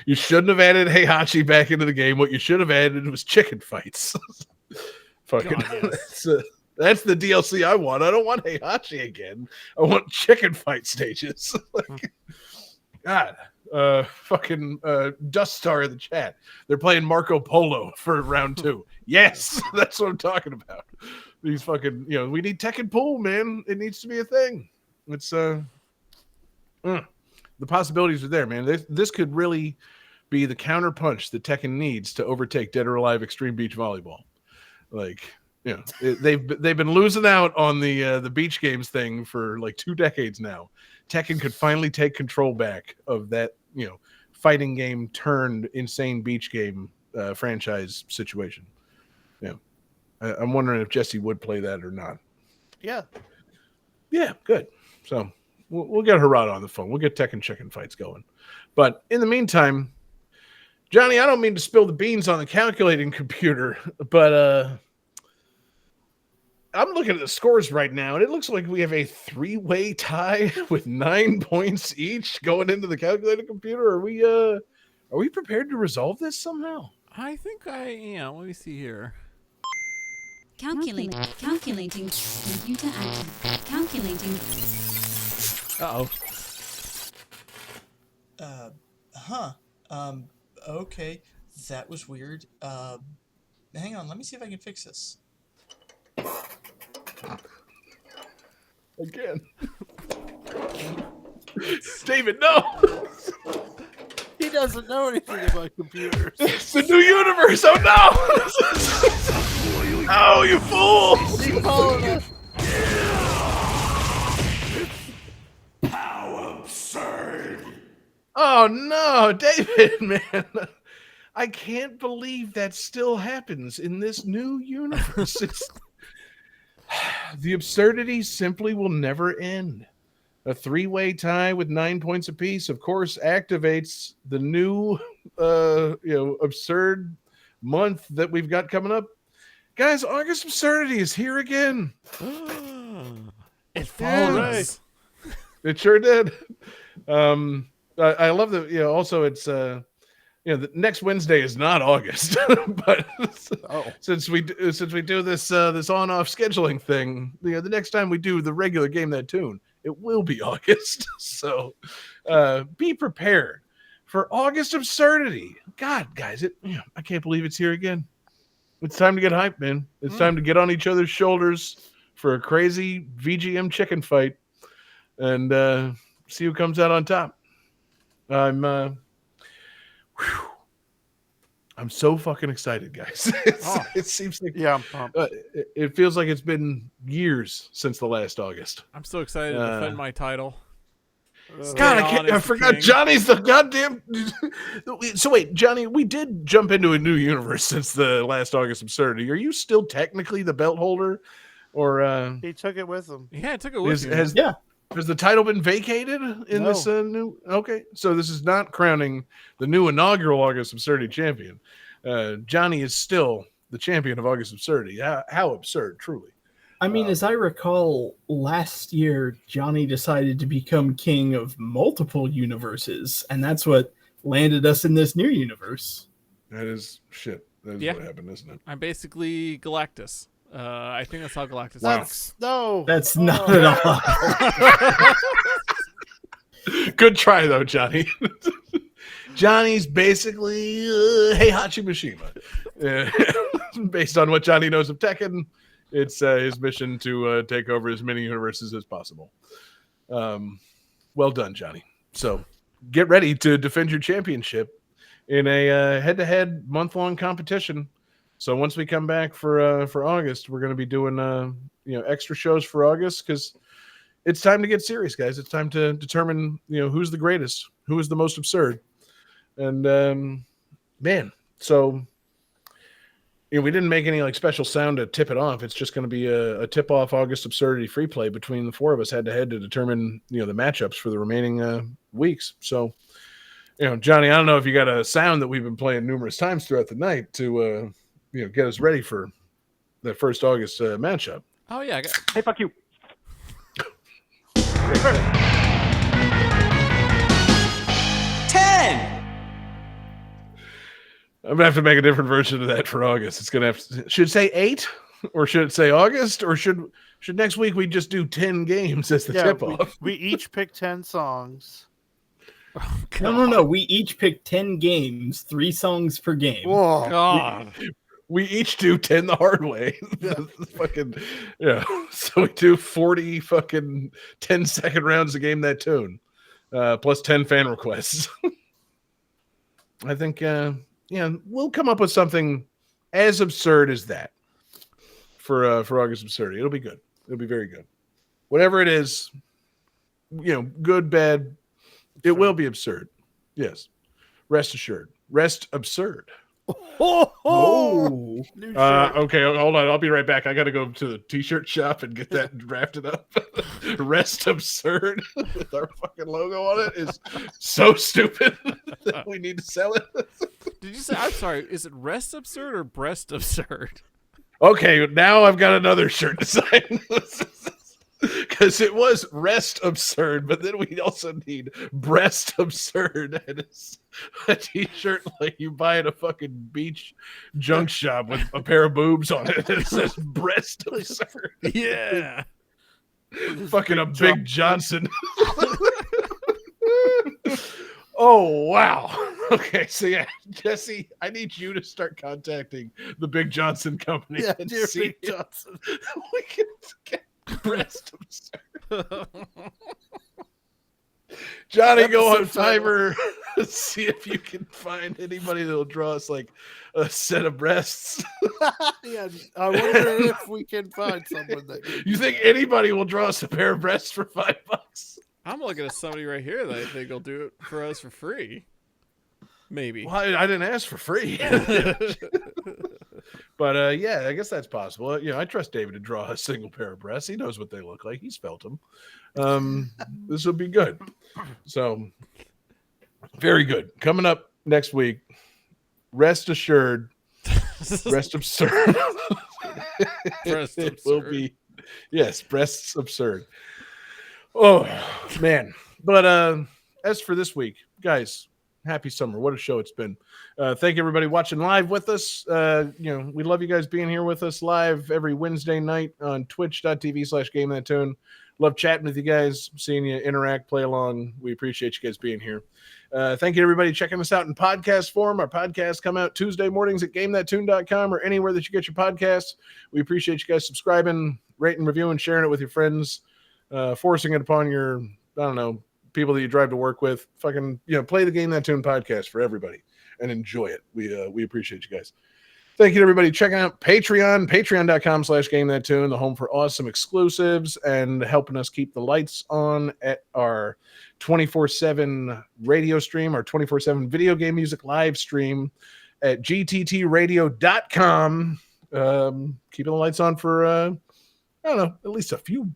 You shouldn't have added Heihachi back into the game. What you should have added was chicken fights. Fucking, God, yes. That's the DLC I want. I don't want Heihachi again. I want chicken fight stages. God, fucking Dust Star in the chat. They're playing Marco Polo for round 2. Yes, that's what I'm talking about. These fucking, we need Tekken Pool, man. It needs to be a thing. It's the possibilities are there, man. This could really be the counter punch that Tekken needs to overtake Dead or Alive Extreme Beach Volleyball. Like, they've been losing out on the beach games thing for like 2 decades now. Tekken could finally take control back of that, fighting game turned insane beach game franchise situation. Yeah, I'm wondering if Jesse would play that or not. Yeah, good. So we'll get Harada on the phone. We'll get Tekken Chicken fights going. But in the meantime, Johnny, I don't mean to spill the beans on the calculating computer, but I'm looking at the scores right now, and it looks like we have a 3-way tie with 9 points each going into the calculating computer. Are we prepared to resolve this somehow? I think I am. Let me see here. Calculating. Computer active. Calculating. Okay. That was weird. Hang on. Let me see if I can fix this. Again. David, no! he doesn't know anything about computers. It's the new universe! Oh no! Oh, you fool! He's calling us. Power Oh no, David, man. I can't believe that still happens in this new universe. The absurdity simply will never end. A 3-way tie with 9 points apiece, of course, activates the new absurd month that we've got coming up. Guys, August Absurdity is here again. It follows. It sure did. I love that. Also, it's the next Wednesday is not August, but since we do this on-off scheduling thing, the next time we do the regular Game That Tune, it will be August. So be prepared for August Absurdity. God, guys, I can't believe it's here again. It's time to get hyped, man. It's time to get on each other's shoulders for a crazy VGM chicken fight and see who comes out on top. I'm so fucking excited, guys. It seems like I'm pumped. It feels like it's been years since the last August. I'm so excited to defend my title. God, I forgot Johnny's the goddamn. So wait, Johnny, we did jump into a new universe since the last August Absurdity. Are you still technically the belt holder, or He took it with him. Yeah, I took it with me. has the title been vacated in No. this new? Okay, so this is not crowning the new inaugural August Absurdity champion. Johnny is still the champion of August Absurdity. How absurd, truly. I mean, as I recall, last year Johnny decided to become king of multiple universes, and that's what landed us in this new universe. That is shit. That is what happened, isn't it? I'm basically Galactus. I think that's how Galactus That's works. That's not at all. Good try, though, Johnny. Johnny's basically Heihachi Mishima. Based on what Johnny knows of Tekken, it's his mission to take over as many universes as possible. Well done, Johnny. So get ready to defend your championship in a head-to-head month-long competition. So once we come back for August, we're going to be doing extra shows for August because it's time to get serious, guys. It's time to determine who's the greatest, who is the most absurd, and man. So we didn't make any special sound to tip it off. It's just going to be a tip-off August Absurdity free play between the four of us head-to-head to determine the matchups for the remaining weeks. So Johnny, I don't know if you got a sound that we've been playing numerous times throughout the night to get us ready for that first August matchup. Oh yeah. Hey, fuck you. 10. I'm gonna have to make a different version of that for August. It's gonna should it say 8 or should it say August or should next week we just do 10 games as the tip off? We each pick 10 songs. No. We each pick 10 games, 3 songs per game. Whoa. God. We each do 10 the hard way. So we do 40 fucking 10-second rounds a game that tune, plus 10 fan requests. I think we'll come up with something as absurd as that for August Absurdity. It'll be good. It'll be very good. Whatever it is, good, bad, it will be absurd. Yes. Rest assured. Rest absurd. Oh, okay, hold on. I'll be right back. I got to go to the t-shirt shop and get that drafted up. Rest absurd with our fucking logo on it is so stupid that we need to sell it. Did you say? I'm sorry. Is it rest absurd or breast absurd? Okay, now I've got another shirt design. Because it was rest absurd, but then we also need breast absurd. And it's a t-shirt like you buy at a fucking beach junk shop with a pair of boobs on it. It says breast absurd. Yeah. Fucking a Big Johnson. Oh, wow. Okay, so yeah, Jesse, I need you to start contacting the Big Johnson company. Yeah, and dear see Big if Johnson. we can get breast absurd. Johnny, go on Fiverr. See if you can find anybody that'll draw us like a set of breasts. Yeah, I wonder if we can find someone that. You think anybody will draw us a pair of breasts for $5? I'm looking at somebody right here that I think will do it for us for free. Maybe. Well, I didn't ask for free. But yeah, I guess that's possible. You know, I trust David to draw a single pair of breasts. He knows what they look like. He's felt them. This will be good. So, very good. Coming up next week, rest assured, rest absurd. Breast It absurd. will be, yes, breasts absurd. Oh, man. But as for this week, guys, happy summer. What a show it's been. Thank you, everybody watching live with us. You know, we love you guys being here with us live every Wednesday night on twitch.tv/GameThatTune. Love chatting with you guys, seeing you interact, play along. We appreciate you guys being here. Thank you, everybody, checking us out in podcast form. Our podcasts come out Tuesday mornings at GameThatTune.com or anywhere that you get your podcasts. We appreciate you guys subscribing, rating, reviewing, sharing it with your friends, forcing it upon your, I don't know, people that you drive to work with. Fucking, you know, play the Game That Tune podcast for everybody and enjoy it. We appreciate you guys. Thank you to everybody checking out Patreon, patreon.com/GameThatTune, the home for awesome exclusives and helping us keep the lights on at our 24/7 radio stream, our 24/7 video game music live stream at gttradio.com. Keeping the lights on for, I don't know, at least a few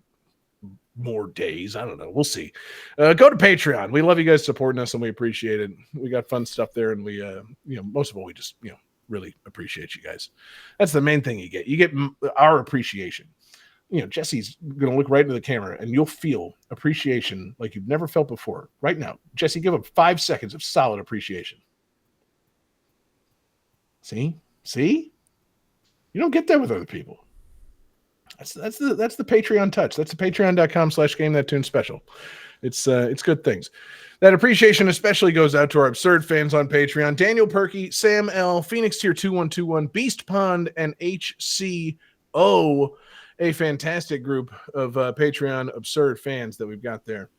more days. I don't know. We'll see. Go to Patreon. We love you guys supporting us and we appreciate it. We got fun stuff there and we, you know, most of all, we just, you know, really appreciate you guys. That's the main thing you get. You get our appreciation. You know, Jesse's going to look right into the camera and you'll feel appreciation like you've never felt before. Right now, Jesse, give him 5 seconds of solid appreciation. See? You don't get that with other people. That's the Patreon touch. That's the patreon.com/GameThatTune special. It's good things. That appreciation especially goes out to our absurd fans on Patreon: Daniel Perky, Sam L, Phoenix Tier 2121, Beast Pond, and HCO. A fantastic group of Patreon absurd fans that we've got there.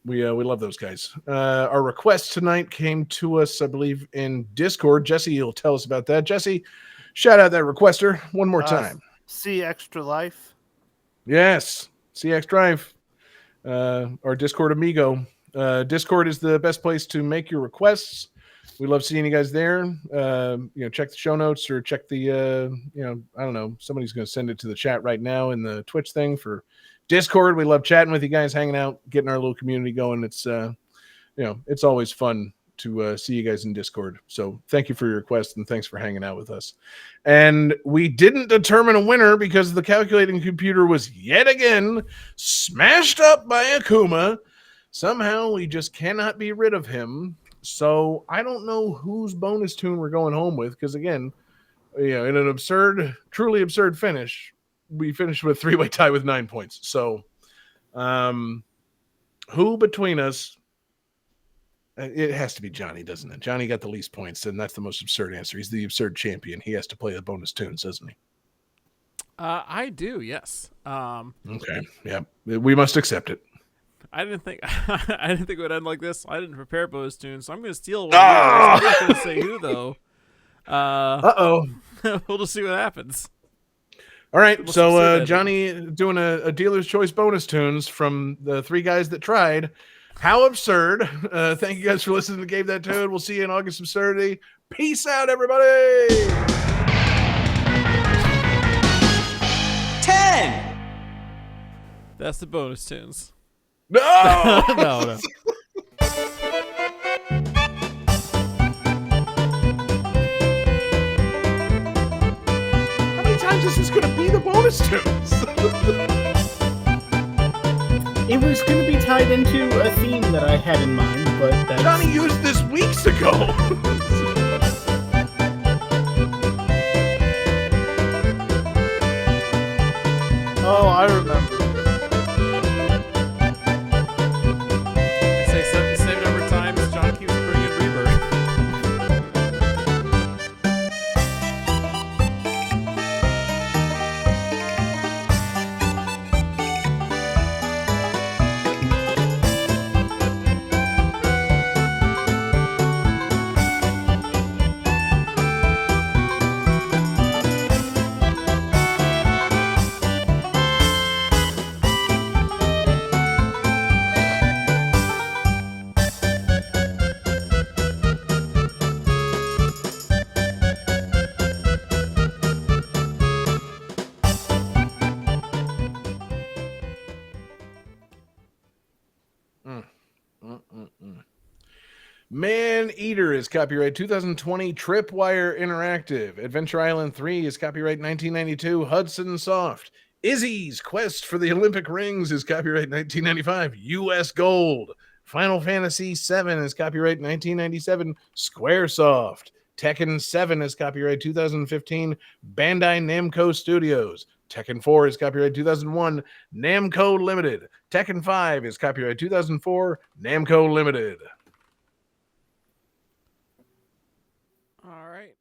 We love those guys. Our request tonight came to us, I believe, in Discord. Jesse will tell us about that. Jesse, shout out that requester one more time. See Extra Life. Yes, CX Drive. Our Discord amigo. Discord is the best place to make your requests. We love seeing you guys there. You know, check the show notes or check the, you know, I don't know, somebody's going to send it to the chat right now in the Twitch thing for Discord. We love chatting with you guys, hanging out, getting our little community going. It's, you know, it's always fun to see you guys in Discord. So thank you for your request and thanks for hanging out with us. And we didn't determine a winner because the calculating computer was yet again smashed up by Akuma. Somehow we just cannot be rid of him. So I don't know whose bonus tune we're going home with because, again, you know, in an absurd, truly absurd finish, we finished with a 3-way tie with 9 points. So who between us? It has to be Johnny, doesn't it? Johnny got the least points, and that's the most absurd answer. He's the absurd champion. He has to play the bonus tunes, doesn't he? I do, yes. Okay, yeah, we must accept it. I didn't think it would end like this. I didn't prepare bonus tunes, so I'm going to steal one. I'm not going to say who though. We'll just see what happens. All right, so Johnny doing a dealer's choice bonus tunes from the 3 guys that tried. How absurd. Thank you guys for listening to Game That Tune. We'll see you in August Absurdity. Peace out, everybody. 10. That's the bonus tunes. No! No. How many times is this going to be the bonus tunes? It was going to be tied into a theme that I had in mind, but that's... Johnny used this weeks ago. Oh, I remember. Same number of times John keeps bringing Rebirth. Man Eater is copyright 2020 Tripwire Interactive. Adventure Island 3 is copyright 1992 Hudson Soft. Izzy's Quest for the Olympic Rings is copyright 1995 US Gold. Final Fantasy VII is copyright 1997 Squaresoft. Tekken 7 is copyright 2015 Bandai Namco Studios. Tekken 4 is copyright 2001 Namco Limited. Tekken 5 is copyright 2004 Namco Limited. All right.